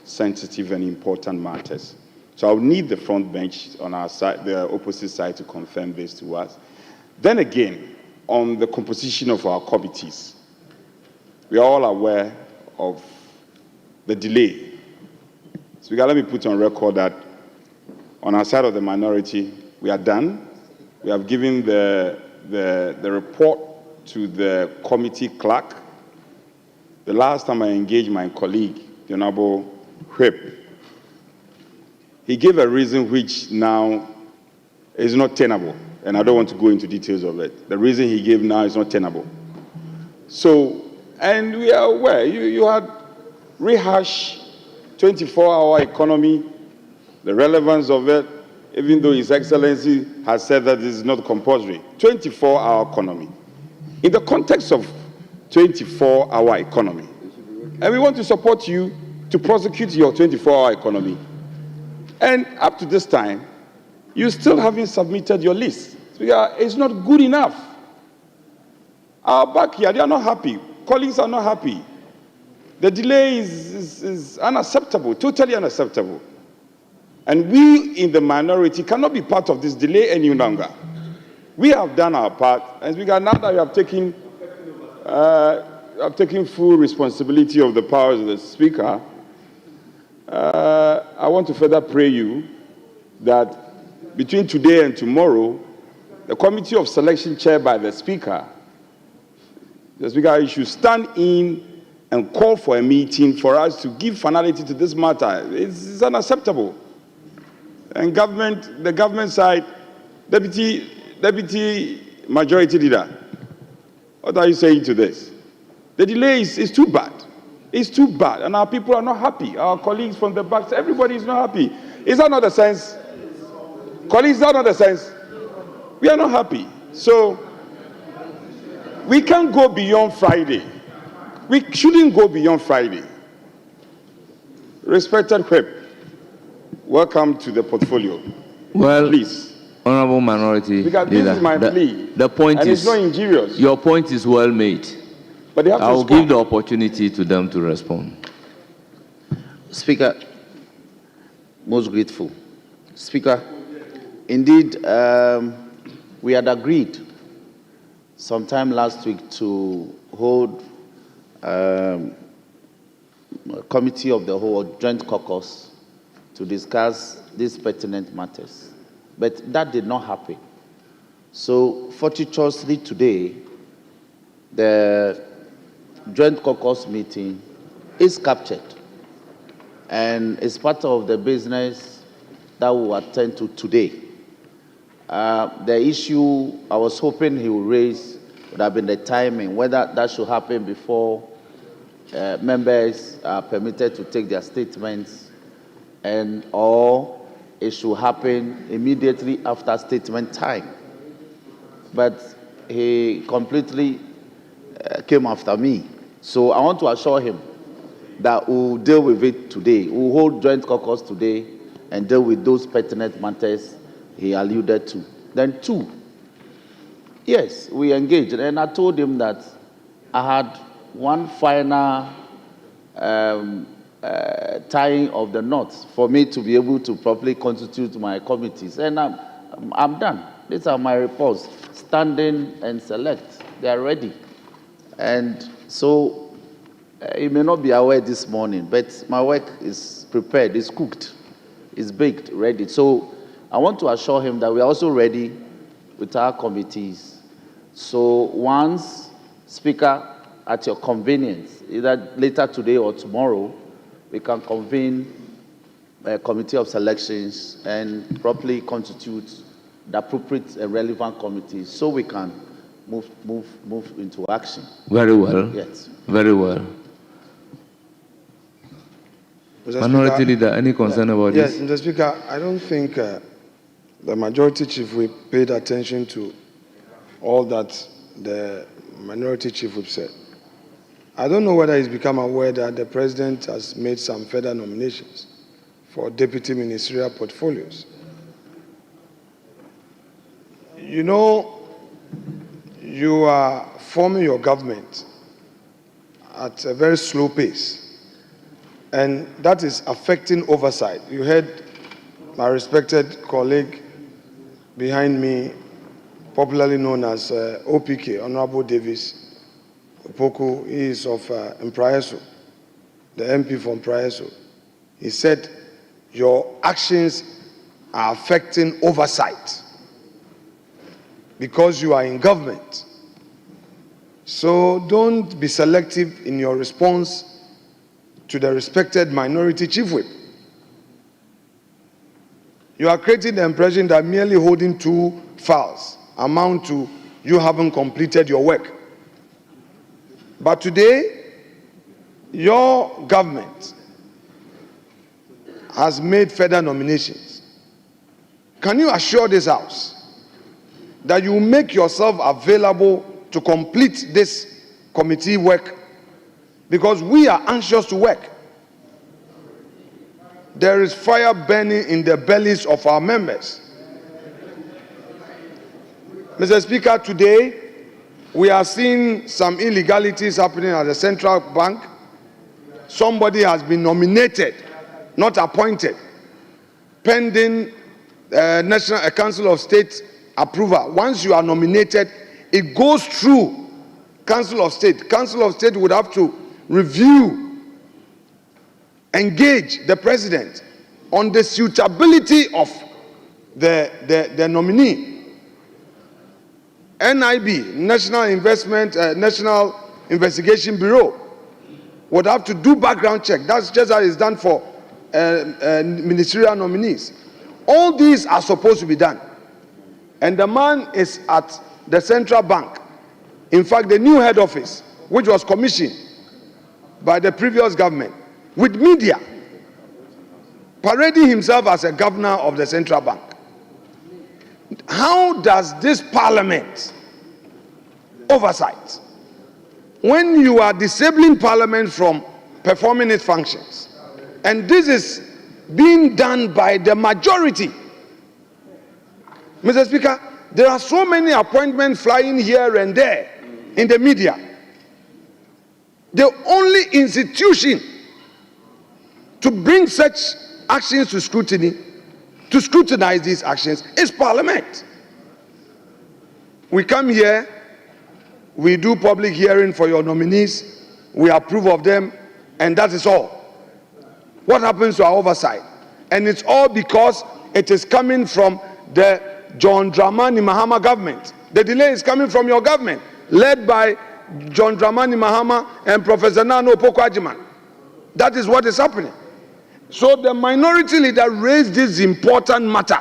sensitive and important matters. So I'll need the front bench on our side, the opposite side, to confirm this to us. Then again, on the composition of our committees, we are all aware of the delay. Speaker, let me put on record that on our side of the minority, we are done. We have given the report to the committee clerk. the last time I engaged my colleague, the Honorable Whip, he gave a reason which now is not tenable, and I don't want to go into details of it. The reason he gave now is not tenable. So, and we are aware, you had rehashed 24-hour economy, the relevance of it, even though His Excellency has said that this is not compulsory. 24-hour economy. In the context of 24-hour economy, and we want to support you to prosecute your 24-hour economy. And up to this time, you still haven't submitted your list. So it's not good enough. Our backyard, they are not happy. Colleagues are not happy. The delay is unacceptable, totally unacceptable. And we in the minority cannot be part of this delay any longer. We have done our part, and now that we have taken full responsibility of the powers of the Speaker, I want to further pray you that between today and tomorrow, the committee of selection chaired by the Speaker, you should stand in and call for a meeting for us to give finality to this matter. It's unacceptable. And the government side, Deputy Majority Leader, what are you saying to this? The delay is too bad. It's too bad, and our people are not happy. Our colleagues from the back, everybody is not happy. Is that not the sense? Colleagues, is that not the sense? We are not happy. So, we can't go beyond Friday. We shouldn't go beyond Friday. Respected Whip, welcome to the portfolio. Well, please. Honorable Minority Because Leader, this is my plea. The point and is, it's not injurious. Your point is well made. But they have I to will respond. give the opportunity to them to respond. Speaker, most grateful. Speaker, indeed, we had agreed sometime last week to hold a committee of the whole joint caucus to discuss these pertinent matters. But that did not happen. So, fortuitously today, the joint caucus meeting is captured and is part of the business that we will attend to today. The issue I was hoping he would raise would have been the timing, whether that should happen before members are permitted to take their statements, or it should happen immediately after statement time. But he completely came after me. So I want to assure him that we'll deal with it today. We'll hold joint caucus today and deal with those pertinent matters he alluded to. Then two, yes, we engaged. And I told him that I had one final tying of the knots for me to be able to properly constitute my committees. And I'm done. These are my reports. Standing and select. They are ready. And so, you may not be aware this morning, but my work is prepared, it's cooked, it's baked, ready. So I want to assure him that we are also ready with our committees. So once, Speaker, at your convenience, either later today or tomorrow, we can convene a committee of selections and properly constitute the appropriate and relevant committees so we can move into action. Very well. Yes. Very well. Mr. Minority Speaker, Leader, any concern about yes, this? Mr. Speaker, I don't think the Majority Chief Whip paid attention to all that the Minority Chief Whip said. I don't know whether he's become aware that the President has made some further nominations for deputy ministerial portfolios. You know, you are forming your government at a very slow pace, and that is affecting oversight. You heard my respected colleague behind me, popularly known as OPK, Honorable Davis Opoku. He is of Mpraeso, the MP from Mpraeso. He said, your actions are affecting oversight because you are in government. So don't be selective in your response to the respected minority chief whip. You are creating the impression that merely holding 2 files amount to you haven't completed your work. But today, your government has made further nominations. Can you assure this House that you make yourself available to complete this committee work? Because we are anxious to work. There is fire burning in the bellies of our members. Mr. Speaker, today we are seeing some illegalities happening at the central bank. Somebody has been nominated, not appointed, pending National Council of State approval. Once you are nominated, it goes through Council of State. Council of State would have to review, engage the president on the suitability of the nominee. NIB, National Investigation Bureau, would have to do background check. That's just how it's done for ministerial nominees. All these are supposed to be done. And the man is at the central bank. In fact, the new head office, which was commissioned by the previous government, with media, parading himself as a governor of the central bank. How does this parliament oversight when you are disabling parliament from performing its functions? And this is being done by the majority. Mr. Speaker, there are so many appointments flying here and there in the media. The only institution to bring such actions to scrutiny, to scrutinize these actions, is Parliament. We come here, we do public hearing for your nominees, we approve of them, and that is all. What happens to our oversight? And it's all because it is coming from the John Dramani Mahama government. The delay is coming from your government, led by John Dramani Mahama and Professor Nano Opoku-Agyeman. That is what is happening. So the minority leader raised this important matter.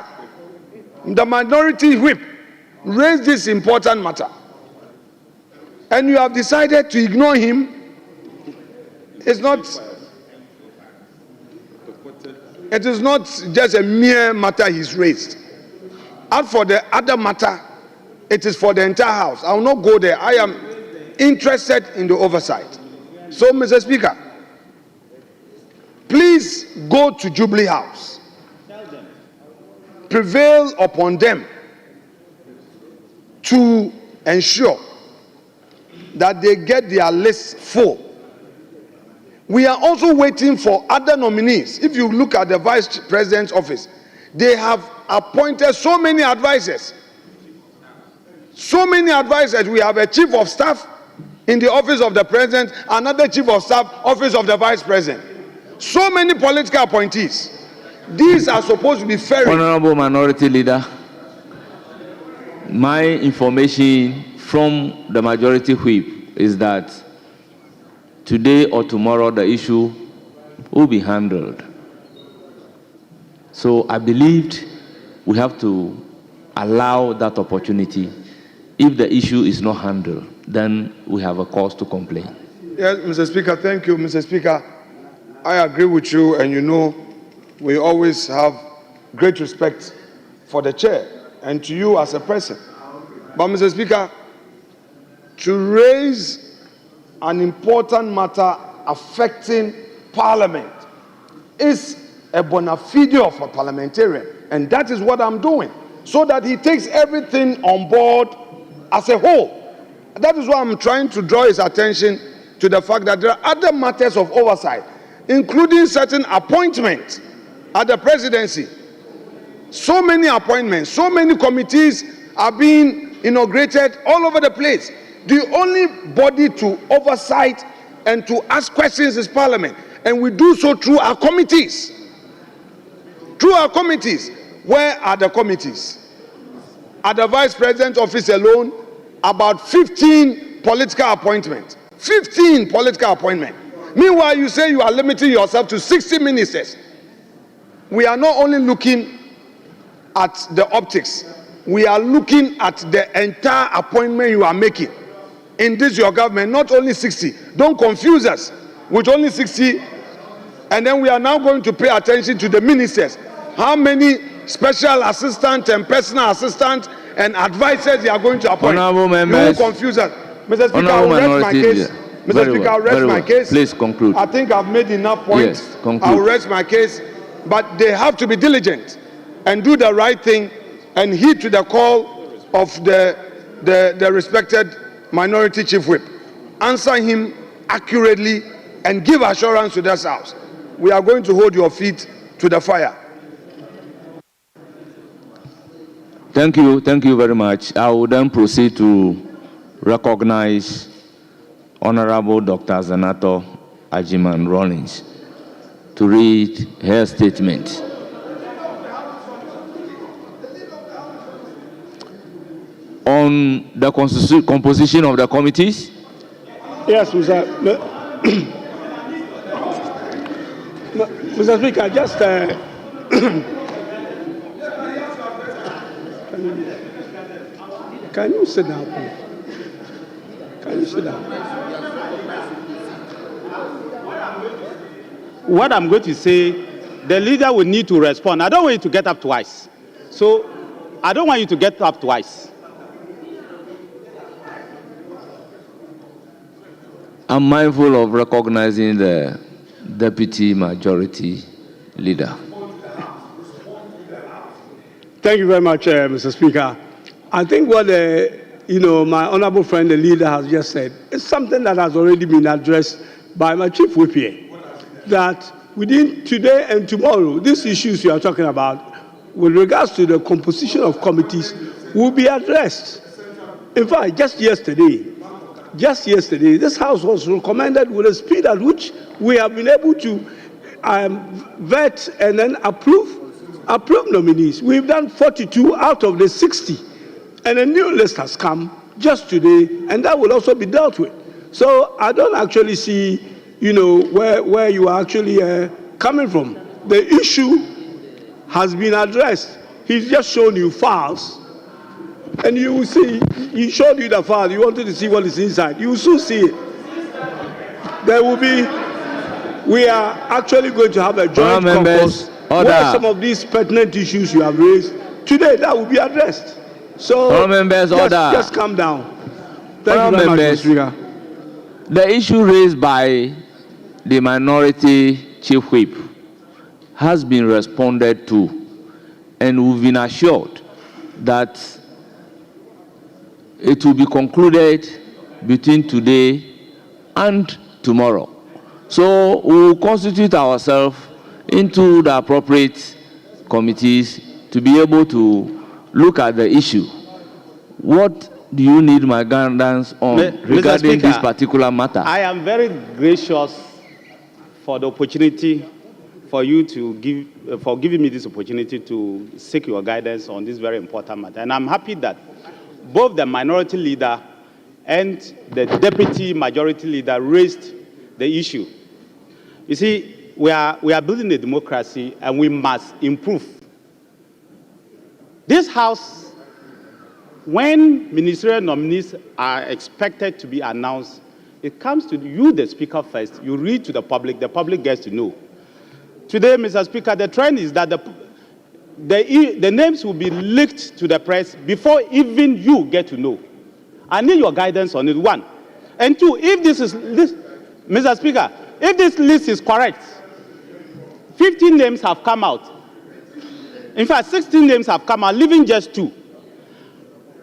The minority whip raised this important matter. And you have decided to ignore him. It is not just a mere matter he's raised. As for the other matter, it is for the entire House. I will not go there. I am interested in the oversight. So, Mr. Speaker, please go to Jubilee House. Prevail upon them to ensure that they get their list full. We are also waiting for other nominees. If you look at the Vice President's office, they have appointed so many advisors. So many advisors. We have a Chief of Staff in the office of the President, another Chief of Staff, office of the Vice President. So many political appointees. These are supposed to be fair. Honorable Minority Leader, my information from the Majority Whip is that today or tomorrow the issue will be handled. So I believed we have to allow that opportunity. If the issue is not handled, then we have a cause to complain. Yes, Mr. Speaker, thank you. Mr. Speaker, I agree with you, and you know we always have great respect for the chair and to you as a person. But, Mr. Speaker, to raise an important matter affecting Parliament is a bona fide of a parliamentarian, and that is what I'm doing, so that he takes everything on board as a whole. And that is why I'm trying to draw his attention to the fact that there are other matters of oversight, including certain appointments at the presidency. So many appointments, so many committees are being inaugurated all over the place. The only body to oversight and to ask questions is Parliament, and we do so through our committees. Through our committees. Where are the committees? At the Vice President's office alone, about 15 political appointments. 15 political appointments. Meanwhile, you say you are limiting yourself to 60 ministers. We are not only looking at the optics, we are looking at the entire appointment you are making in this your government, not only 60. Don't confuse us with only 60, and then we are now going to pay attention to the ministers. How many special assistants and personal assistants and advisors you are going to appoint? Honorable members, you will confuse us. Mr. Speaker, I will rest my case. Mr. Speaker, I'll rest my case. Please conclude. I think I've made enough points. Yes, conclude. I will rest my case, but they have to be diligent and do the right thing and heed to the call of the respected minority chief whip. Answer him accurately and give assurance to this house. We are going to hold your feet to the fire. Thank you very much. I will then proceed to recognize Honorable Dr. Zanato Ajiman Rawlings to read her statement. On the composition of the committees? Yes, Mr. Mr. Speaker, just can you sit down, please? Can you sit down? What I'm going to say, the leader will need to respond. I don't want you to get up twice. So, I don't want you to get up twice. I'm mindful of recognizing the Deputy Majority Leader. Thank you very much, Mr. Speaker. I think what my honourable friend, the leader, has just said is something that has already been addressed by my chief whip here. That within today and tomorrow, these issues you are talking about, with regards to the composition of committees, will be addressed. In fact, just yesterday, this House was recommended with a speed at which we have been able to vet and then approve nominees. We've done 42 out of the 60, and a new list has come just today, and that will also be dealt with. So I don't actually see, where you are actually coming from. The issue has been addressed. He's just shown you files. And you will see, he showed you the file, you wanted to see what is inside. You will soon see it. We are actually going to have a joint caucus where some of these pertinent issues you have raised, today that will be addressed. So just calm down. Thank you very much, Mr. Speaker. The issue raised by the minority chief whip has been responded to, and we've been assured that it will be concluded between today and tomorrow. So we will constitute ourselves into the appropriate committees to be able to look at the issue. What do you need my guidance on regarding this particular matter? I am very gracious for the opportunity for you to giving me this opportunity to seek your guidance on this very important matter. And I'm happy that both the minority leader and the deputy majority leader raised the issue. You see, we are building a democracy, and we must improve. This House, when ministerial nominees are expected to be announced, it comes to you, the Speaker, first. You read to the public gets to know. Today, Mr. Speaker, the trend is that the names will be leaked to the press before even you get to know. I need your guidance on it, one. And two, if Mr. Speaker, if this list is correct, 15 names have come out. In fact, 16 names have come out, leaving just 2.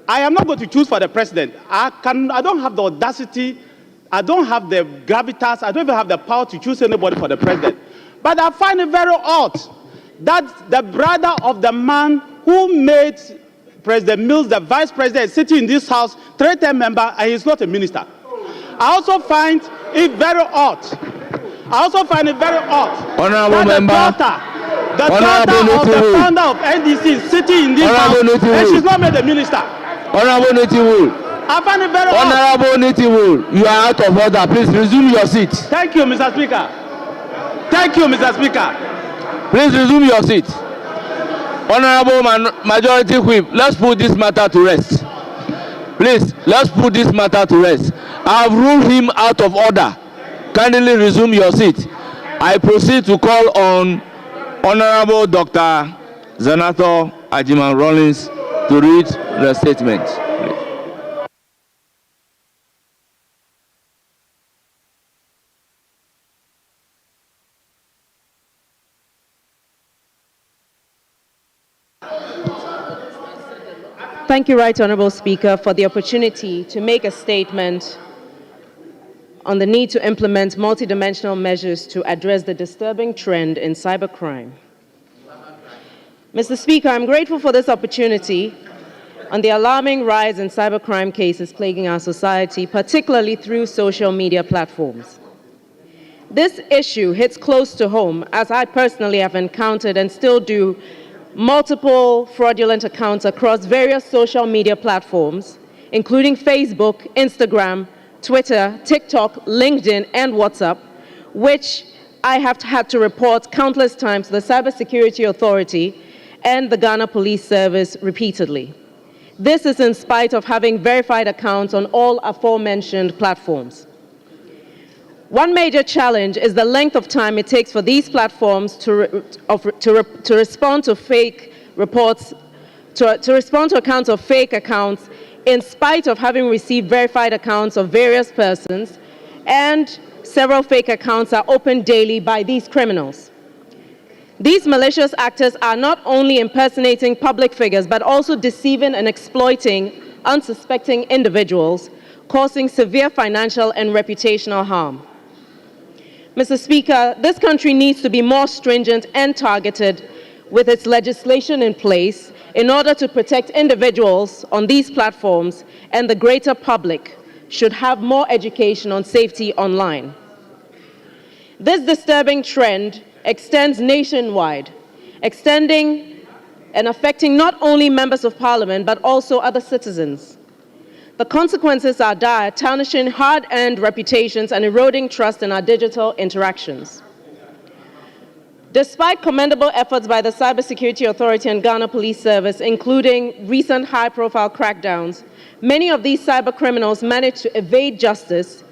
I am not going to choose for the president. I don't have the audacity, I don't have the gravitas, I don't even have the power to choose anybody for the president. But I find it very odd that the brother of the man who made President Mills the vice president sitting in this house, 3-term member, and he's not a minister. I also find it very odd. Honorable member, the daughter of the founder of NDC is sitting in this house, and she's not made a minister. Honorable Nitiwul. I find it very odd. Honorable Nitiwul, you are out of order. Please resume your seat. Thank you, Mr. Speaker. Thank you, Mr. Speaker. Please resume your seat. Honorable Majority Whip, let's put this matter to rest. Please, let's put this matter to rest. I have ruled him out of order. Kindly resume your seat. I proceed to call on Honorable Dr. Zanato Ajiman Rollins to read the statement. Thank you, Right Honourable Speaker, for the opportunity to make a statement on the need to implement multidimensional measures to address the disturbing trend in cybercrime. Mr. Speaker, I'm grateful for this opportunity on the alarming rise in cybercrime cases plaguing our society, particularly through social media platforms. This issue hits close to home, as I personally have encountered and still do multiple fraudulent accounts across various social media platforms, including Facebook, Instagram, Twitter, TikTok, LinkedIn, and WhatsApp, which I have had to report countless times to the Cybersecurity Authority and the Ghana Police Service repeatedly. This is in spite of having verified accounts on all aforementioned platforms. One major challenge is the length of time it takes for these platforms to respond to fake reports, to respond to accounts of fake accounts, in spite of having received verified accounts of various persons, and several fake accounts are opened daily by these criminals. These malicious actors are not only impersonating public figures, but also deceiving and exploiting unsuspecting individuals, causing severe financial and reputational harm. Mr. Speaker, this country needs to be more stringent and targeted with its legislation in place in order to protect individuals on these platforms, and the greater public should have more education on safety online. This disturbing trend extends nationwide, extending and affecting not only members of parliament, but also other citizens. The consequences are dire, tarnishing hard-earned reputations and eroding trust in our digital interactions. Despite commendable efforts by the Cybersecurity Authority and Ghana Police Service, including recent high-profile crackdowns, many of these cybercriminals manage to evade justice,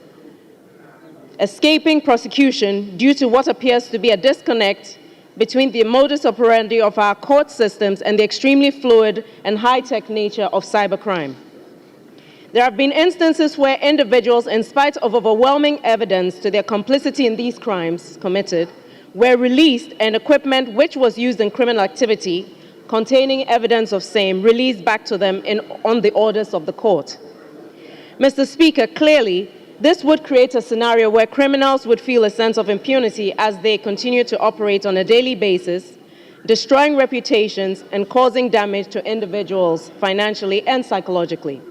escaping prosecution due to what appears to be a disconnect between the modus operandi of our court systems and the extremely fluid and high-tech nature of cybercrime. There have been instances where individuals, in spite of overwhelming evidence to their complicity in these crimes committed, were released, and equipment which was used in criminal activity containing evidence of same released back to them on the orders of the court. Mr. Speaker, clearly, this would create a scenario where criminals would feel a sense of impunity as they continue to operate on a daily basis, destroying reputations and causing damage to individuals financially and psychologically.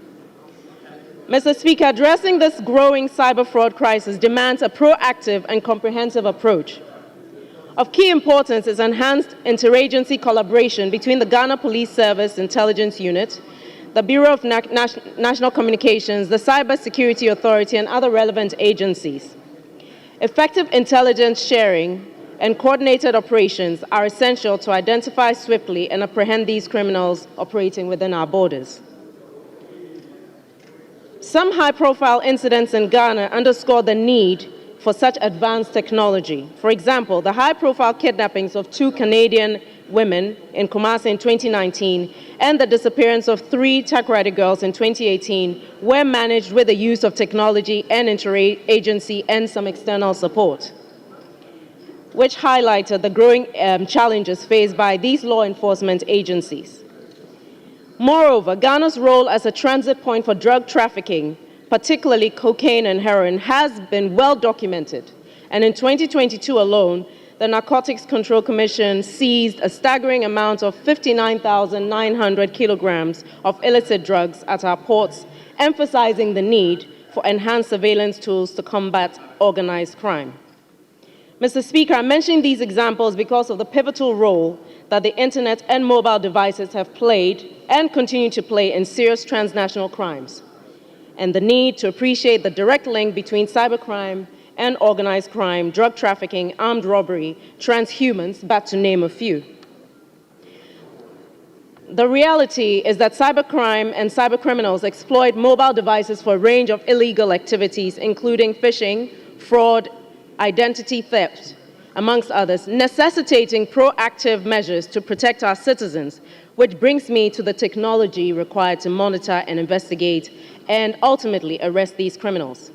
Mr. Speaker, addressing this growing cyber fraud crisis demands a proactive and comprehensive approach. Of key importance is enhanced interagency collaboration between the Ghana Police Service Intelligence Unit, the Bureau of National Communications, the Cybersecurity Authority, and other relevant agencies. Effective intelligence sharing and coordinated operations are essential to identify swiftly and apprehend these criminals operating within our borders. Some high-profile incidents in Ghana underscore the need for such advanced technology. For example, the high-profile kidnappings of 2 Canadian women in Kumasi in 2019 and the disappearance of 3 Takoradi girls in 2018 were managed with the use of technology and interagency and some external support, which highlighted the growing challenges faced by these law enforcement agencies. Moreover, Ghana's role as a transit point for drug trafficking, particularly cocaine and heroin, has been well documented. And in 2022 alone, the Narcotics Control Commission seized a staggering amount of 59,900 kilograms of illicit drugs at our ports, emphasizing the need for enhanced surveillance tools to combat organized crime. Mr. Speaker, I'm mentioning these examples because of the pivotal role that the internet and mobile devices have played and continue to play in serious transnational crimes. and the need to appreciate the direct link between cybercrime and organized crime, drug trafficking, armed robbery, transhumance, but to name a few. The reality is that cybercrime and cybercriminals exploit mobile devices for a range of illegal activities, including phishing, fraud, identity theft, amongst others, necessitating proactive measures to protect our citizens, which brings me to the technology required to monitor and investigate and ultimately arrest these criminals.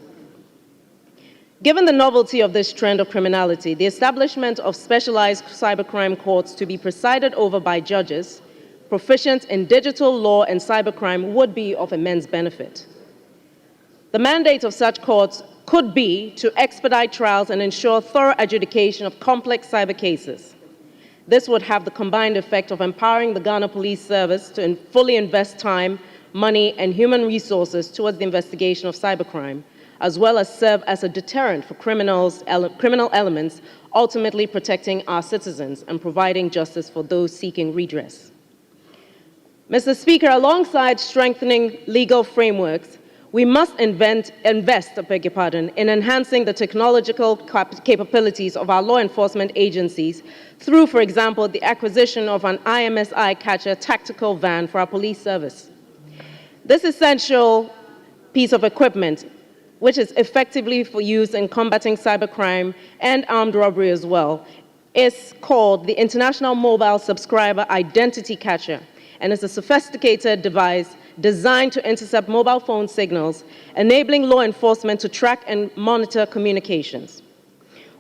Given the novelty of this trend of criminality, the establishment of specialized cybercrime courts to be presided over by judges proficient in digital law and cybercrime would be of immense benefit. The mandate of such courts could be to expedite trials and ensure thorough adjudication of complex cyber cases. This would have the combined effect of empowering the Ghana Police Service to fully invest time, money, and human resources towards the investigation of cybercrime, as well as serve as a deterrent for criminal elements, ultimately protecting our citizens and providing justice for those seeking redress. Mr. Speaker, alongside strengthening legal frameworks, we must invest in enhancing the technological capabilities of our law enforcement agencies through, for example, the acquisition of an IMSI catcher tactical van for our police service. This essential piece of equipment, which is effectively for use in combating cybercrime and armed robbery as well, is called the International Mobile Subscriber Identity Catcher, and is a sophisticated device designed to intercept mobile phone signals, enabling law enforcement to track and monitor communications.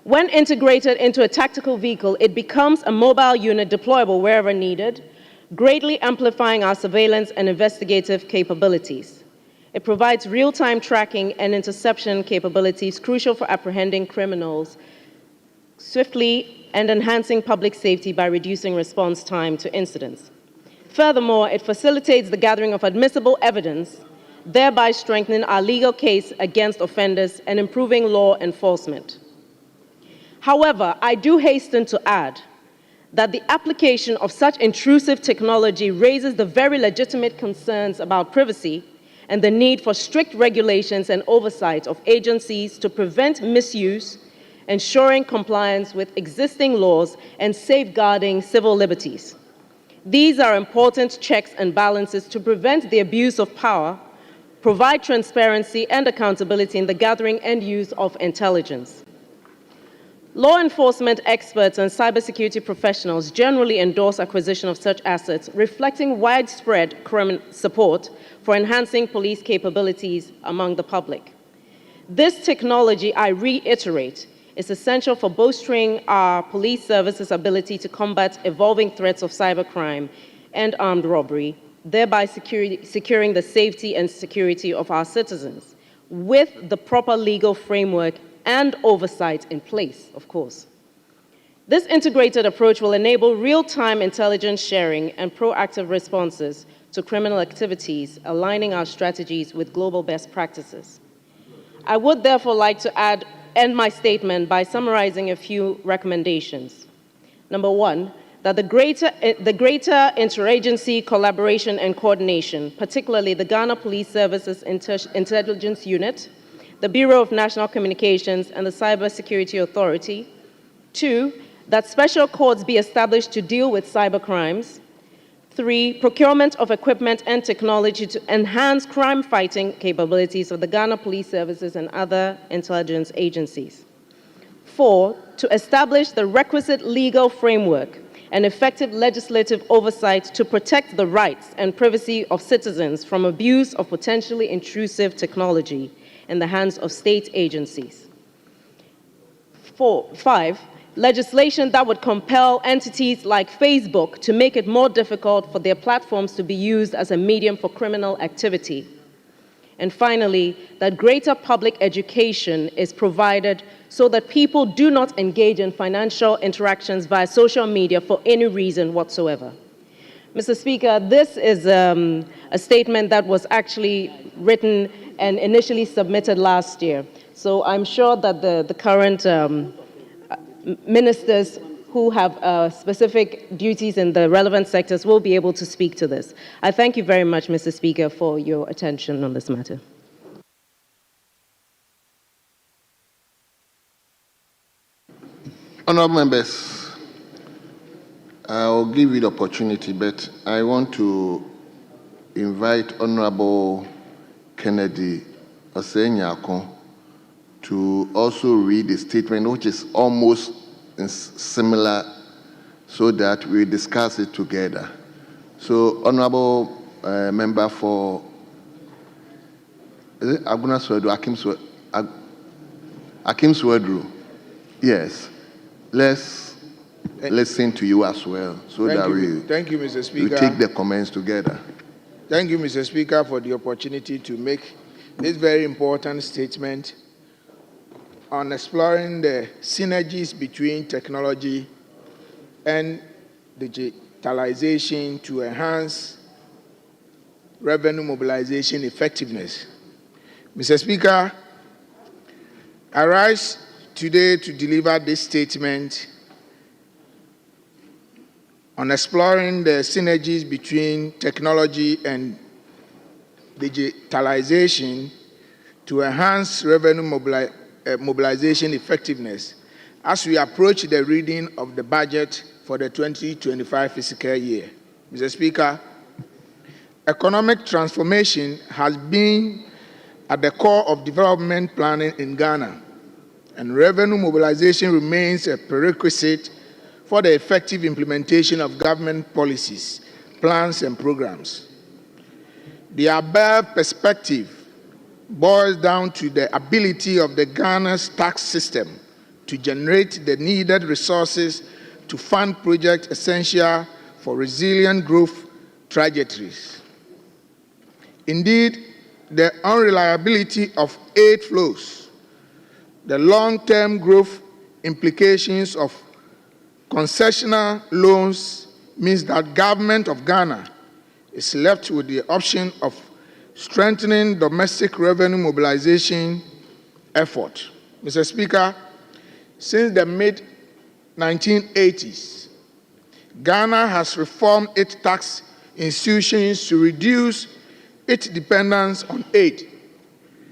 When integrated into a tactical vehicle, it becomes a mobile unit deployable wherever needed, greatly amplifying our surveillance and investigative capabilities. It provides real-time tracking and interception capabilities crucial for apprehending criminals swiftly and enhancing public safety by reducing response time to incidents. Furthermore, it facilitates the gathering of admissible evidence, thereby strengthening our legal case against offenders and improving law enforcement. However, I do hasten to add that the application of such intrusive technology raises the very legitimate concerns about privacy and the need for strict regulations and oversight of agencies to prevent misuse, ensuring compliance with existing laws, and safeguarding civil liberties. These are important checks and balances to prevent the abuse of power, provide transparency and accountability in the gathering and use of intelligence. Law enforcement experts and cybersecurity professionals generally endorse acquisition of such assets, reflecting widespread support for enhancing police capabilities among the public. This technology, I reiterate, is essential for bolstering our police services' ability to combat evolving threats of cybercrime and armed robbery, thereby securing the safety and security of our citizens, with the proper legal framework and oversight in place, of course. This integrated approach will enable real-time intelligence sharing and proactive responses to criminal activities, aligning our strategies with global best practices. I would therefore like to end my statement by summarizing a few recommendations. Number one, that the greater interagency collaboration and coordination, particularly the Ghana Police Services Intelligence Unit, the Bureau of National Communications, and the Cybersecurity Authority. Two, that special courts be established to deal with cybercrimes. Three, procurement of equipment and technology to enhance crime-fighting capabilities of the Ghana Police Services and other intelligence agencies. Four, to establish the requisite legal framework and effective legislative oversight to protect the rights and privacy of citizens from abuse of potentially intrusive technology in the hands of state agencies. Five, legislation that would compel entities like Facebook to make it more difficult for their platforms to be used as a medium for criminal activity. And finally, that greater public education is provided so that people do not engage in financial interactions via social media for any reason whatsoever. Mr. Speaker, this is a statement that was actually written and initially submitted last year. So I'm sure that the current ministers who have specific duties in the relevant sectors will be able to speak to this. I thank you very much, Mr. Speaker, for your attention on this matter. Honourable members, I'll give you the opportunity, but I want to invite Honourable Kennedy Osenyako to also read the statement, which is almost similar, so that we discuss it together. So, Honourable Member for Aguna Swedru, Akim Swedru, yes, let's listen to you as well, so that Thank you, Mr. we Speaker. take the comments together. Thank you, Mr. Speaker, for the opportunity to make this very important statement on exploring the synergies between technology and digitalization to enhance revenue mobilization effectiveness. Mr. Speaker, I rise today to deliver this statement on exploring the synergies between technology and digitalization to enhance revenue mobilization effectiveness as we approach the reading of the budget for the 2025 fiscal year. Mr. Speaker, economic transformation has been at the core of development planning in Ghana, and revenue mobilization remains a prerequisite for the effective implementation of government policies, plans, and programs. The above perspective boils down to the ability of the Ghana's tax system to generate the needed resources to fund projects essential for resilient growth trajectories. Indeed, the unreliability of aid flows, the long-term growth implications of concessional loans means that government of Ghana is left with the option of strengthening domestic revenue mobilization effort. Mr. Speaker, since the mid-1980s, Ghana has reformed its tax institutions to reduce its dependence on aid.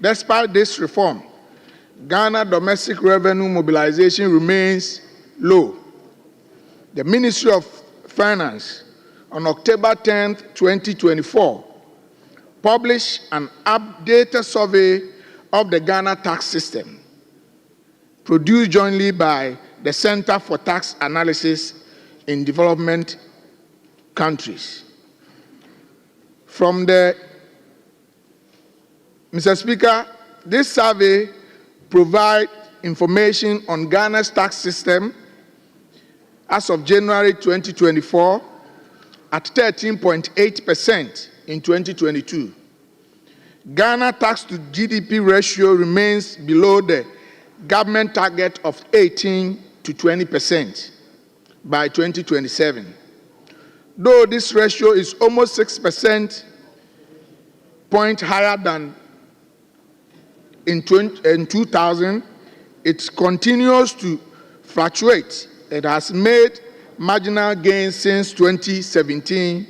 Despite this reform, Ghana domestic revenue mobilization remains low. The Ministry of Finance, on October 10, 2024, published an updated survey of the Ghana tax system, produced jointly by the Center for Tax Analysis in Development Countries. Mr. Speaker, this survey provides information on Ghana's tax system as of January 2024 at 13.8% in 2022. Ghana tax to GDP ratio remains below the government target of 18 to 20% by 2027. Though this ratio is almost 6% point higher than in 2000, it continues to fluctuate. It has made marginal gains since 2017.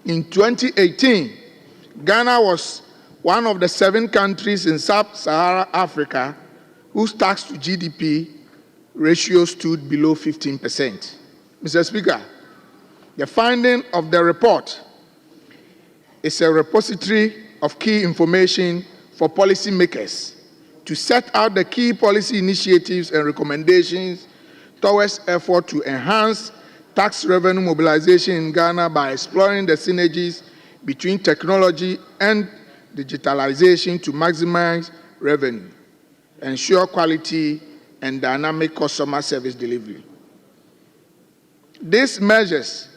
In 2018, Ghana was one of the 7 countries in sub-Saharan Africa whose tax to GDP ratio stood below 15%. Mr. Speaker, the finding of the report is a repository of key information for policymakers to set out the key policy initiatives and recommendations towards effort to enhance tax revenue mobilization in Ghana by exploring the synergies between technology and digitalization to maximize revenue, ensure quality and dynamic customer service delivery. These measures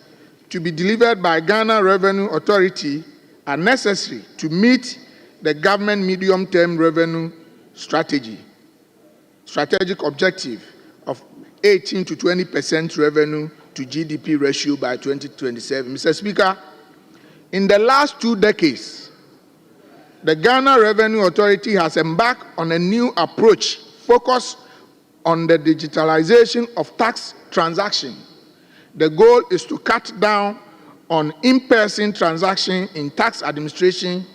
to be delivered by Ghana Revenue Authority are necessary to meet the government medium-term revenue strategic objective of 18 to 20% revenue to GDP ratio by 2027. Mr. Speaker, in the last 2 decades, the Ghana Revenue Authority has embarked on a new approach focused on the digitalization of tax transactions. The goal is to cut down on in-person transactions in tax administration,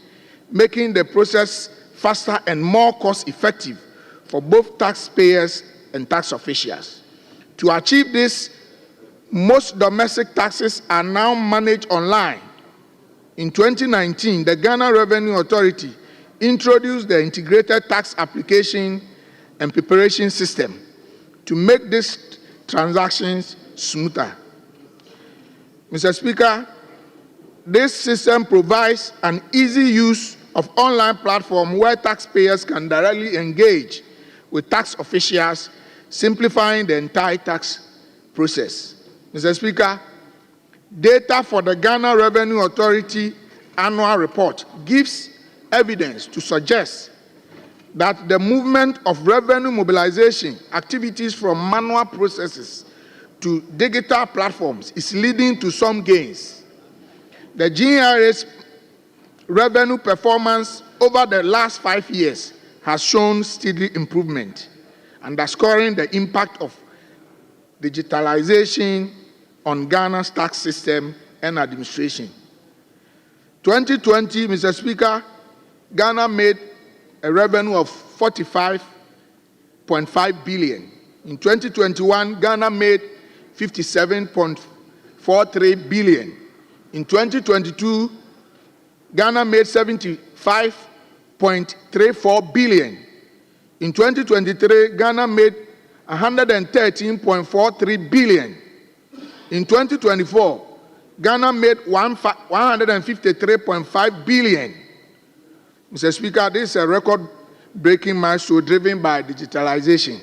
making the process faster and more cost-effective for both taxpayers and tax officials. To achieve this, most domestic taxes are now managed online. In 2019, the Ghana Revenue Authority introduced the Integrated Tax Application and Preparation System to make these transactions smoother. Mr. Speaker, this system provides an easy use of online platform where taxpayers can directly engage with tax officials, simplifying the entire tax process. Mr. Speaker, data for the Ghana Revenue Authority annual report gives evidence to suggest that the movement of revenue mobilization activities from manual processes to digital platforms is leading to some gains. The GRA's revenue performance over the last 5 years has shown steady improvement, underscoring the impact of digitalization on Ghana's tax system and administration. 2020, Mr. Speaker, Ghana made a revenue of 45.5 billion. In 2021, Ghana made 57.43 billion. In 2022, Ghana made 75.34 billion. In 2023, Ghana made 113.43 billion. In 2024, Ghana made 153.5 billion. Mr. Speaker, this is a record-breaking milestone driven by digitalization.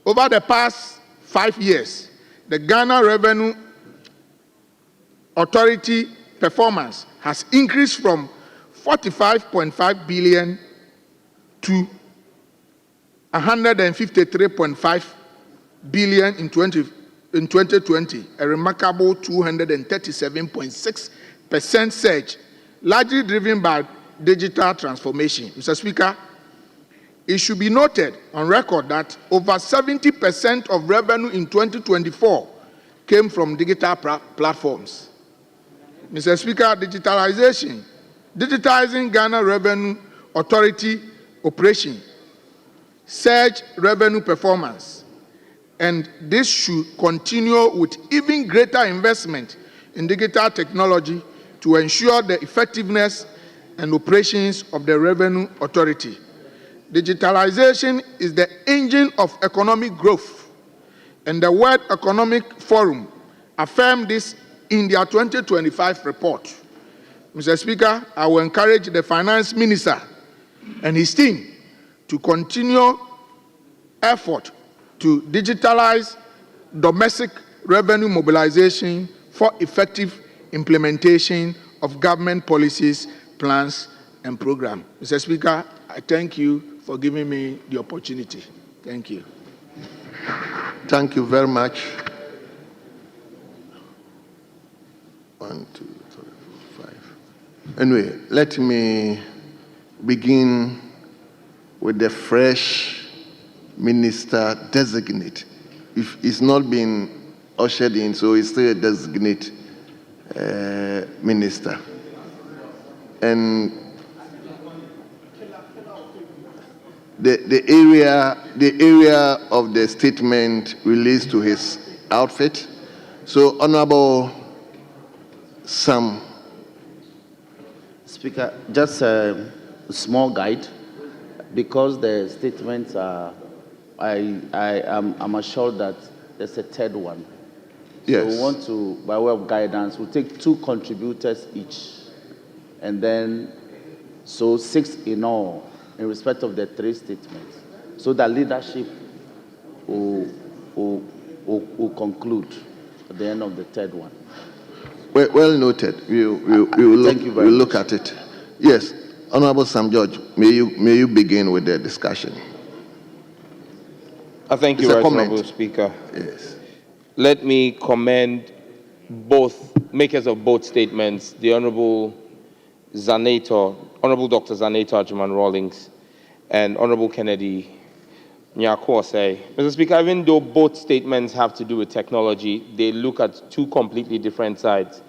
Over the past 5 years, the Ghana Revenue Authority performance has increased from 45.5 billion to 153.5 billion in 2020, a remarkable 237.6% surge, largely driven by digital transformation. Mr. Speaker, it should be noted on record that over 70% of revenue in 2024 came from digital platforms. Mr. Speaker, digitizing Ghana Revenue Authority operation, surge revenue performance, and this should continue with even greater investment in digital technology to ensure the effectiveness and operations of the Revenue Authority. Digitalization is the engine of economic growth, and the World Economic Forum affirmed this in their 2025 report. Mr. Speaker, I will encourage the Finance Minister and his team to continue effort to digitalize domestic revenue mobilization for effective implementation of government policies, plans, and programs. Mr. Speaker, I thank you for giving me the opportunity. Thank you. Thank you very much. 1, 2, 3, 4, 5. Anyway, let me begin with the fresh minister designate. If it's not been ushered in, so it's still a designate minister. And the area of the statement relates to his outfit. So, Honorable Sam. Speaker, just a small guide, because the statements are, I'm assured that there's a third one. Yes. So we want to, by way of guidance, we'll take 2 contributors each, and then, so 6 in all, in respect of the 3 statements, so that leadership will conclude at the end of the third one. Well noted. We'll look at it. Yes, Honorable Sam George, may you begin with the discussion. Thank you, Honorable Speaker. Yes. Let me commend both makers of both statements, the Honorable Dr. Zanator Ajuman Rawlings and Honorable Kennedy Nyakwose. Mr. Speaker, even though both statements have to do with technology, they look at 2 completely different sides.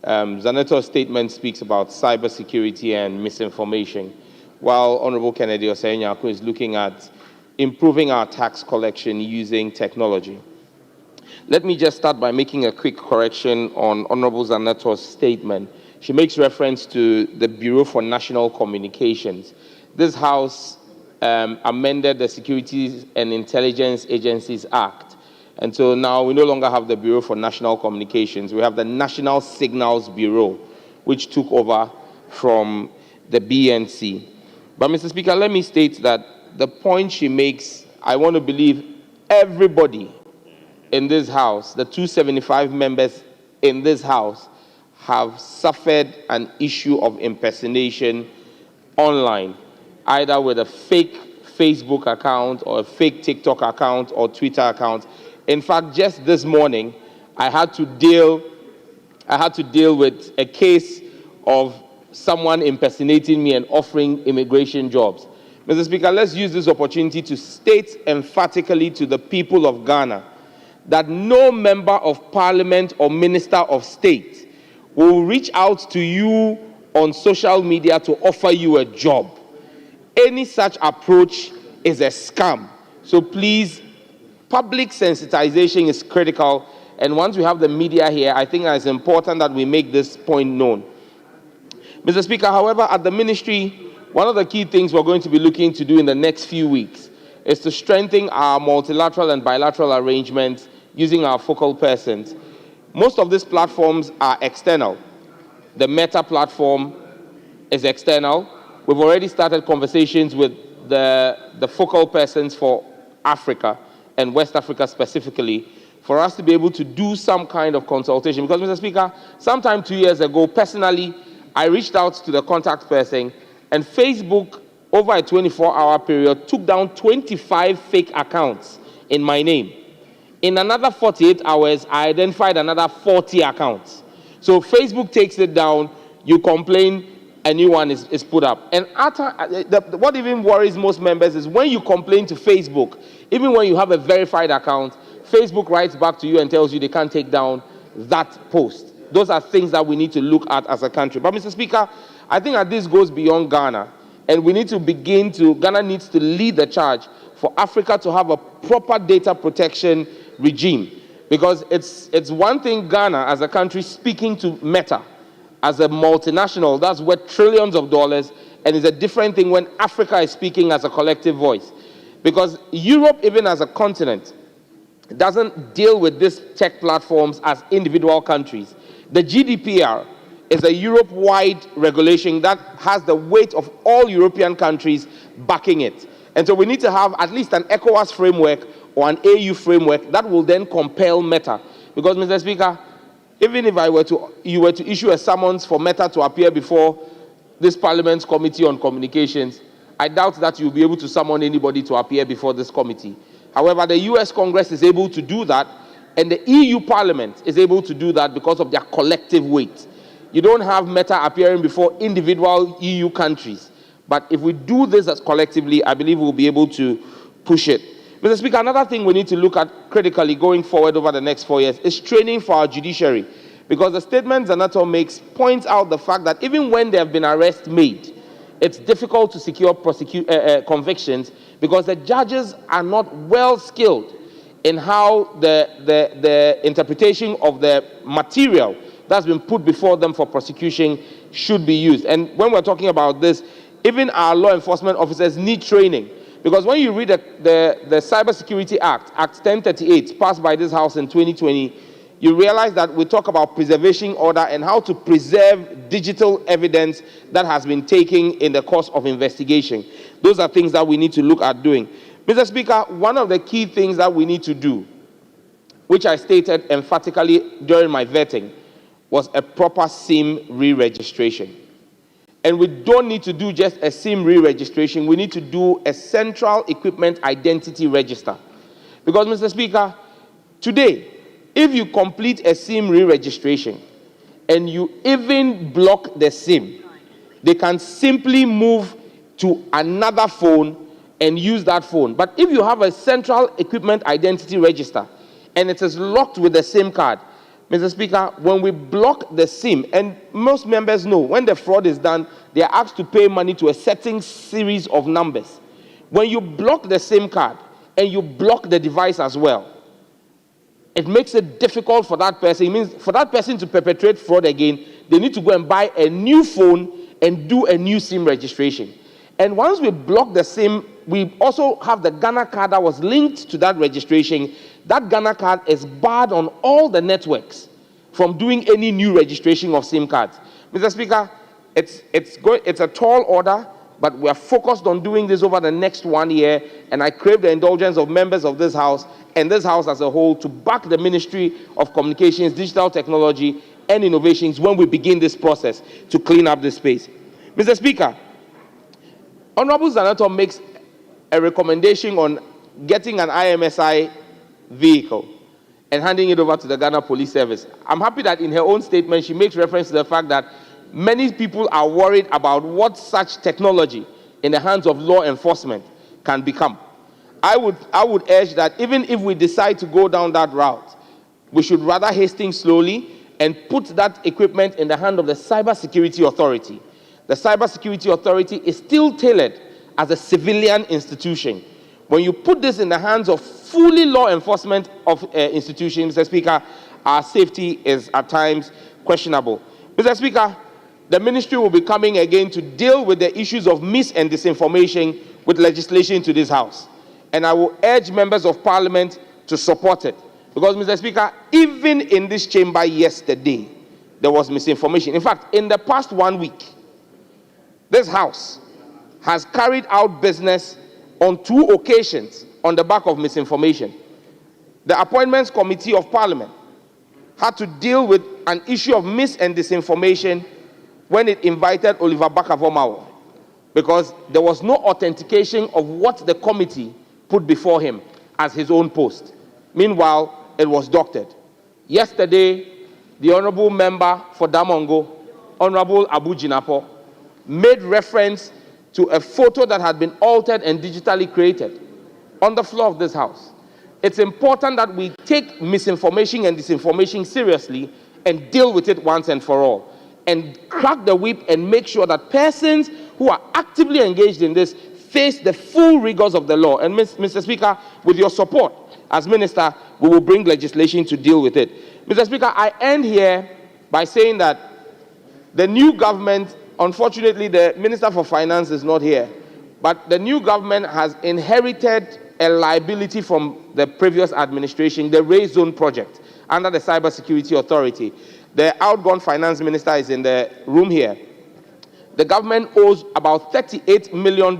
Zanator's statement speaks about cybersecurity and misinformation, while Honorable Kennedy Nyako is looking at improving our tax collection using technology. Let me just start by making a quick correction on Honorable Zaneto's statement. She makes reference to the Bureau for National Communications. This House amended the Securities and Intelligence Agencies Act. And so now we no longer have the Bureau for National Communications. We have the National Signals Bureau, which took over from the BNC. But, Mr. Speaker, let me state that the point she makes, I want to believe everybody in this House, the 275 members in this House, have suffered an issue of impersonation online, either with a fake Facebook account or a fake TikTok account or Twitter account. In fact, just this morning, I had to deal with a case of someone impersonating me and offering immigration jobs. Mr. Speaker, let's use this opportunity to state emphatically to the people of Ghana that no member of parliament or minister of state will reach out to you on social media to offer you a job. Any such approach is a scam. So please, public sensitization is critical. And once we have the media here, I think it's important that we make this point known. Mr. Speaker, however, at the ministry, one of the key things we're going to be looking to do in the next few weeks is to strengthen our multilateral and bilateral arrangements using our focal persons. Most of these platforms are external. The Meta platform is external. We've already started conversations with the focal persons for Africa and West Africa specifically for us to be able to do some kind of consultation. Because, Mr. Speaker, sometime 2 years ago, personally, I reached out to the contact person, and Facebook, over a 24-hour period, took down 25 fake accounts in my name. In another 48 hours, I identified another 40 accounts. So Facebook takes it down, you complain, a new one is put up. And what even worries most members is when you complain to Facebook, even when you have a verified account, Facebook writes back to you and tells you they can't take down that post. Those are things that we need to look at as a country. But, Mr. Speaker, I think that this goes beyond Ghana. And we need to Ghana needs to lead the charge for Africa to have a proper data protection regime. Because it's one thing Ghana as a country speaking to Meta as a multinational, that's worth trillions of dollars, and it's a different thing when Africa is speaking as a collective voice. Because Europe, even as a continent, doesn't deal with these tech platforms as individual countries. The GDPR is a Europe-wide regulation that has the weight of all European countries backing it. And so we need to have at least an ECOWAS framework or an AU framework that will then compel Meta. Because, Mr. Speaker, even if you were to issue a summons for Meta to appear before this Parliament's Committee on Communications, I doubt that you'll be able to summon anybody to appear before this committee. However, the US Congress is able to do that, and the EU Parliament is able to do that because of their collective weight. You don't have Meta appearing before individual EU countries. But if we do this as collectively, I believe we'll be able to push it. Mr. Speaker, another thing we need to look at critically going forward over the next 4 years is training for our judiciary. Because the statement Zanato makes points out the fact that even when there have been arrests made, it's difficult to secure convictions because the judges are not well skilled in how the interpretation of the material that's been put before them for prosecution should be used. And when we're talking about this, even our law enforcement officers need training. Because when you read the Cybersecurity Act, Act 1038, passed by this House in 2020, you realize that we talk about preservation order and how to preserve digital evidence that has been taken in the course of investigation. Those are things that we need to look at doing. Mr. Speaker, one of the key things that we need to do, which I stated emphatically during my vetting, was a proper SIM re-registration. And we don't need to do just a SIM re-registration. We need to do a central equipment identity register. Because, Mr. Speaker, today, if you complete a SIM re-registration and you even block the SIM, they can simply move to another phone and use that phone. But if you have a central equipment identity register and it is locked with the SIM card, Mr. Speaker, when we block the SIM, and most members know when the fraud is done, they are asked to pay money to a certain series of numbers. When you block the SIM card and you block the device as well, it makes it difficult for that person. It means for that person to perpetrate fraud again, they need to go and buy a new phone and do a new SIM registration. And once we block the SIM, we also have the Ghana card that was linked to that registration. That Ghana card is barred on all the networks from doing any new registration of SIM cards. Mr. Speaker, it's a tall order, but we are focused on doing this over the next 1 year, and I crave the indulgence of members of this House and this House as a whole to back the Ministry of Communications, Digital Technology, and Innovations when we begin this process to clean up this space. Mr. Speaker, Honorable Senator makes a recommendation on getting an IMSI vehicle and handing it over to the Ghana Police Service. I'm happy that in her own statement she makes reference to the fact that many people are worried about what such technology in the hands of law enforcement can become. I would urge that even if we decide to go down that route, we should rather hasten slowly and put that equipment in the hand of the Cybersecurity Authority. The Cybersecurity Authority is still tailored as a civilian institution. When you put this in the hands of fully law enforcement of institutions, Mr. Speaker, our safety is at times questionable. Mr. Speaker, the ministry will be coming again to deal with the issues of mis- and disinformation with legislation to this House. And I will urge members of Parliament to support it. Because, Mr. Speaker, even in this chamber yesterday, there was misinformation. In fact, in the past 1 week, this House has carried out business on 2 occasions on the back of misinformation. The Appointments Committee of Parliament had to deal with an issue of mis- and disinformation when it invited Oliver Bakavomawo, because there was no authentication of what the committee put before him as his own post. Meanwhile, it was doctored. Yesterday, the Honorable Member for Damongo, Honorable Abu Jinapo, made reference to a photo that had been altered and digitally created on the floor of this House. It's important that we take misinformation and disinformation seriously and deal with it once and for all, and crack the whip and make sure that persons who are actively engaged in this face the full rigors of the law. And Mr. Speaker, with your support as Minister, we will bring legislation to deal with it. Mr. Speaker, I end here by saying that the new government, unfortunately, the Minister for Finance is not here, but the new government has inherited a liability from the previous administration, the Race Zone project, under the Cybersecurity Authority. The outgone Finance Minister is in the room here. The government owes about $38 million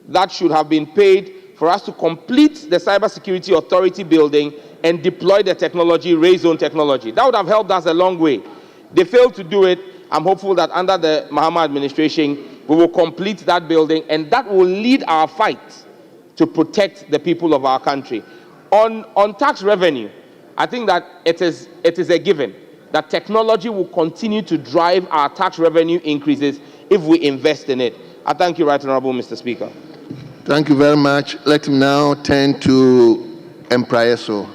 that should have been paid for us to complete the Cybersecurity Authority building and deploy the technology, Race Zone technology. That would have helped us a long way. They failed to do it. I'm hopeful that under the Mahama administration, we will complete that building, and that will lead our fight to protect the people of our country. On tax revenue, I think that it is a given that technology will continue to drive our tax revenue increases if we invest in it. I thank you, Right Honorable Mr. Speaker. Thank you very much. Let me now turn to Empraeso.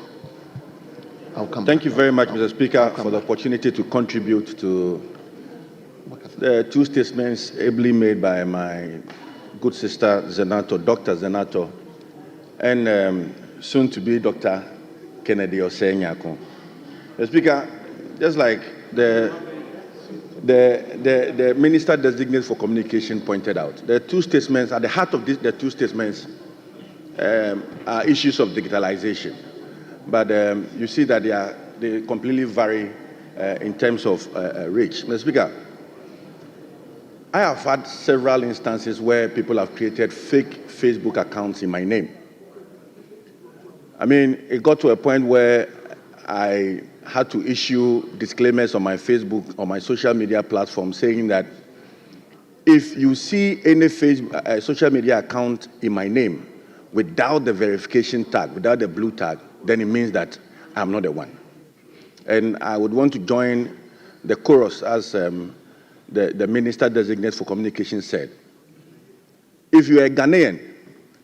Thank you very much, Mr. Speaker, for the opportunity to contribute to the 2 statements ably made by my good sister Zenato, Dr. Zenato, and soon to be Dr. Kennedy Osenyako. Mr. Speaker, just like the Minister Designate for Communication pointed out, the 2 statements, at the heart of the 2 statements are issues of digitalization. But you see that they completely vary in terms of reach. Mr. Speaker, I have had several instances where people have created fake Facebook accounts in my name. I mean, it got to a point where I had to issue disclaimers on my Facebook, on my social media platform, saying that if you see any social media account in my name without the verification tag, without the blue tag, then it means that I'm not the one. And I would want to join the chorus as the Minister Designate for Communication said. If you're a Ghanaian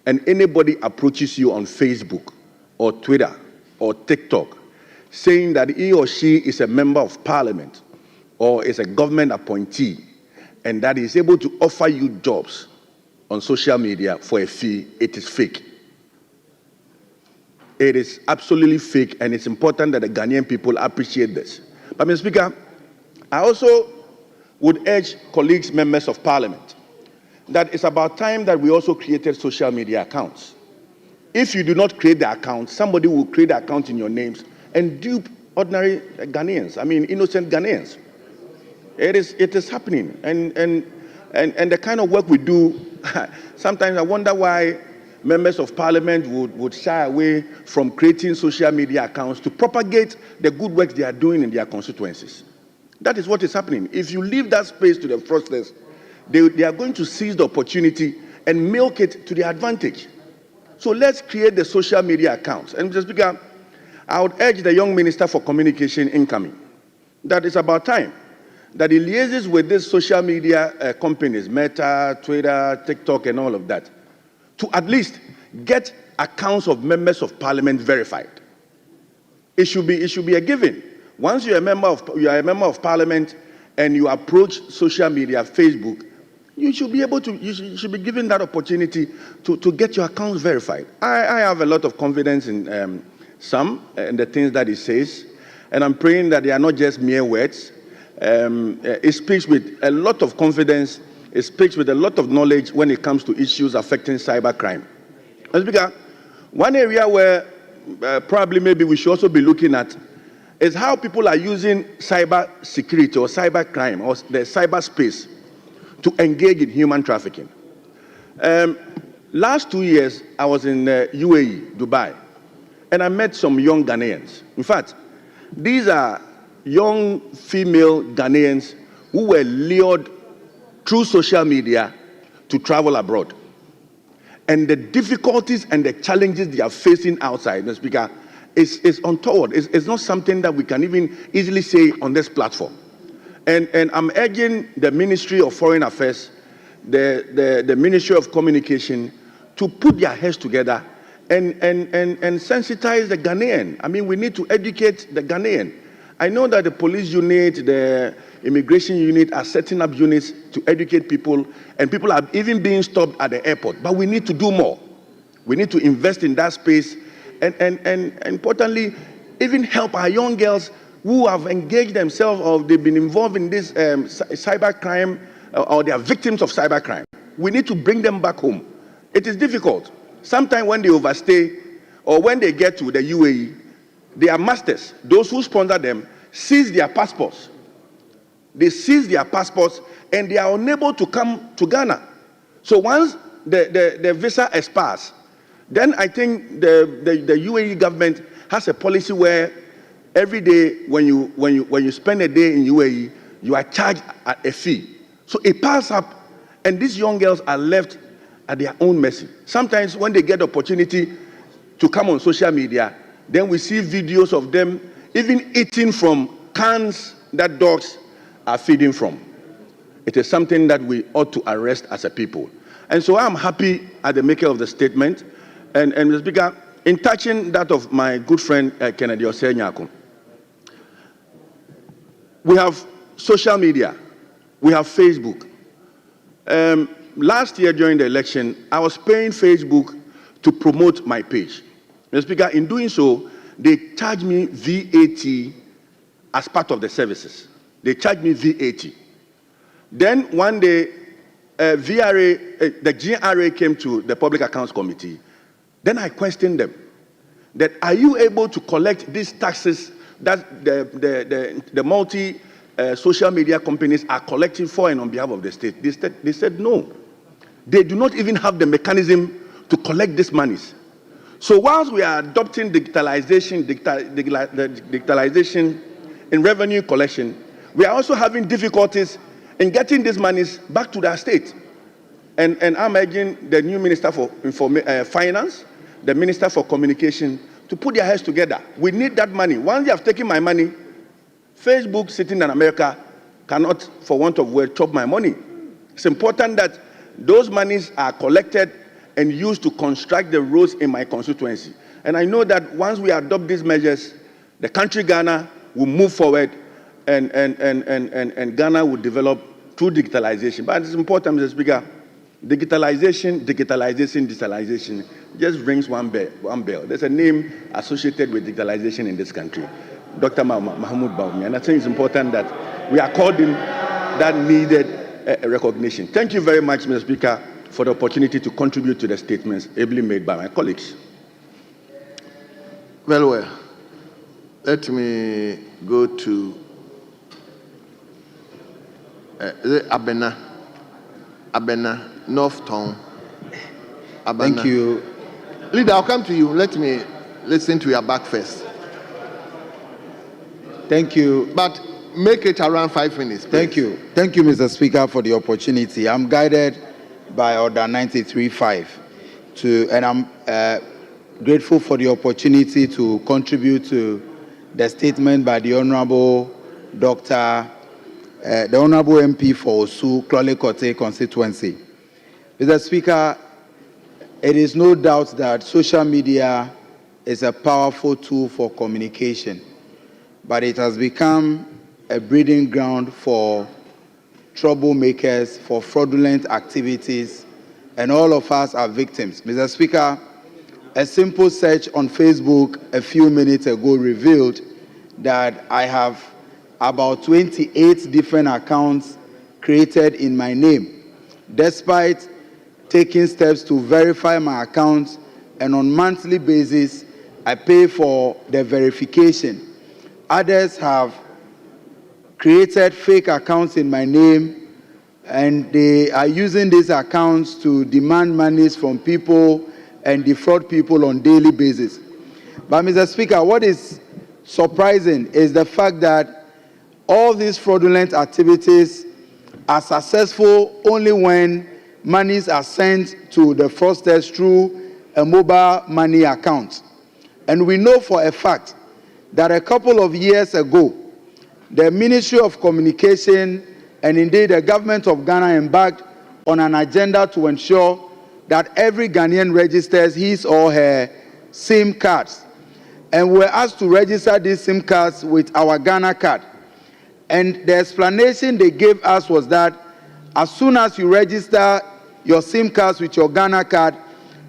and anybody approaches you on Facebook or Twitter or TikTok saying that he or she is a member of Parliament or is a government appointee and that is able to offer you jobs on social media for a fee, it is fake. It is absolutely fake, and it's important that the Ghanaian people appreciate this. But, Mr. Speaker, I also would urge colleagues, members of parliament, that it's about time that we also created social media accounts. If you do not create the account, somebody will create the account in your names and dupe ordinary Ghanaians, innocent Ghanaians. It is happening. And the kind of work we do, sometimes I wonder why members of parliament would shy away from creating social media accounts to propagate the good work they are doing in their constituencies. That is what is happening. If you leave that space to the fraudsters, they are going to seize the opportunity and milk it to their advantage. So let's create the social media accounts. And Mr. Speaker, I would urge the young Minister for Communication incoming that it's about time that he liaises with these social media companies, Meta, Twitter, TikTok, and all of that, to at least get accounts of members of parliament verified. It should be a given. Once you are a member of parliament and you approach social media, Facebook, you should be given that opportunity to get your accounts verified. I have a lot of confidence in and the things that he says, and I'm praying that they are not just mere words. It speaks with a lot of confidence. It speaks with a lot of knowledge when it comes to issues affecting cybercrime. Mr. Speaker, one area where probably maybe we should also be looking at is how people are using cyber security or cybercrime or the cyberspace to engage in human trafficking. Last 2 years, I was in UAE, Dubai, and I met some young Ghanaians. In fact, these are young female Ghanaians who were lured through social media to travel abroad. And the difficulties and the challenges they are facing outside, Mr. Speaker, is untoward. It's not something that we can even easily say on this platform. And I'm urging the Ministry of Foreign Affairs, the Ministry of Communication, to put their heads together and sensitize the Ghanaian. We need to educate the Ghanaian. I know that the police unit, the immigration unit are setting up units to educate people, and people are even being stopped at the airport. But we need to do more. We need to invest in that space and importantly, even help our young girls who have engaged themselves or they've been involved in this cybercrime or they are victims of cybercrime. We need to bring them back home. It is difficult. Sometimes when they overstay or when they get to the UAE, their masters, those who sponsor them, seize their passports. They seize their passports and they are unable to come to Ghana. So once the visa expires, then I think the UAE government has a policy where every day when you spend a day in UAE, you are charged a fee. So it piles up, and these young girls are left at their own mercy. Sometimes when they get the opportunity to come on social media, then we see videos of them even eating from cans that dogs are feeding from. It is something that we ought to arrest as a people. And so I'm happy at the maker of the statement. And Mr. Speaker, in touching that of my good friend Kennedy Osei-Nyako, we have social media, we have Facebook. Last year during the election, I was paying Facebook to promote my page. Mr. Speaker, in doing so, they charged me VAT as part of the services. They charged me VAT. Then one day, the GRA came to the Public Accounts Committee. Then I questioned them that are you able to collect these taxes that the multi social media companies are collecting for and on behalf of the state? They said no. They do not even have the mechanism to collect these monies. So whilst we are adopting digitalization in revenue collection, we are also having difficulties in getting these monies back to their state. And I'm urging the new Minister for Finance, the Minister for Communication, to put their heads together. We need that money. Once they have taken my money, Facebook sitting in America cannot, for want of word, chop my money. It's important that those monies are collected and used to construct the roads in my constituency. And I know that once we adopt these measures, the country Ghana will move forward and Ghana will develop through digitalization. But it's important, Mr. Speaker, Digitalization, digitalization just rings one bell. There's a name associated with digitalization in this country, Dr. Mahmoud Baumi, and I think it's important that we accord him that needed recognition. Thank you very much, Mr. Speaker, for the opportunity to contribute to the statements ably made by my colleagues. Well, let me go to Abena, North Town. Abena. Thank you. Leader, I'll come to you. Let me listen to your back first. Thank you. But make it around 5 minutes, please. Thank you. Thank you, Mr. Speaker, for the opportunity. I'm guided by Order 93.5 and I'm grateful for the opportunity to contribute to the statement by the Honorable the Honorable MP for Osu, Klole-Kote constituency. Mr. Speaker, it is no doubt that social media is a powerful tool for communication, but it has become a breeding ground for troublemakers, for fraudulent activities, and all of us are victims. Mr. Speaker, a simple search on Facebook a few minutes ago revealed that I have about 28 different accounts created in my name, despite taking steps to verify my accounts, and on a monthly basis, I pay for the verification. Others have created fake accounts in my name, and they are using these accounts to demand monies from people and defraud people on a daily basis. But Mr. Speaker, what is surprising is the fact that all these fraudulent activities are successful only when monies are sent to the fraudsters through a mobile money account. And we know for a fact that a couple of years ago, the Ministry of Communication and indeed the government of Ghana embarked on an agenda to ensure that every Ghanaian registers his or her SIM cards. And we're asked to register these SIM cards with our Ghana card. And the explanation they gave us was that as soon as you register your SIM cards with your Ghana card,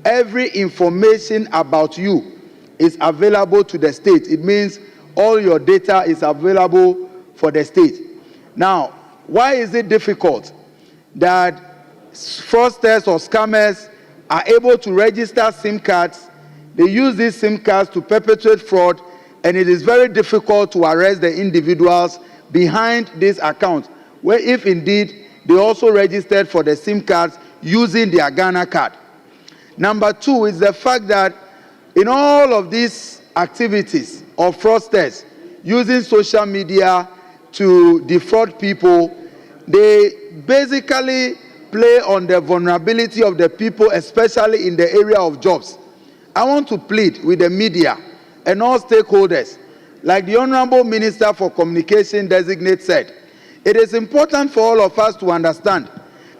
every information about you is available to the state. It means all your data is available for the state. Now, why is it difficult that fraudsters or scammers are able to register SIM cards? They use these SIM cards to perpetrate fraud, and it is very difficult to arrest the individuals behind these accounts, where if indeed they also registered for the SIM cards using their Ghana card. Number two is the fact that in all of these activities of fraudsters using social media to defraud people, they basically play on the vulnerability of the people, especially in the area of jobs. I want to plead with the media and all stakeholders, like the Honorable Minister for Communication designate said, it is important for all of us to understand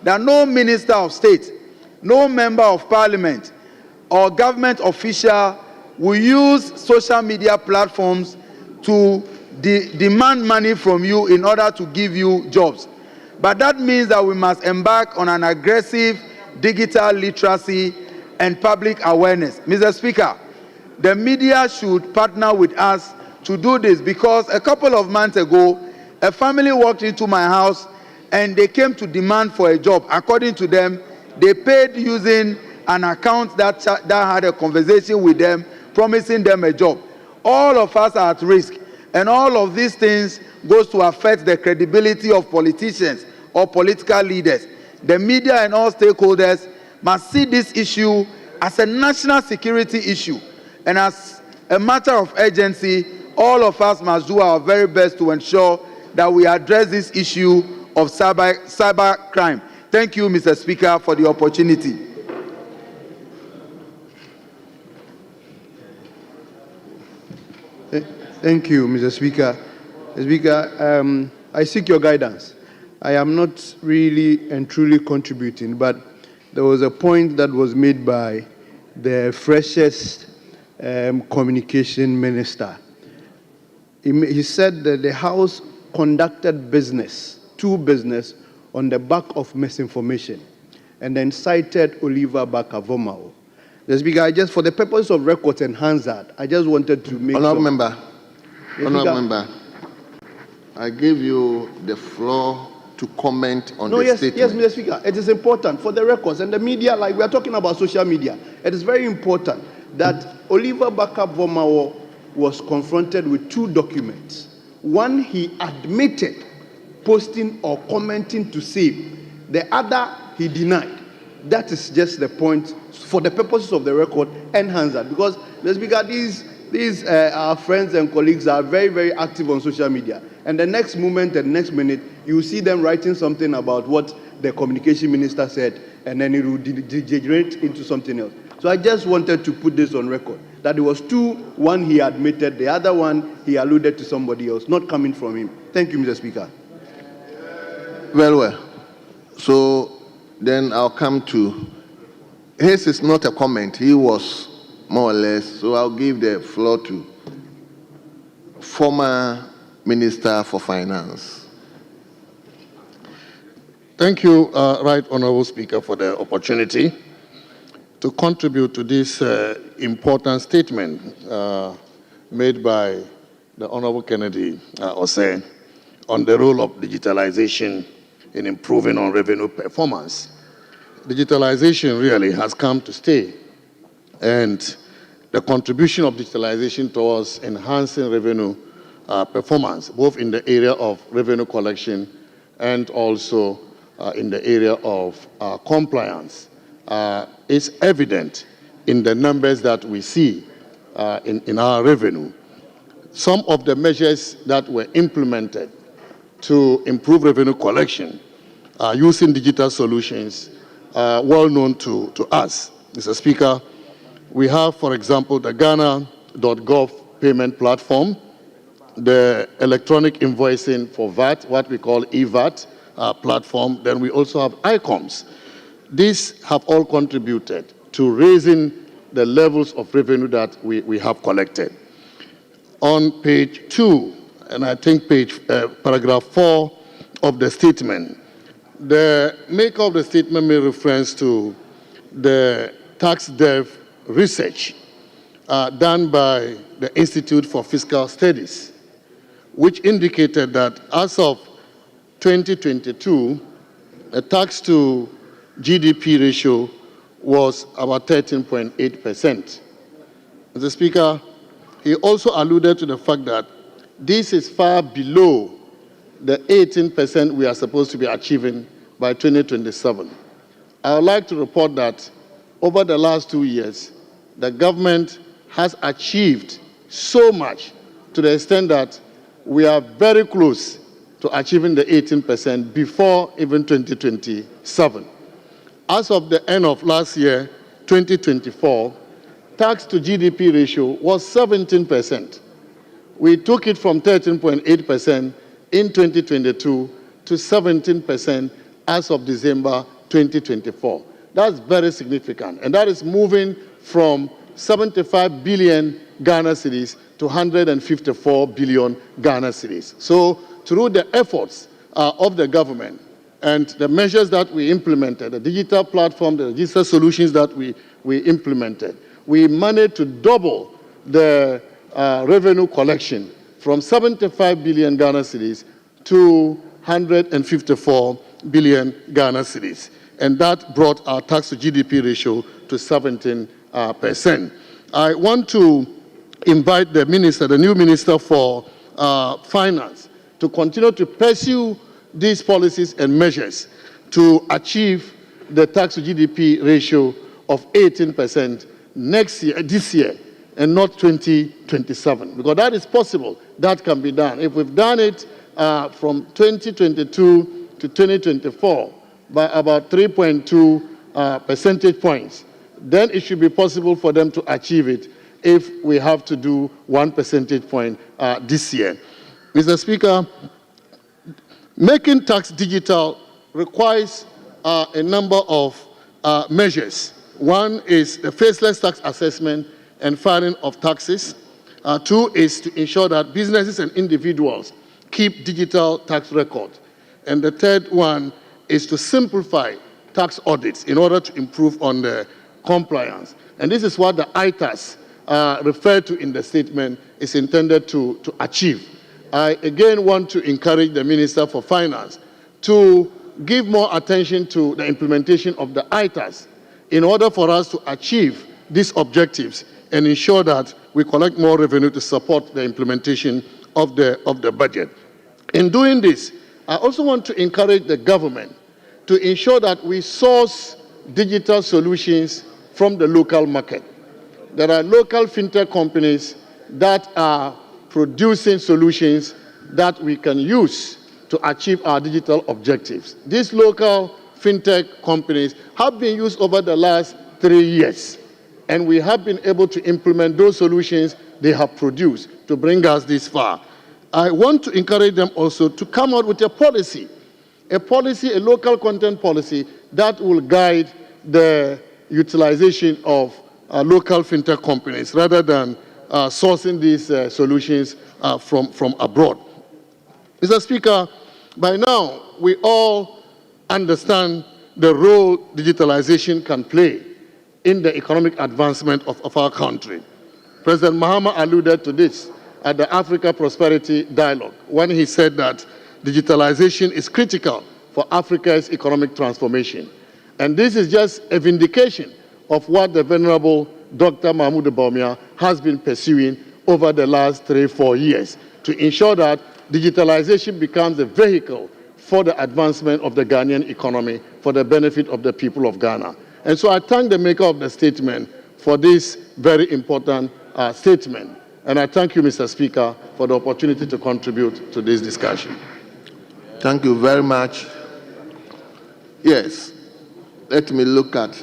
that no minister of state, no member of parliament, or government official will use social media platforms to demand money from you in order to give you jobs. But that means that we must embark on an aggressive digital literacy and public awareness. Mr. Speaker, the media should partner with us to do this, because a couple of months ago, a family walked into my house and they came to demand for a job. According to them, they paid using an account that had a conversation with them, promising them a job. All of us are at risk, and all of these things goes to affect the credibility of politicians or political leaders. The media and all stakeholders must see this issue as a national security issue, and as a matter of urgency, all of us must do our very best to ensure that we address this issue of cyber crime. Thank you, Mr. Speaker, for the opportunity. Thank you, Mr. Speaker. Mr. Speaker, I seek your guidance. I am not really and truly contributing, but there was a point that was made by the freshest communication minister. He said that the House conducted business on the back of misinformation. and then cited Oliver Barker-Vormawor. The Speaker, just for the purpose of records and Hansard, I just wanted to make Honourable sure. Member, Honourable Member, I gave you the floor to comment on the statement. Yes, Mr. Speaker, it is important for the records and the media, like we are talking about social media. It is very important that Oliver Barker-Vormawor was confronted with two documents. One, he admitted posting or commenting to save. The other, he denied. That is just the point for the purposes of the record and Hansard. Because, Mr. Speaker, these our friends and colleagues are very, very active on social media. And the next moment and next minute, you see them writing something about what the communication minister said, and then it will degenerate into something else. So I just wanted to put this on record, that there was two, one he admitted, the other one he alluded to somebody else, not coming from him. Thank you, Mr. Speaker. Very well. So then I'll come to, his is not a comment, he was more or less, so I'll give the floor to former Minister for Finance. Thank you, Right Honourable Speaker, for the opportunity to contribute to this important statement made by the Honourable Kennedy Osei on the role of digitalization in improving on revenue performance. Digitalization really has come to stay, and the contribution of digitalization towards enhancing revenue performance, both in the area of revenue collection and also in the area of compliance, is evident in the numbers that we see in our revenue. Some of the measures that were implemented to improve revenue collection using digital solutions well known to us. Mr. Speaker, we have, for example, the Ghana.gov payment platform, the electronic invoicing for VAT, what we call eVAT platform. Then we also have ICOMS. These have all contributed to raising the levels of revenue that we have collected. On page 2, and I think paragraph 4 of the statement, the maker of the statement made reference to the tax dev research done by the Institute for Fiscal Studies, which indicated that as of 2022, the tax to GDP ratio was about 13.8%. Mr. Speaker, he also alluded to the fact that this is far below the 18% we are supposed to be achieving by 2027. I would like to report that over the last 2 years, the government has achieved so much to the extent that we are very close to achieving the 18% before even 2027. As of the end of last year, 2024, tax to GDP ratio was 17%. We took it from 13.8% in 2022 to 17% as of December 2024. That's very significant, and that is moving from 75 billion Ghana cedis to 154 billion Ghana cedis. So through the efforts of the government and the measures that we implemented, the digital platform, the digital solutions that we implemented, we managed to double the revenue collection from 75 billion Ghana cedis to 154 billion Ghana cedis. And that brought our tax to GDP ratio to 17%. I want to invite the minister, the new minister for finance, to continue to pursue these policies and measures to achieve the tax to GDP ratio of 18% this year, and not 2027. Because that is possible, that can be done. If we've done it from 2022 to 2024 by about 3.2 percentage points, then it should be possible for them to achieve it if we have to do 1 percentage point this year. Mr. Speaker, making tax digital requires a number of measures. One is the faceless tax assessment and filing of taxes. 2 is to ensure that businesses and individuals keep digital tax records. And the third one is to simplify tax audits in order to improve on the compliance. And this is what the ITAS referred to in the statement is intended to achieve. I again want to encourage the Minister for Finance to give more attention to the implementation of the ITAS in order for us to achieve these objectives and ensure that we collect more revenue to support the implementation of the budget. In doing this, I also want to encourage the government to ensure that we source digital solutions from the local market. There are local fintech companies that are producing solutions that we can use to achieve our digital objectives. These local fintech companies have been used over the last 3 years, and we have been able to implement those solutions they have produced to bring us this far. I want to encourage them also to come out with a policy, a local content policy that will guide the utilization of local fintech companies rather than sourcing these solutions from abroad. Mr. Speaker, by now we all understand the role digitalization can play in the economic advancement of our country. President Mahama alluded to this at the Africa Prosperity Dialogue when he said that digitalization is critical for Africa's economic transformation. And this is just a vindication of what the Venerable Dr. Mahmoud Bawumia has been pursuing over the last 3-4 years to ensure that digitalization becomes a vehicle for the advancement of the Ghanaian economy for the benefit of the people of Ghana. And so I thank the maker of the statement for this very important statement. And I thank you, Mr. Speaker, for the opportunity to contribute to this discussion. Thank you very much. Yes, let me look at.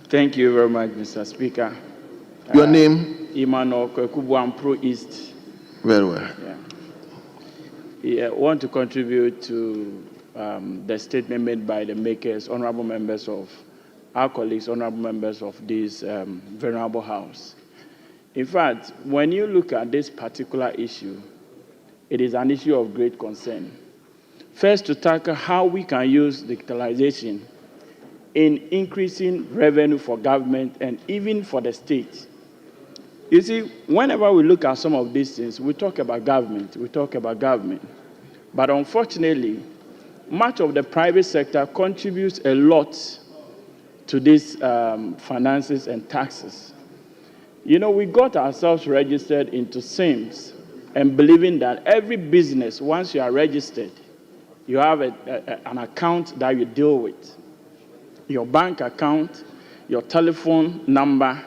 Thank you very much, Mr. Speaker. Your name? Emmanuel Kwekubuam, Pro East. Very well. Yeah, I want to contribute to the statement made by the makers, honorable members of our colleagues, honorable members of this venerable house. In fact, when you look at this particular issue, it is an issue of great concern. First, to tackle how we can use digitalization in increasing revenue for government and even for the state. You see, whenever we look at some of these things, we talk about government. But unfortunately, much of the private sector contributes a lot to these finances and taxes. You know, we got ourselves registered into SIMS and believing that every business, once you are registered, you have an account that you deal with. Your bank account, your telephone number,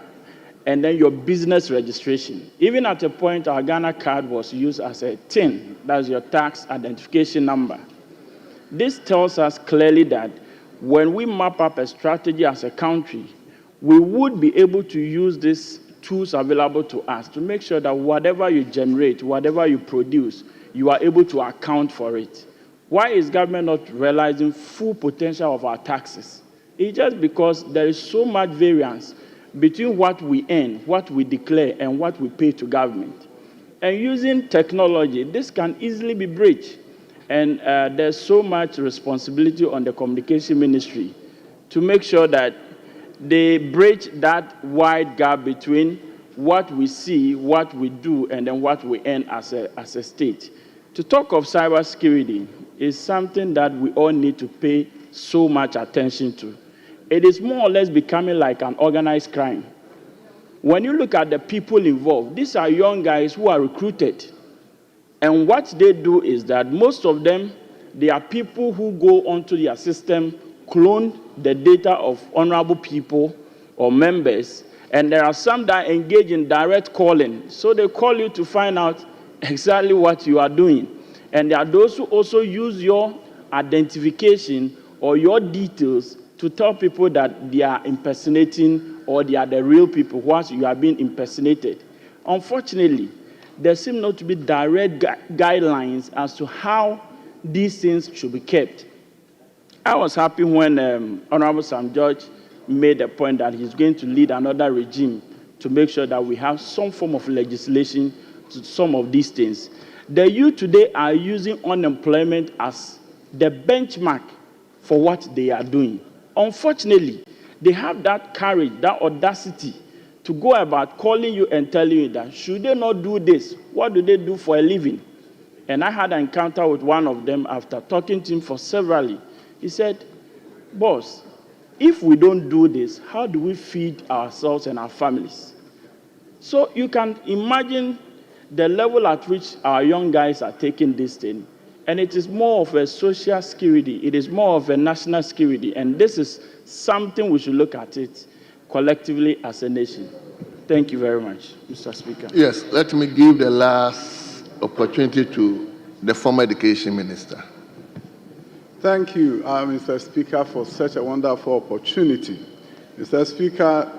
and then your business registration. Even at a point, our Ghana card was used as a TIN, that's your tax identification number. This tells us clearly that when we map up a strategy as a country, we would be able to use these tools available to us to make sure that whatever you generate, whatever you produce, you are able to account for it. Why is government not realizing full potential of our taxes? It's just because there is so much variance between what we earn, what we declare, and what we pay to government. And using technology, this can easily be breached. And there's so much responsibility on the communication ministry to make sure that they bridge that wide gap between what we see, what we do, and then what we earn as a state. To talk of cybersecurity is something that we all need to pay so much attention to. It is more or less becoming like an organized crime. When you look at the people involved, these are young guys who are recruited. And what they do is that most of them, they are people who go onto their system, clone the data of honorable people or members, and there are some that engage in direct calling. So they call you to find out exactly what you are doing. And there are those who also use your identification or your details to tell people that they are impersonating or they are the real people whilst you are being impersonated. Unfortunately, there seem not to be direct guidelines as to how these things should be kept. I was happy when Honorable Sam George made the point that he's going to lead another regime to make sure that we have some form of legislation to some of these things. The youth today are using unemployment as the benchmark for what they are doing. Unfortunately, they have that courage, that audacity to go about calling you and telling you that should they not do this, what do they do for a living? And I had an encounter with one of them after talking to him for severally. He said, boss, if we don't do this, how do we feed ourselves and our families? So you can imagine the level at which our young guys are taking this thing. And it is more of a social security. It is more of a national security. And this is something we should look at it collectively as a nation. Thank you very much, Mr. Speaker. Yes, let me give the last opportunity to the former Education Minister. Thank you, Mr. Speaker, for such a wonderful opportunity. Mr. Speaker,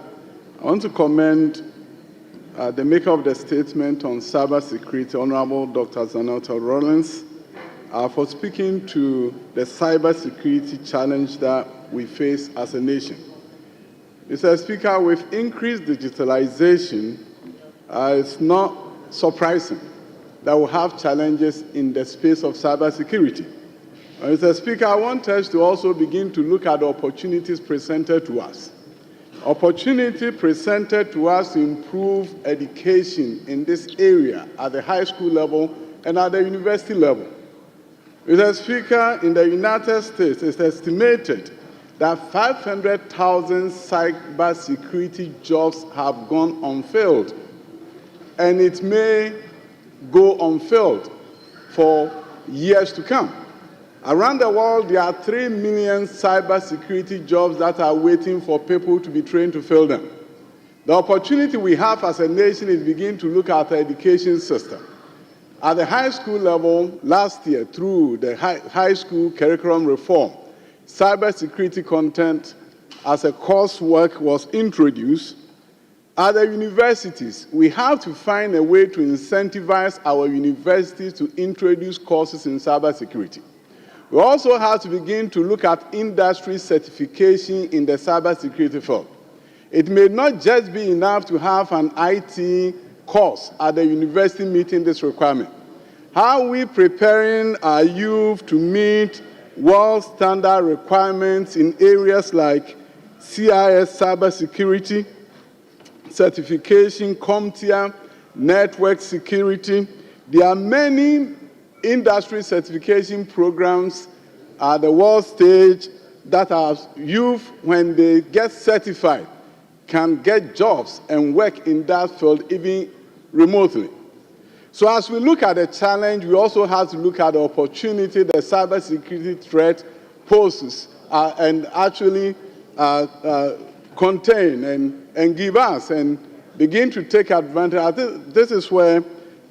I want to commend the maker of the statement on cybersecurity, Honorable Dr. Zanetor Rawlings, for speaking to the cybersecurity challenge that we face as a nation. Mr. Speaker, with increased digitalization, it's not surprising that we have challenges in the space of cybersecurity. Mr. Speaker, I want us to also begin to look at the opportunities presented to us. Opportunity presented to us to improve education in this area at the high school level and at the university level. Mr. Speaker, in the United States, it's estimated that 500,000 cybersecurity jobs have gone unfilled, and it may go unfilled for years to come. Around the world, there are 3 million cybersecurity jobs that are waiting for people to be trained to fill them. The opportunity we have as a nation is begin to look at the education system. At the high school level, last year, through the high school curriculum reform, cybersecurity content as a coursework was introduced. At the universities, we have to find a way to incentivize our universities to introduce courses in cybersecurity. We also have to begin to look at industry certification in the cybersecurity field. It may not just be enough to have an IT course at the university meeting this requirement. How are we preparing our youth to meet world standard requirements in areas like CIS cybersecurity, certification, CompTIA, network security? There are many industry certification programs at the world stage that our youth, when they get certified, can get jobs and work in that field even remotely. So as we look at the challenge, we also have to look at the opportunity the cybersecurity threat poses and actually contain and give us and begin to take advantage. I think this is where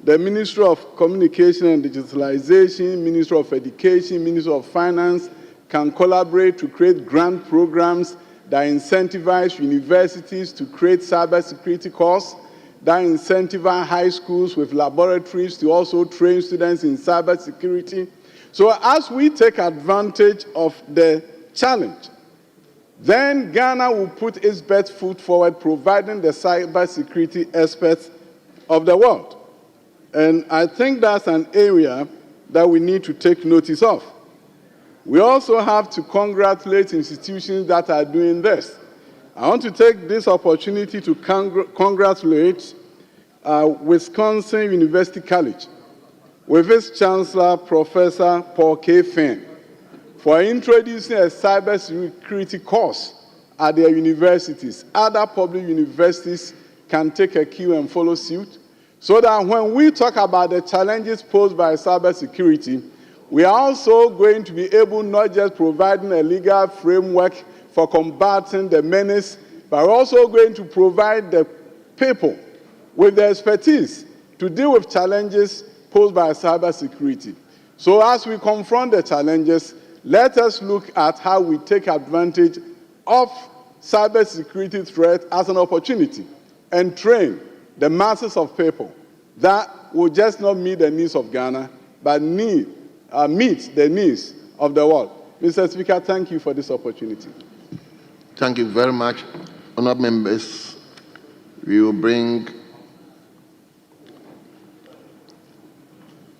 the Ministry of Communication and Digitalization, Ministry of Education, Ministry of Finance can collaborate to create grant programs that incentivize universities to create cybersecurity courses, that incentivize high schools with laboratories to also train students in cybersecurity. So as we take advantage of the challenge, then Ghana will put its best foot forward, providing the cybersecurity experts of the world. And I think that's an area that we need to take notice of. We also have to congratulate institutions that are doing this. I want to take this opportunity to congratulate Wisconsin University College with its Chancellor, Professor Paul K. Finn, for introducing a cybersecurity course at their universities. Other public universities can take a cue and follow suit, so that when we talk about the challenges posed by cybersecurity, we are also going to be able not just providing a legal framework for combating the menace, but we're also going to provide the people with the expertise to deal with challenges posed by cybersecurity. So as we confront the challenges, let us look at how we take advantage of cybersecurity threat as an opportunity and train the masses of people that will just not meet the needs of Ghana, but meet the needs of the world. Mr. Speaker, thank you for this opportunity. Thank you very much. Honourable members, we will bring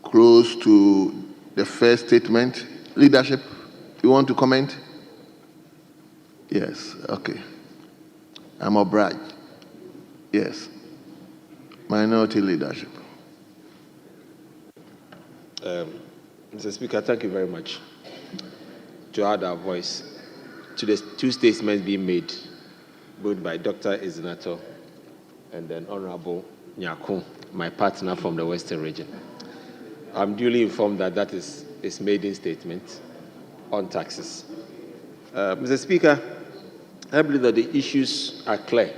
close to the first statement. Leadership. You want to comment? Yes, okay. I'm obliged. Yes. Minority leadership. Mr. Speaker, thank you very much. To add our voice to the two statements being made, both by Dr. Izinato and then Honorable Nyako, my partner from the Western region. I'm duly informed that that is his maiden statement on taxes. Mr. Speaker, I believe that the issues are clear.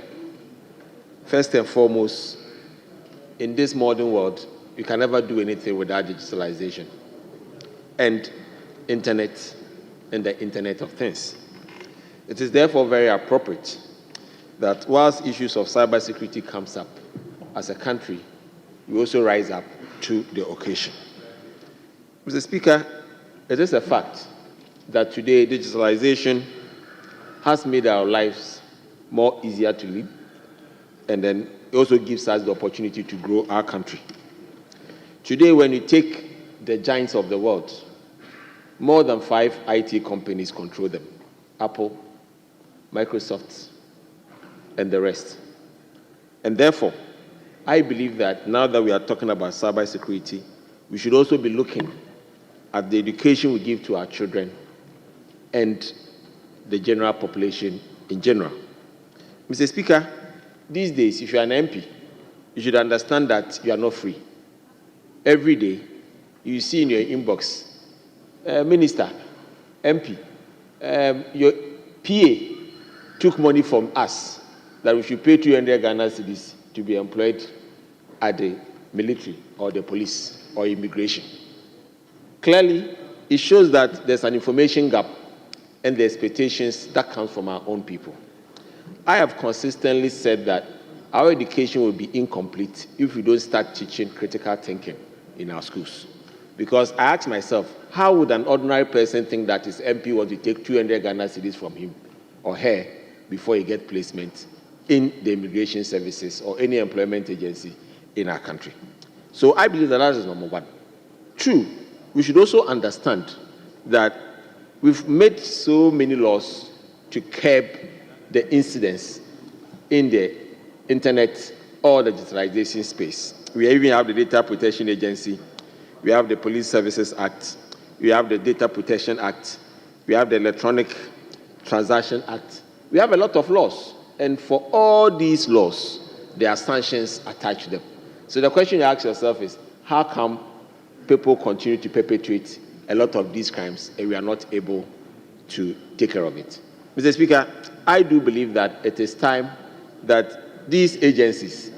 First and foremost, in this modern world, you can never do anything without digitalization and internet and the Internet of Things. It is therefore very appropriate that whilst issues of cybersecurity comes up as a country, we also rise up to the occasion. Mr. Speaker, it is a fact that today digitalization has made our lives more easier to live, and then it also gives us the opportunity to grow our country. Today, when you take the giants of the world, more than 5 IT companies control them: Apple, Microsoft, and the rest. And therefore, I believe that now that we are talking about cybersecurity, we should also be looking at the education we give to our children and the general population in general. Mr. Speaker, these days, if you are an MP, you should understand that you are not free. Every day, you see in your inbox, Minister, MP, your PA took money from us that we should pay 200 Ghana cedis to be employed at the military or the police or immigration. Clearly, it shows that there's an information gap and the expectations that come from our own people. I have consistently said that our education will be incomplete if we don't start teaching critical thinking in our schools. Because I ask myself, how would an ordinary person think that his MP was to take 200 Ghana cedis from him or her before he gets placement in the immigration services or any employment agency in our country? So I believe that is number one. Two, we should also understand that we've made so many laws to curb the incidents in the internet or the digitalization space. We even have the Data Protection Agency, we have the Police Services Act, we have the Data Protection Act, we have the Electronic Transaction Act. We have a lot of laws, and for all these laws, there are sanctions attached to them. So the question you ask yourself is, how come people continue to perpetrate a lot of these crimes and we are not able to take care of it? Mr. Speaker, I do believe that it is time that these agencies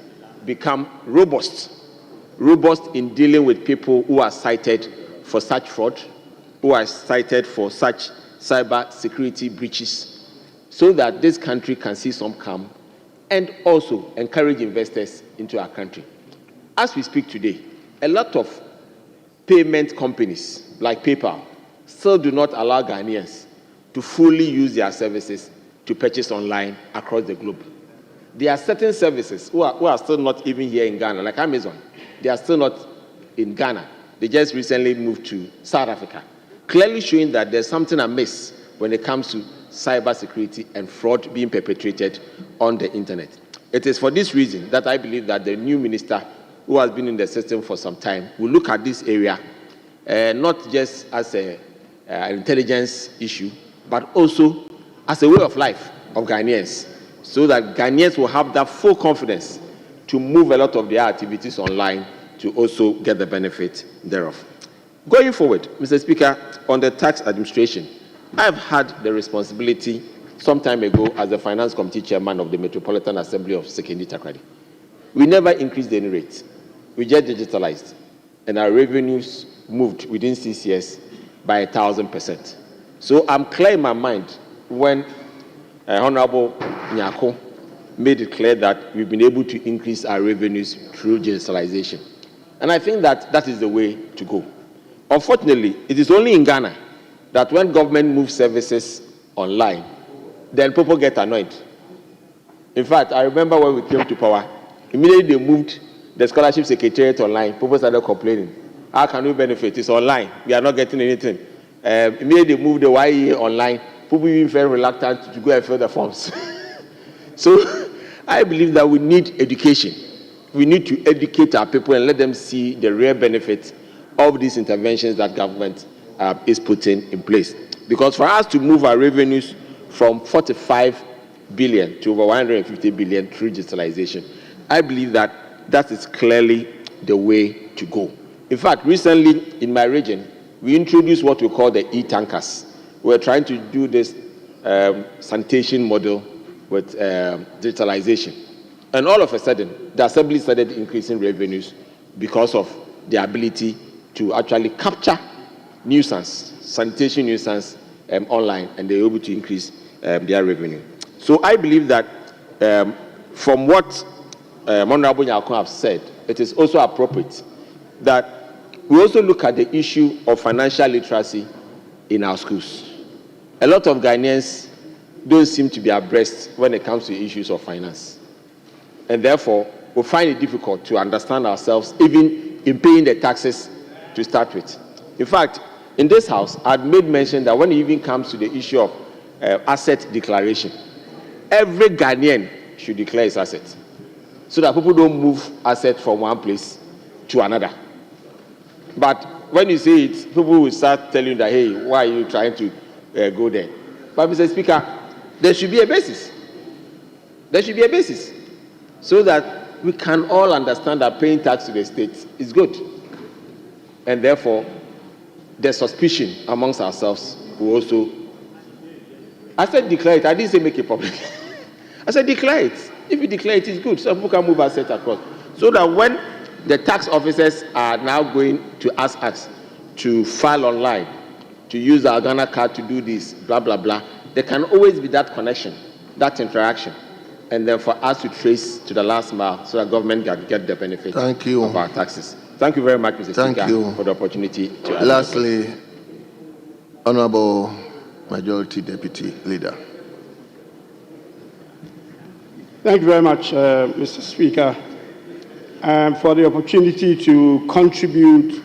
become robust in dealing with people who are cited for such fraud, who are cited for such cyber security breaches, so that this country can see some calm and also encourage investors into our country. As we speak today, a lot of payment companies like PayPal still do not allow Ghanaians to fully use their services to purchase online across the globe. There are certain services who are still not even here in Ghana, like Amazon. They are still not in Ghana. They just recently moved to South Africa, clearly showing that there's something amiss when it comes to cybersecurity and fraud being perpetrated on the internet. It is for this reason that I believe that the new minister, who has been in the system for some time, will look at this area not just as an intelligence issue, but also as a way of life of Ghanaians, so that Ghanaians will have that full confidence to move a lot of their activities online to also get the benefit thereof. Going forward, Mr. Speaker, on the tax administration, I've had the responsibility some time ago as the Finance Committee Chairman of the Metropolitan Assembly of Sekondi Takoradi. We never increased any rate. We just digitalized, and our revenues moved within 6 years by 1,000%. So I'm clear in my mind when Honorable Nyako made it clear that we've been able to increase our revenues through digitalization. And I think that that is the way to go. Unfortunately, it is only in Ghana that when government moves services online, then people get annoyed. In fact, I remember when we came to power, immediately they moved the scholarship secretariat online. People started complaining. How can we benefit? It's online. We are not getting anything. Immediately they moved the YEA online, people being very reluctant to go and fill the forms. So I believe that we need education. We need to educate our people and let them see the real benefits of these interventions that government is putting in place. Because for us to move our revenues from 45 billion to over 150 billion through digitalization, I believe that that is clearly the way to go. In fact, recently in my region, we introduced what we call the e-tankers. We're trying to do this sanitation model with digitalization. And all of a sudden, the assembly started increasing revenues because of the ability to actually capture nuisance, sanitation nuisance online, and they're able to increase their revenue. So I believe that from what Honorable Nyako have said, it is also appropriate that we also look at the issue of financial literacy in our schools. A lot of Ghanaians don't seem to be abreast when it comes to issues of finance. And therefore, we find it difficult to understand ourselves even in paying the taxes to start with. In fact, in this house, I've made mention that when it even comes to the issue of asset declaration, every Ghanaian should declare his assets so that people don't move assets from one place to another. But when you say it, people will start telling you that, hey, why are you trying to go there? But Mr. Speaker, there should be a basis. There should be a basis so that we can all understand that paying tax to the state is good. And therefore, the suspicion amongst ourselves will also... I said declare it. I didn't say make it public. I said declare it. If you declare it, it's good. So people can move assets across. So that when the tax officers are now going to ask us to file online, to use our Ghana card to do this, blah, blah, blah, there can always be that connection, that interaction, and then for us to trace to the last mile so that government can get the benefit of our taxes. Thank you very much, Mr. Speaker, for the opportunity to ask. Lastly, Honorable Majority Deputy Leader. Thank you very much, Mr. Speaker, for the opportunity to contribute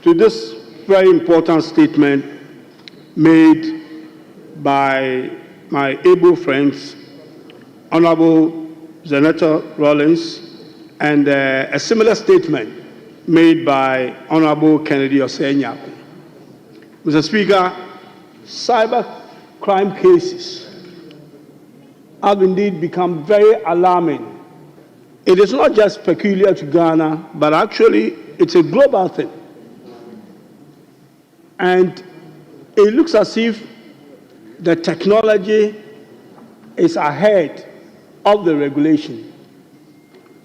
to this very important statement made by my able friends, Honorable Senator Rawlings, and a similar statement made by Honorable Kennedy Osei-Nyako. Mr. Speaker, cyber crime cases have indeed become very alarming. It is not just peculiar to Ghana, but actually it's a global thing. And it looks as if the technology is ahead of the regulation.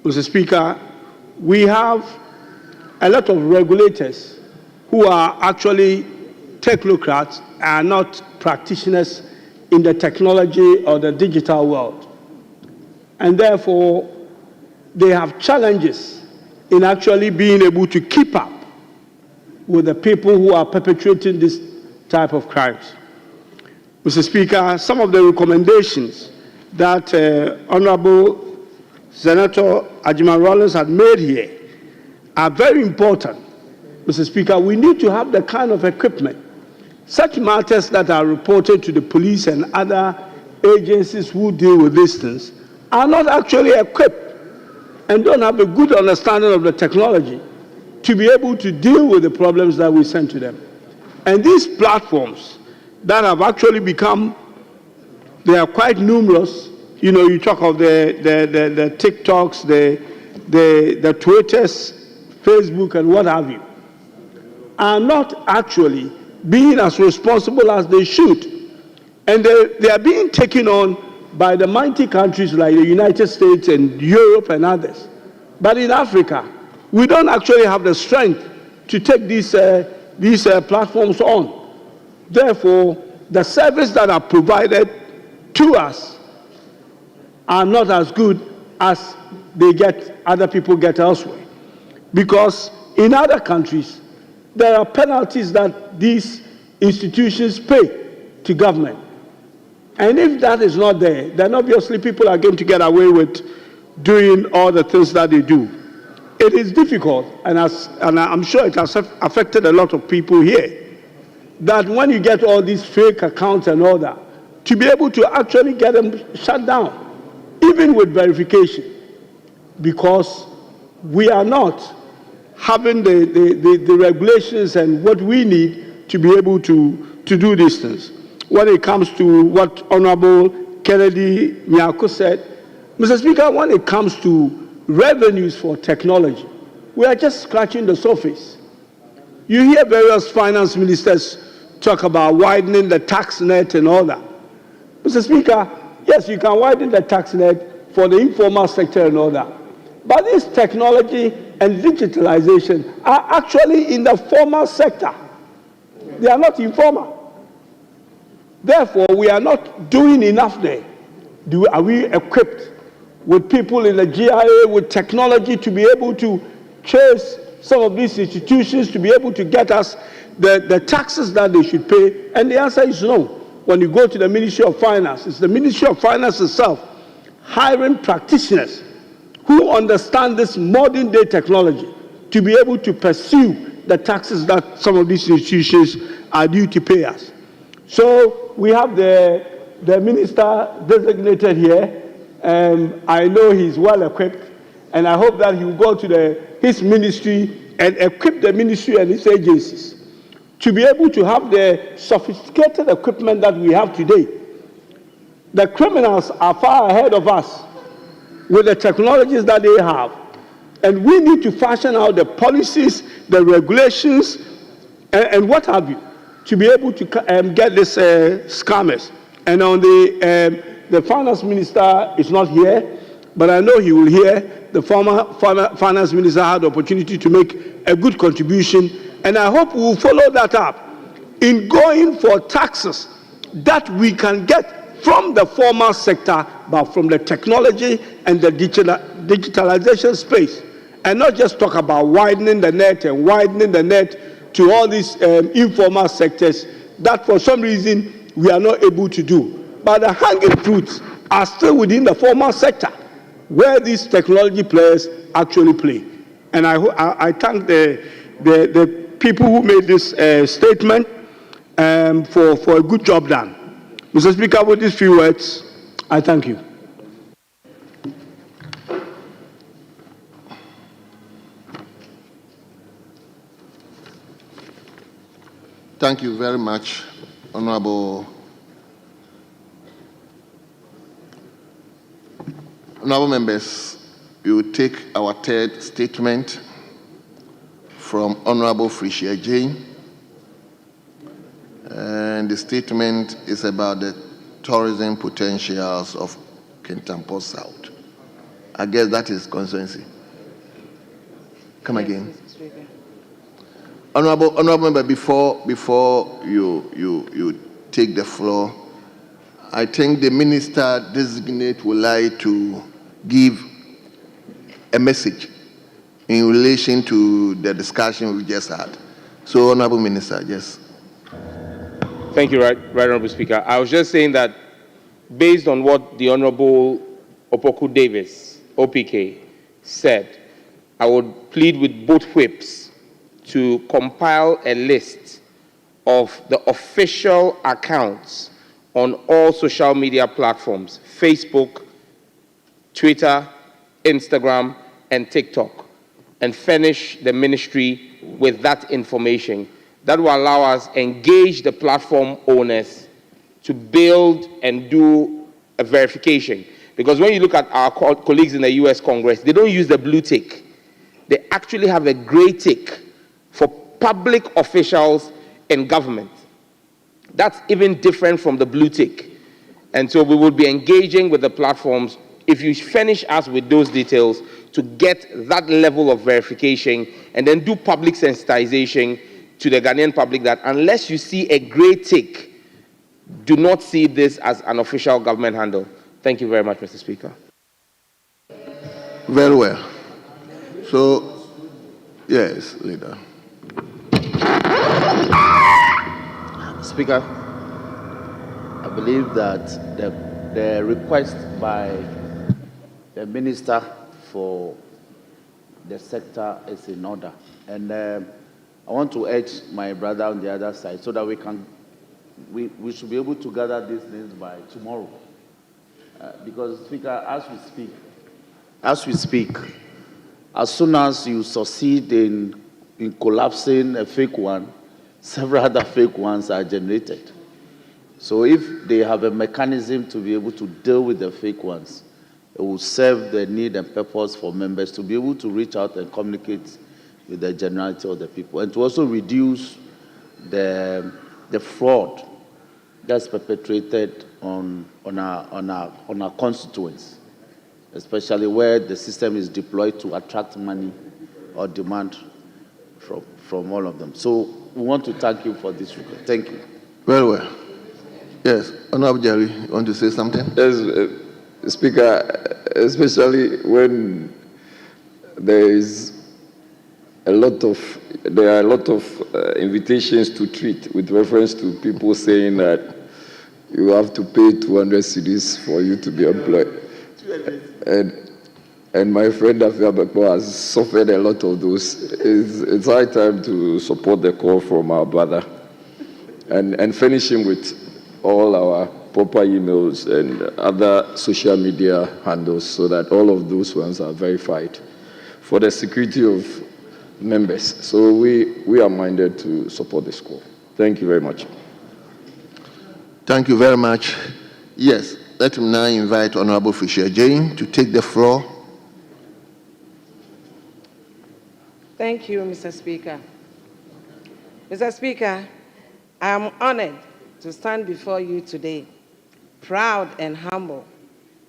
Mr. Speaker, we have a lot of regulators who are actually technocrats and not practitioners in the technology or the digital world. And therefore, they have challenges in actually being able to keep up with the people who are perpetrating this type of crimes. Mr. Speaker, some of the recommendations that Honorable Senator Ajiman Rawlings had made here are very important. Mr. Speaker, we need to have the kind of equipment. Such matters that are reported to the police and other agencies who deal with these things are not actually equipped and don't have a good understanding of the technology to be able to deal with the problems that we send to them. And these platforms that have actually become, they are quite numerous. You know, you talk of the TikToks, the Twitters, Facebook, and what have you, are not actually being as responsible as they should. And they are being taken on by the mighty countries like the United States and Europe and others. But in Africa, we don't actually have the strength to take these platforms on. Therefore, the service that are provided to us are not as good as other people get elsewhere. Because in other countries, there are penalties that these institutions pay to government. And if that is not there, then obviously people are going to get away with doing all the things that they do. It is difficult, and I'm sure it has affected a lot of people here. that when you get all these fake accounts and all that, to be able to actually get them shut down, even with verification, because we are not having the regulations and what we need to be able to do these things. When it comes to what Honorable Kennedy Nyako said, Mr. Speaker, when it comes to revenues for technology, we are just scratching the surface. You hear various finance ministers talk about widening the tax net and all that. Mr. Speaker, yes, you can widen the tax net for the informal sector and all that. But this technology and digitalization are actually in the formal sector. They are not informal. Therefore, we are not doing enough there. Are we equipped with people in the GIA with technology to be able to trace some of these institutions, to be able to get us the taxes that they should pay? And the answer is no. When you go to the Ministry of Finance, it's the Ministry of Finance itself hiring practitioners who understand this modern day technology to be able to pursue the taxes that some of these institutions are due to pay us. So we have the minister designated here. I know he's well equipped, and I hope that he will go to his ministry and equip the ministry and its agencies to be able to have the sophisticated equipment that we have today. The criminals are far ahead of us with the technologies that they have, and we need to fashion out the policies, the regulations, and what have you, to be able to get this scammers. And on the finance minister is not here, but I know he will hear. The former finance minister had the opportunity to make a good contribution, and I hope we will follow that up in going for taxes that we can get from the formal sector, but from the technology and the digitalization space, and not just talk about widening the net and widening the net to all these informal sectors that for some reason we are not able to do. But the hanging fruits are still within the formal sector, where these technology players actually play. And I thank the people who made this statement for a good job done. Mr. Speaker, with these few words, I thank you. Thank you very much, Honorable members. We will take our third statement from Honorable Frisia Jane. And the statement is about the tourism potentials of Kintampo South. I guess that is constituency. Come again. Honorable member, before you take the floor, I think the minister designate would like to give a message in relation to the discussion we just had. So, Honorable Minister, yes. Thank you, Right Honorable Speaker. I was just saying that based on what the Honorable Opoku Davis, OPK, said, I would plead with both whips to compile a list of the official accounts on all social media platforms, Facebook, Twitter, Instagram, and TikTok, and furnish the ministry with that information. That will allow us to engage the platform owners to build and do a verification. Because when you look at our colleagues in the US Congress, they don't use the blue tick. They actually have a gray tick for public officials in government. That's even different from the blue tick. And so we will be engaging with the platforms if you furnish us with those details to get that level of verification and then do public sensitization to the Ghanaian public that unless you see a gray tick, do not see this as an official government handle. Thank you very much, Mr. Speaker. Very well. So, yes, Leader. Speaker, I believe that the request by the Minister for the sector is in order. And I want to urge my brother on the other side so that we should be able to gather these names by tomorrow. Because, Speaker, as we speak, as soon as you succeed in collapsing a fake one, several other fake ones are generated. So if they have a mechanism to be able to deal with the fake ones, it will serve the need and purpose for members to be able to reach out and communicate with the generality of the people, and to also reduce the fraud that's perpetrated on our constituents, especially where the system is deployed to attract money or demand from all of them. So we want to thank you for this request. Thank you. Very well. Yes, Honorable Jerry, you want to say something? Yes, Speaker, especially when there are a lot of invitations to treat with reference to people saying that you have to pay 200 cedis for you to be employed. And my friend Afia Bekpo has suffered a lot of those. It's high time to support the call from our brother and finish him with all our proper emails and other social media handles so that all of those ones are verified for the security of members. So we are minded to support this call. Thank you very much. Thank you very much. Yes, let me now invite Honorable Fisher Jane to take the floor. Thank you, Mr. Speaker. Mr. Speaker, I am honored to stand before you today, proud and humble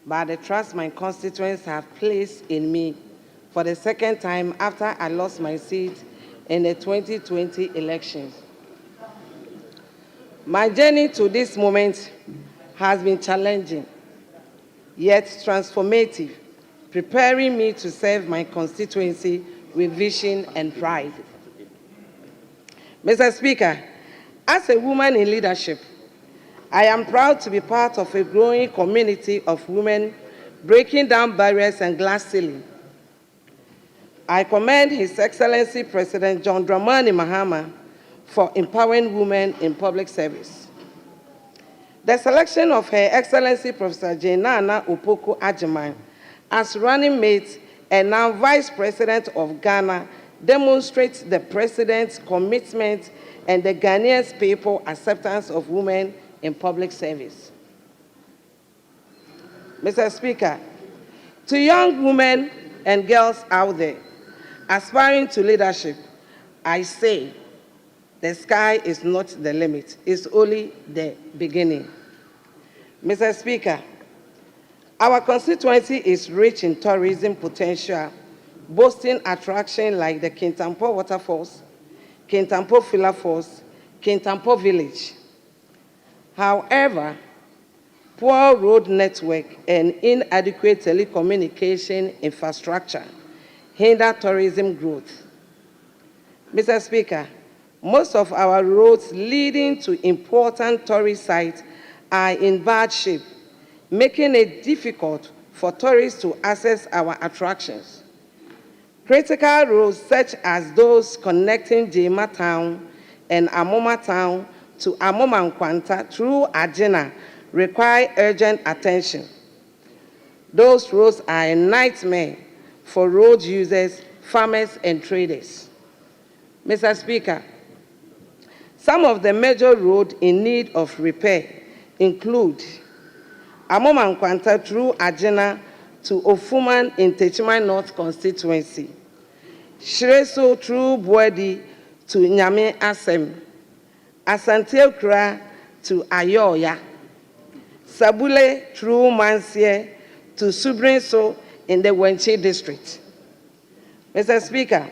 by the trust my constituents have placed in me for the second time after I lost my seat in the 2020 elections. My journey to this moment has been challenging, yet transformative, preparing me to serve my constituency with vision and pride. Mr. Speaker, as a woman in leadership, I am proud to be part of a growing community of women breaking down barriers and glass ceiling. I commend His Excellency President John Dramani Mahama for empowering women in public service. The selection of Her Excellency Professor Jenana Opoku Agyemang as running mate and now Vice President of Ghana demonstrates the President's commitment and the Ghanaians' people's acceptance of women in public service. Mr. Speaker, to young women and girls out there aspiring to leadership, I say the sky is not the limit, it's only the beginning. Mr. Speaker, our constituency is rich in tourism potential, boasting attractions like the Kintampo Waterfalls, Kintampo Fila Falls, Kintampo Village. However, poor road network and inadequate telecommunication infrastructure hinder tourism growth. Mr. Speaker, most of our roads leading to important tourist sites are in bad shape, making it difficult for tourists to access our attractions. Critical roads such as those connecting Jema Town and Amoma Town to Amoma Nkwanta through Agena require urgent attention. Those roads are a nightmare for road users, farmers, and traders. Mr. Speaker, some of the major roads in need of repair include Amoma Nkwanta through Agena to Ofuman in Techman North constituency, Shreso through Bwedi to Nyame Asem, Asante Okra to Ayoya, Sabule through Mansie to Subrinso in the Wenchi district. Mr. Speaker,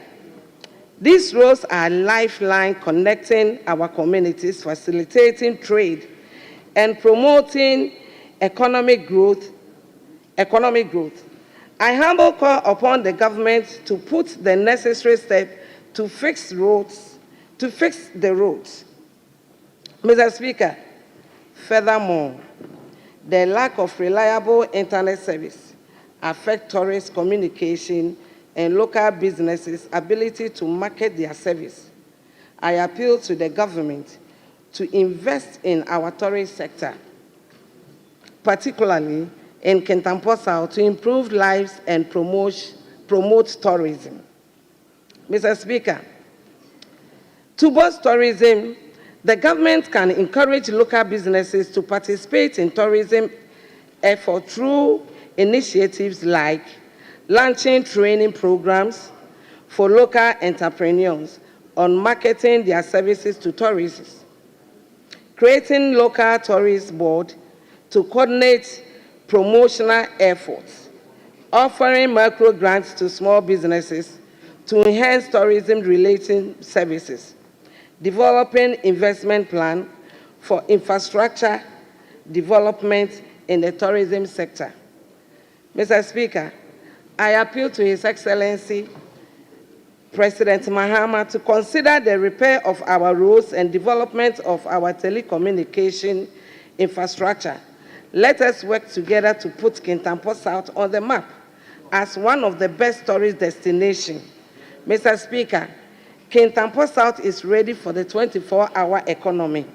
these roads are a lifeline connecting our communities, facilitating trade, and promoting economic growth. I humbly call upon the government to put the necessary steps to fix the roads. Mr. Speaker, furthermore, the lack of reliable internet service affects tourist communication and local businesses' ability to market their service. I appeal to the government to invest in our tourist sector, particularly in Kintampo South, to improve lives and promote tourism. Mr. Speaker, to boost tourism, the government can encourage local businesses to participate in tourism efforts through initiatives like launching training programs for local entrepreneurs on marketing their services to tourists, creating local tourist board to coordinate promotional efforts, offering micro grants to small businesses to enhance tourism-related services, developing investment plan for infrastructure development in the tourism sector. Mr. Speaker, I appeal to His Excellency President Mahama to consider the repair of our roads and development of our telecommunication infrastructure. Let us work together to put Kintampo South on the map as one of the best tourist destinations. Mr. Speaker, Kintampo South is ready for the 24-hour economy.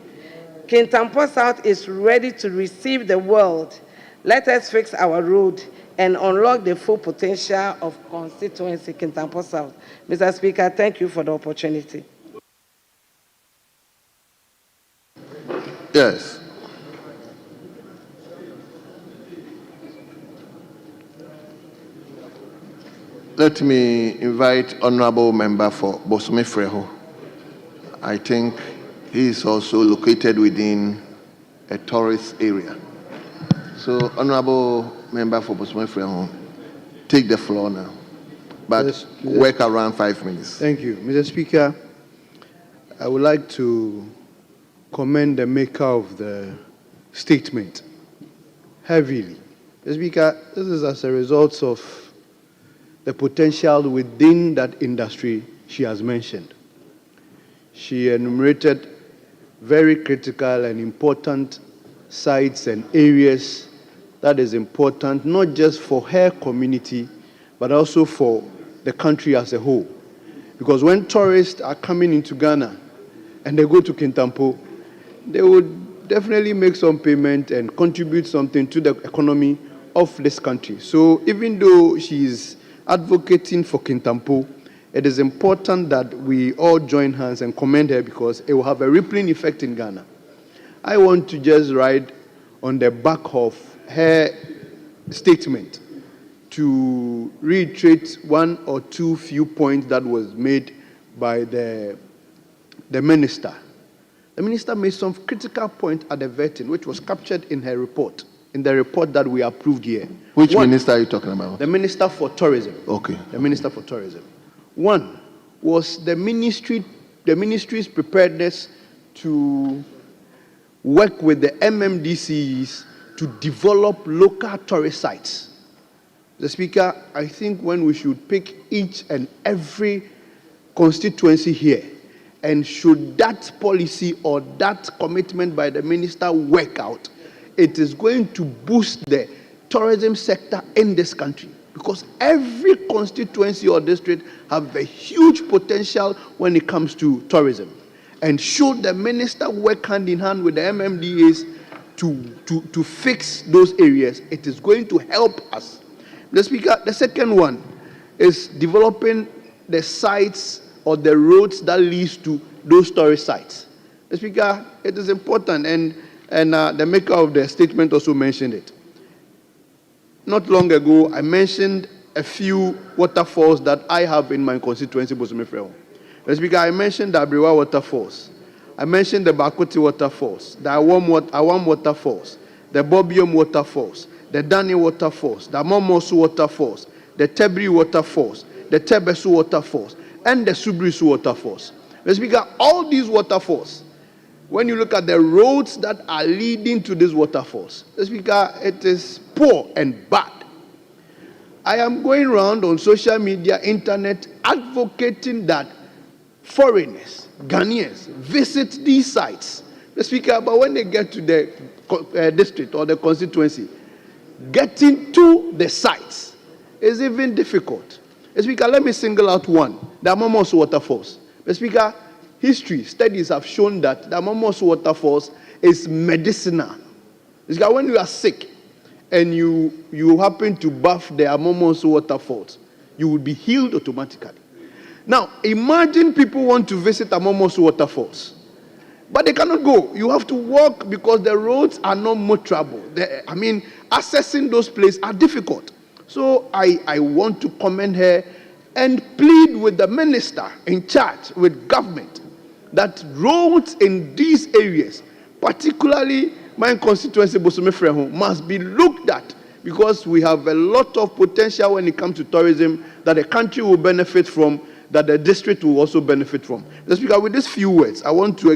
Kintampo South is ready to receive the world. Let us fix our road and unlock the full potential of constituency Kintampo South. Mr. Speaker, thank you for the opportunity. Yes. Let me invite Honorable Member for Bosome Freho. I think he is also located within a tourist area. So, Honorable Member for Bosome Freho, take the floor now. But Yes, work around 5 minutes. Thank you. Mr. Speaker, I would like to commend the maker of the statement heavily. Mr. Speaker, this is as a result of the potential within that industry she has mentioned. She enumerated very critical and important sites and areas that is important not just for her community, but also for the country as a whole. Because when tourists are coming into Ghana and they go to Kintampo, they would definitely make some payment and contribute something to the economy of this country. So even though she is advocating for Kintampo, it is important that we all join hands and commend her because it will have a rippling effect in Ghana. I want to just ride on the back of her statement to reiterate one or two few points that was made by the minister. The minister made some critical point at the vetting, which was captured in her report, in the report that we approved here. Which minister are you talking about? The Minister for Tourism. Okay. The Minister for Tourism. One was the ministry's preparedness to work with the MMDCs to develop local tourist sites. The Speaker, I think when we should pick each and every constituency here, and should that policy or that commitment by the minister work out, it is going to boost the tourism sector in this country. Because every constituency or district have a huge potential when it comes to tourism. And should the minister work hand in hand with the MMDAs to fix those areas, it is going to help us. The Speaker, the second one is developing the sites or the roads that leads to those tourist sites. The Speaker, it is important, and the maker of the statement also mentioned it. Not long ago, I mentioned a few waterfalls that I have in my constituency, Bosome Freho. The Speaker, I mentioned the Abriwa waterfalls. I mentioned the Bakoti waterfalls, the Awam waterfalls, the Bobium waterfalls, the Dani waterfalls, the Momosu waterfalls, the Tebri waterfalls, the Tebesu waterfalls, and the Subrisu waterfalls. The Speaker, all these waterfalls, when you look at the roads that are leading to these waterfalls, the Speaker, it is poor and bad. I am going around on social media, internet, advocating that foreigners, Ghanaians, visit these sites. The Speaker, but when they get to the district or the constituency, getting to the sites is even difficult. The Speaker, let me single out one, the Momos waterfalls. The Speaker, history, studies have shown that the Amomoso waterfalls is medicinal. It's that when you are sick and you happen to bath the Amomoso waterfalls, you will be healed automatically. Now, imagine people want to visit Amomoso waterfalls, but they cannot go. You have to walk because the roads are not motorable. Accessing those places are difficult. So I want to commend her and plead with the minister in charge, with government, that roads in these areas, particularly my constituency, Bosome-Freho, must be looked at, because we have a lot of potential when it comes to tourism that the country will benefit from, that the district will also benefit from. Mr. Speaker, with these few words, I want to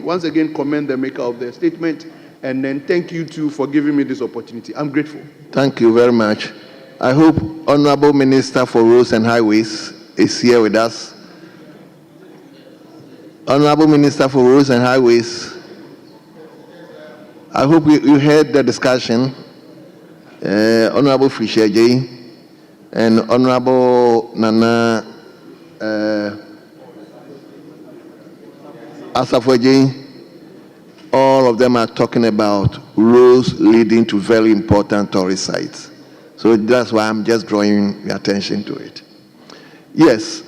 once again commend the maker of the statement, and then thank you too for giving me this opportunity. I'm grateful. Thank you very much. I hope Honorable Minister for Roads and Highways is here with us. Honorable Minister for Roads and Highways, I hope you heard the discussion. Honorable Fisher-Jay and Honorable Nana Asafo-Jay, all of them are talking about roads leading to very important tourist sites. So that's why I'm just drawing your attention to it. Yes,